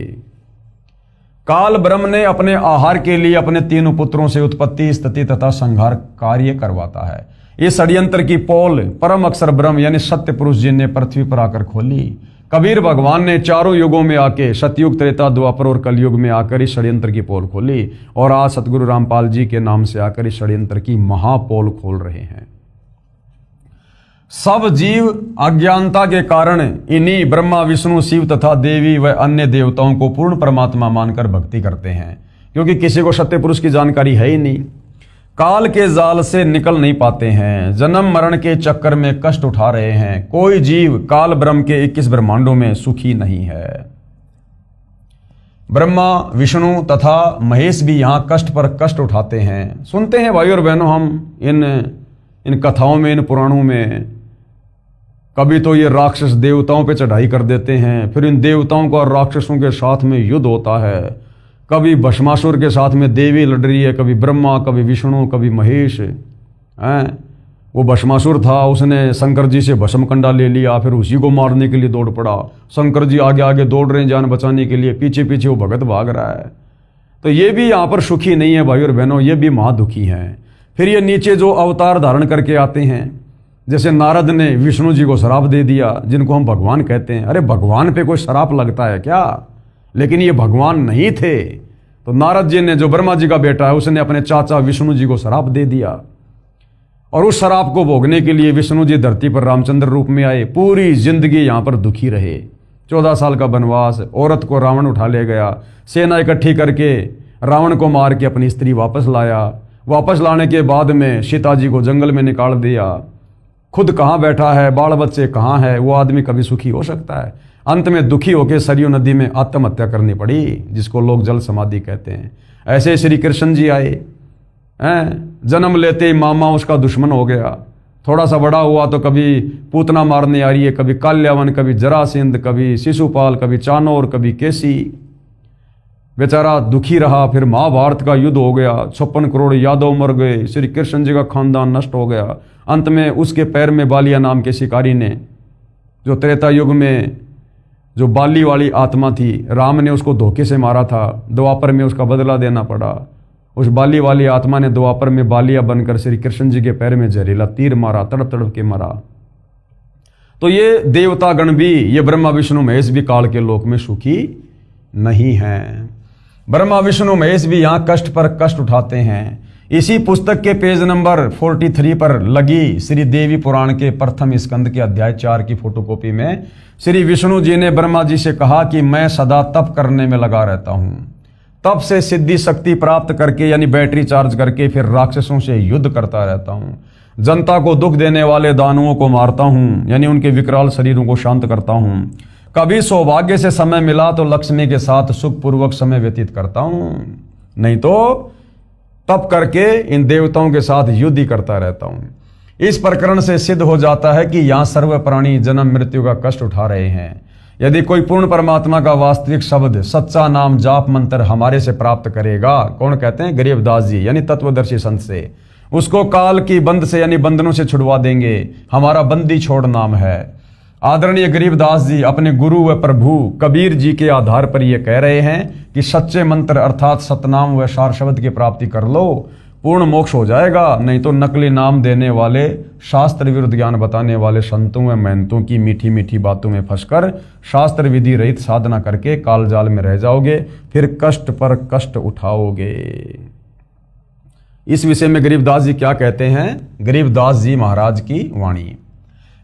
काल ब्रह्म ने अपने आहार के लिए अपने 3 पुत्रों से उत्पत्ति, स्थिति तथा संहार कार्य करवाता है। इस षड्यंत्र की पोल परम अक्षर ब्रह्म यानी सत्य पुरुष जी ने पृथ्वी पर आकर खोली। कबीर भगवान ने चारों युगों में आके, सतयुग, त्रेता, द्वापर और कलयुग में आकर इस षड्यंत्र की पोल खोली, और आज सतगुरु रामपाल जी के नाम से आकर इस षड्यंत्र की महापोल खोल रहे हैं। सब जीव अज्ञानता के कारण इन्हीं ब्रह्मा, विष्णु, शिव तथा देवी व अन्य देवताओं को पूर्ण परमात्मा मानकर भक्ति करते हैं, क्योंकि किसी को सत्य पुरुष की जानकारी है ही नहीं। काल के जाल से निकल नहीं पाते हैं, जन्म मरण के चक्कर में कष्ट उठा रहे हैं। कोई जीव काल ब्रह्म के 21 ब्रह्मांडों में सुखी नहीं है। ब्रह्मा, विष्णु तथा महेश भी यहां कष्ट पर कष्ट उठाते हैं। सुनते हैं भाई और बहनों हम इन कथाओं में, इन पुराणों में कभी तो ये राक्षस देवताओं पे चढ़ाई कर देते हैं, फिर इन देवताओं का राक्षसों के साथ में युद्ध होता है। कभी भस्मासुर के साथ में देवी लड़ रही है, कभी ब्रह्मा, कभी विष्णु, कभी महेश हैं। वो भस्मासुर था, उसने शंकर जी से भस्म कंडा ले लिया, फिर उसी को मारने के लिए दौड़ पड़ा। शंकर जी आगे आगे दौड़ रहे हैं जान बचाने के लिए, पीछे पीछे वो भगत भाग रहा है। तो ये भी यहाँ पर सुखी नहीं है भाई और बहनों, ये भी महादुखी हैं। फिर ये नीचे जो अवतार धारण करके आते हैं, जैसे नारद ने विष्णु जी को श्राप दे दिया, जिनको हम भगवान कहते हैं। अरे भगवान पे कोई श्राप लगता है क्या? लेकिन ये भगवान नहीं थे। तो नारद जी ने, जो ब्रह्मा जी का बेटा है, उसने अपने चाचा विष्णु जी को श्राप दे दिया, और उस श्राप को भोगने के लिए विष्णु जी धरती पर रामचंद्र रूप में आए। पूरी जिंदगी यहाँ पर दुखी रहे। 14 साल का वनवास, औरत को रावण उठा ले गया, सेना इकट्ठी करके रावण को मार के अपनी स्त्री वापस लाया। वापस लाने के बाद में सीता जी को जंगल में निकाल दिया। खुद कहाँ बैठा है, बाल बच्चे कहाँ है, वो आदमी कभी सुखी हो सकता है? अंत में दुखी होकर सरयू नदी में आत्महत्या करनी पड़ी, जिसको लोग जल समाधि कहते हैं। ऐसे श्री कृष्ण जी आए हैं, जन्म लेते ही मामा उसका दुश्मन हो गया। थोड़ा सा बड़ा हुआ तो कभी पूतना मारने आ रही है, कभी काल्यावन, कभी जरासिंध, कभी शिशुपाल, कभी चाणोर, कभी केसी। बेचारा दुखी रहा। फिर महाभारत का युद्ध हो गया, 56 करोड़ यादव मर गए, श्री कृष्ण जी का खानदान नष्ट हो गया। अंत में उसके पैर में बालिया नाम के शिकारी ने, जो त्रेता युग में जो बाली वाली आत्मा थी, राम ने उसको धोखे से मारा था। द्वापर में उसका बदला देना पड़ा। उस बाली वाली आत्मा ने द्वापर में बालिया बनकर श्री कृष्ण जी के पैर में जहरीला तीर मारा, तड़प तड़प के मरा। तो ये देवता गण भी, ये ब्रह्मा विष्णु महेश भी काल के लोक में सुखी नहीं हैं। ब्रह्मा विष्णु महेश भी यहाँ कष्ट पर कष्ट उठाते हैं। इसी पुस्तक के पेज नंबर 43 पर लगी श्री देवी पुराण के प्रथम स्कंद के अध्याय 4 की फोटोकॉपी में श्री विष्णु जी ने ब्रह्मा जी से कहा कि मैं सदा तप करने में लगा रहता हूँ। तप से सिद्धि शक्ति प्राप्त करके, यानी बैटरी चार्ज करके, फिर राक्षसों से युद्ध करता रहता हूँ। जनता को दुख देने वाले दानवों को मारता हूँ, यानी उनके विकराल शरीरों को शांत करता हूँ। कभी सौभाग्य से समय मिला तो लक्ष्मी के साथ सुखपूर्वक समय व्यतीत करता हूँ, नहीं तो तप करके इन देवताओं के साथ युद्ध ही करता रहता हूँ। इस प्रकरण से सिद्ध हो जाता है कि यहाँ सर्व प्राणी जन्म मृत्यु का कष्ट उठा रहे हैं। यदि कोई पूर्ण परमात्मा का वास्तविक शब्द, सच्चा नाम, जाप मंत्र हमारे से प्राप्त करेगा, कौन कहते हैं? गरीबदास जी, यानी तत्वदर्शी संत से, उसको काल की बंद से, यानी बंधनों से छुड़वा देंगे। हमारा बंदी छोड़ नाम है। आदरणीय गरीबदास जी अपने गुरु व प्रभु कबीर जी के आधार पर यह कह रहे हैं कि सच्चे मंत्र अर्थात सतनाम व सार शब्द की प्राप्ति कर लो, पूर्ण मोक्ष हो जाएगा। नहीं तो नकली नाम देने वाले, शास्त्र विरुद्ध ज्ञान बताने वाले संतों व महंतों की मीठी मीठी बातों में फंसकर शास्त्र विधि रहित साधना करके कालजाल में रह जाओगे, फिर कष्ट पर कष्ट उठाओगे। इस विषय में गरीबदास जी क्या कहते हैं? गरीबदास जी महाराज की वाणी,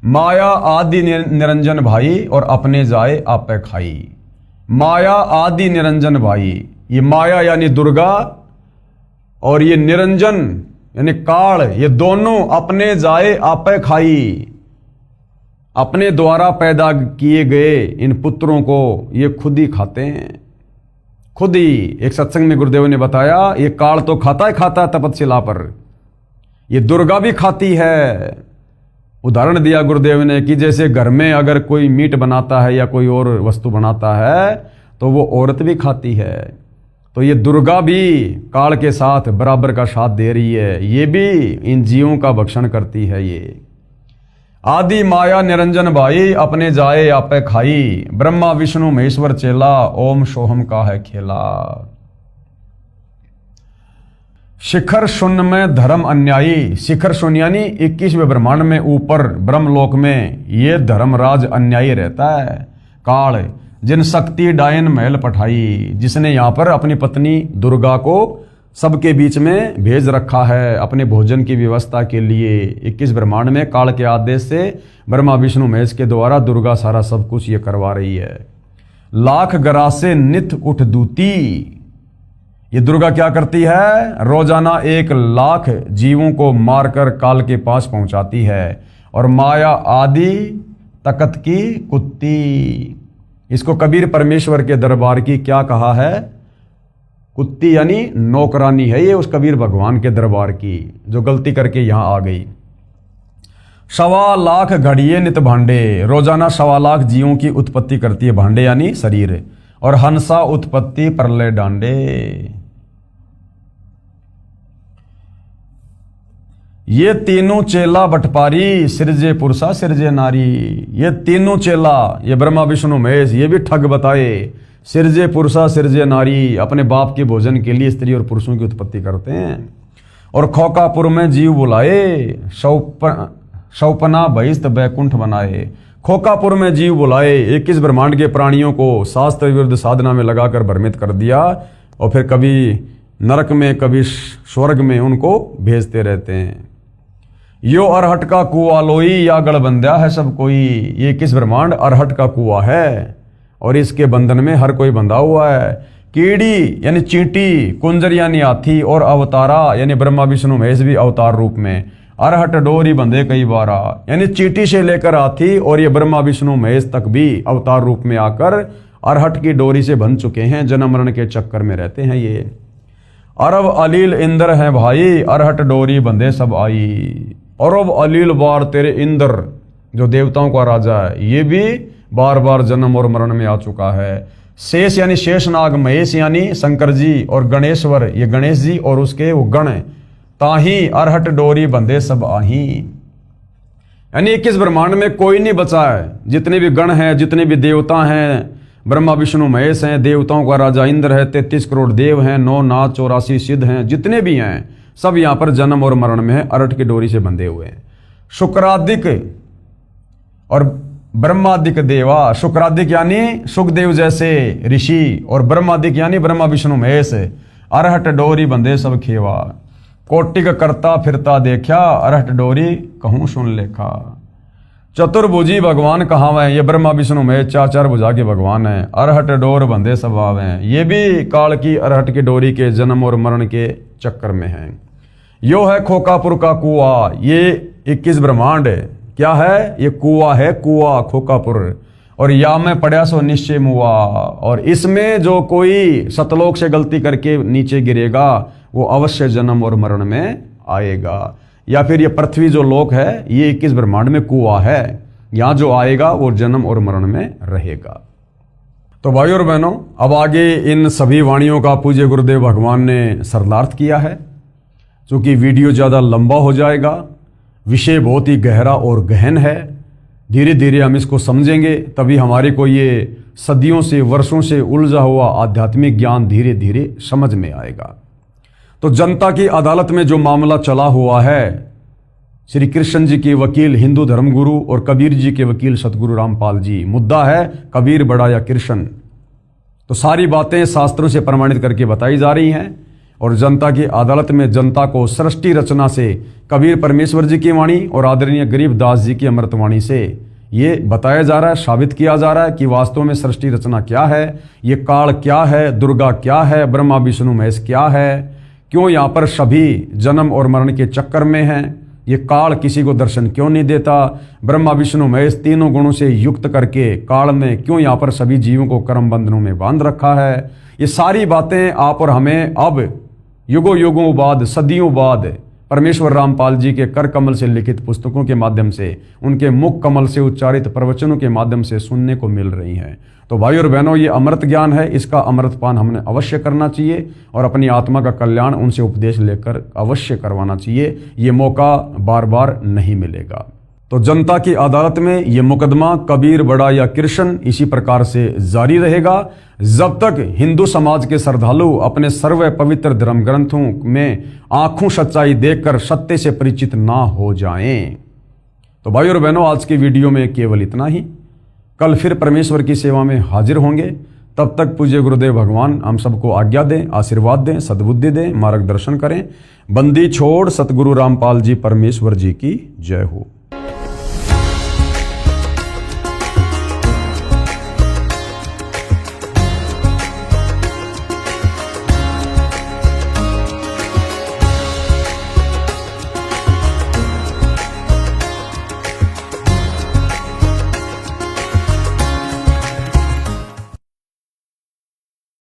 माया आदि निरंजन भाई और अपने जाए आपे खाई। माया आदि निरंजन भाई, ये माया यानी दुर्गा और ये निरंजन यानी काल, ये दोनों अपने जाए आपे खाई। अपने द्वारा पैदा किए गए इन पुत्रों को ये खुद ही खाते हैं, खुद ही। एक सत्संग में गुरुदेव ने बताया, ये काल तो खाता है तपतशिला पर, ये दुर्गा भी खाती है। उदाहरण दिया गुरुदेव ने कि जैसे घर में अगर कोई मीट बनाता है या कोई और वस्तु बनाता है तो वो औरत भी खाती है। तो ये दुर्गा भी काल के साथ बराबर का साथ दे रही है, ये भी इन जीवों का भक्षण करती है। ये आदि माया निरंजन भाई अपने जाए आपे खाई, ब्रह्मा विष्णु महेश्वर चेला, ओम सोहम का है खेला। शिखर शून्य में धर्म अन्यायी, शिखर शून्य यानी 21वें ब्रह्मांड में ऊपर ब्रह्मलोक में ये धर्मराज अन्यायी रहता है। काल जिन शक्ति डायन महल पठाई, जिसने यहाँ पर अपनी पत्नी दुर्गा को सबके बीच में भेज रखा है अपने भोजन की व्यवस्था के लिए। 21 ब्रह्मांड में काल के आदेश से ब्रह्मा विष्णु महेश के द्वारा दुर्गा सारा सब कुछ ये करवा रही है। लाख गरासे नित उठ दूती, ये दुर्गा क्या करती है? रोजाना 1 लाख जीवों को मारकर काल के पास पहुंचाती है। और माया आदि तकत की कुत्ती, इसको कबीर परमेश्वर के दरबार की क्या कहा है? कुत्ती यानी नौकरानी है ये उस कबीर भगवान के दरबार की, जो गलती करके यहां आ गई। सवा लाख घड़िए नित भांडे, रोजाना सवा लाख जीवों की उत्पत्ति करती है भांडे यानी शरीर। और हंसा उत्पत्ति प्रलय डांडे, ये तीनों चेला बटपारी, सिरजे पुरुषा सिरजे नारी। ये तीनों चेला, ये ब्रह्मा विष्णु महेश, ये भी ठग बताए। सिरजे पुरुषा सिरजे नारी, अपने बाप के भोजन के लिए स्त्री और पुरुषों की उत्पत्ति करते हैं। और खोकापुर में जीव बुलाए, शौपना बहिस्त बैकुंठ बनाए। खोकापुर में जीव बुलाए, 21 ब्रह्मांड के प्राणियों को शास्त्र विरुद्ध साधना में लगाकर भ्रमित कर दिया, और फिर कभी नरक में कभी स्वर्ग में उनको भेजते रहते हैं। यो अरहट का कुआ लोई, या गढ़बंध्या है सब कोई। ये 21 ब्रह्मांड अरहट का कुआ है, और इसके बंधन में हर कोई बंधा हुआ है। कीड़ी यानी चींटी, कुंजर यानी हाथी, और अवतारा यानी ब्रह्मा विष्णु महेश भी अवतार रूप में। अरहट डोरी बंधे कई बारा, यानी चींटी से लेकर हाथी और ये ब्रह्मा विष्णु महेश तक भी अवतार रूप में आकर अरहट की डोरी से बंध चुके हैं, जन्म मरण के चक्कर में रहते हैं ये। अरब अलील इंद्र है भाई, अरहट डोरी बंधे सब आई। अरब अलील बार तेरे इंद्र, जो देवताओं का राजा है, ये भी बार बार जन्म और मरण में आ चुका है। शेष यानी शेषनाग, महेश यानी शंकर जी, और गणेश्वर ये गणेश जी और उसके वो गण। ताही अरहट डोरी बंधे सब आही, यानी 21 ब्रह्मांड में कोई नहीं बचा है। जितने भी गण हैं, जितने भी देवता हैं, ब्रह्मा विष्णु महेश हैं, देवताओं का राजा इंद्र है, 33 करोड़ देव हैं, 9 नाथ 84 सिद्ध हैं, जितने भी हैं सब यहाँ पर जन्म और मरण में है, अरहट की डोरी से बंधे हुए हैं। शुक्रादिक और ब्रह्मादिक देवा, शुक्रादिक यानी सुखदेव जैसे ऋषि, और ब्रह्मादिक यानी ब्रह्मा विष्णु महेश। अरहट डोरी बंधे सब खेवा, कोटिक करता फिरता देखा, अरहट डोरी कहूं सुन लेखा। चतुर्भुजी भगवान कहावे, ये ब्रह्मा विष्णु महेश 4 भुजा के भगवान हैं। अरहट डोर बंधे सब आवे, ये भी काल की अरहट की डोरी के जन्म और मरण के चक्कर में हैं। यो है खोकापुर का कुआ, ये 21 ब्रह्मांड क्या है, ये कुआ है, कुआ खोकापुर। और या में पड़ा सो निश्चय मुआ, और इसमें जो कोई सतलोक से गलती करके नीचे गिरेगा वो अवश्य जन्म और मरण में आएगा। या फिर ये पृथ्वी जो लोक है, ये 21 ब्रह्मांड में कुआ है, यहाँ जो आएगा वो जन्म और मरण में रहेगा। तो भाई और बहनों, अब आगे इन सभी वाणियों का पूज्य गुरुदेव भगवान ने सरलार्थ किया है। चूंकि वीडियो ज़्यादा लंबा हो जाएगा, विषय बहुत ही गहरा और गहन है, धीरे धीरे हम इसको समझेंगे, तभी हमारे को ये सदियों से वर्षों से उलझा हुआ आध्यात्मिक ज्ञान धीरे धीरे समझ में आएगा। तो जनता की अदालत में जो मामला चला हुआ है, श्री कृष्ण जी के वकील हिंदू धर्मगुरु और कबीर जी के वकील सतगुरु रामपाल जी, मुद्दा है कबीर बड़ा या कृष्ण। तो सारी बातें शास्त्रों से प्रमाणित करके बताई जा रही हैं, और जनता की अदालत में जनता को सृष्टि रचना से कबीर परमेश्वर जी की वाणी और आदरणीय गरीबदास जी की अमृतवाणी से ये बताया जा रहा है, साबित किया जा रहा है कि वास्तव में सृष्टि रचना क्या है, ये काल क्या है, दुर्गा क्या है, ब्रह्मा विष्णु महेश क्या है, क्यों यहाँ पर सभी जन्म और मरण के चक्कर में हैं, ये काल किसी को दर्शन क्यों नहीं देता, ब्रह्मा विष्णु महेश तीनों गुणों से युक्त करके काल में क्यों यहाँ पर सभी जीवों को कर्म बंधनों में बांध रखा है। ये सारी बातें आप और हमें अब युगों युगों बाद, सदियों बाद परमेश्वर रामपाल जी के कर कमल से लिखित पुस्तकों के माध्यम से, उनके मुख कमल से उच्चारित प्रवचनों के माध्यम से सुनने को मिल रही हैं। तो भाई और बहनों, ये अमृत ज्ञान है, इसका अमृतपान हमने अवश्य करना चाहिए और अपनी आत्मा का कल्याण उनसे उपदेश लेकर अवश्य करवाना चाहिए। ये मौका बार बार नहीं मिलेगा। तो जनता की अदालत में ये मुकदमा कबीर बड़ा या कृष्ण इसी प्रकार से जारी रहेगा जब तक हिंदू समाज के श्रद्धालु अपने सर्व पवित्र धर्म ग्रंथों में आंखों सच्चाई देखकर सत्य से परिचित ना हो जाएं। तो भाई और बहनों, आज की वीडियो में केवल इतना ही। कल फिर परमेश्वर की सेवा में हाजिर होंगे। तब तक पूज्य गुरुदेव भगवान हम सबको आज्ञा दें, आशीर्वाद दें, सद्बुद्धि दें, मार्गदर्शन करें। बंदी छोड़ सतगुरु रामपाल जी परमेश्वर जी की जय हो।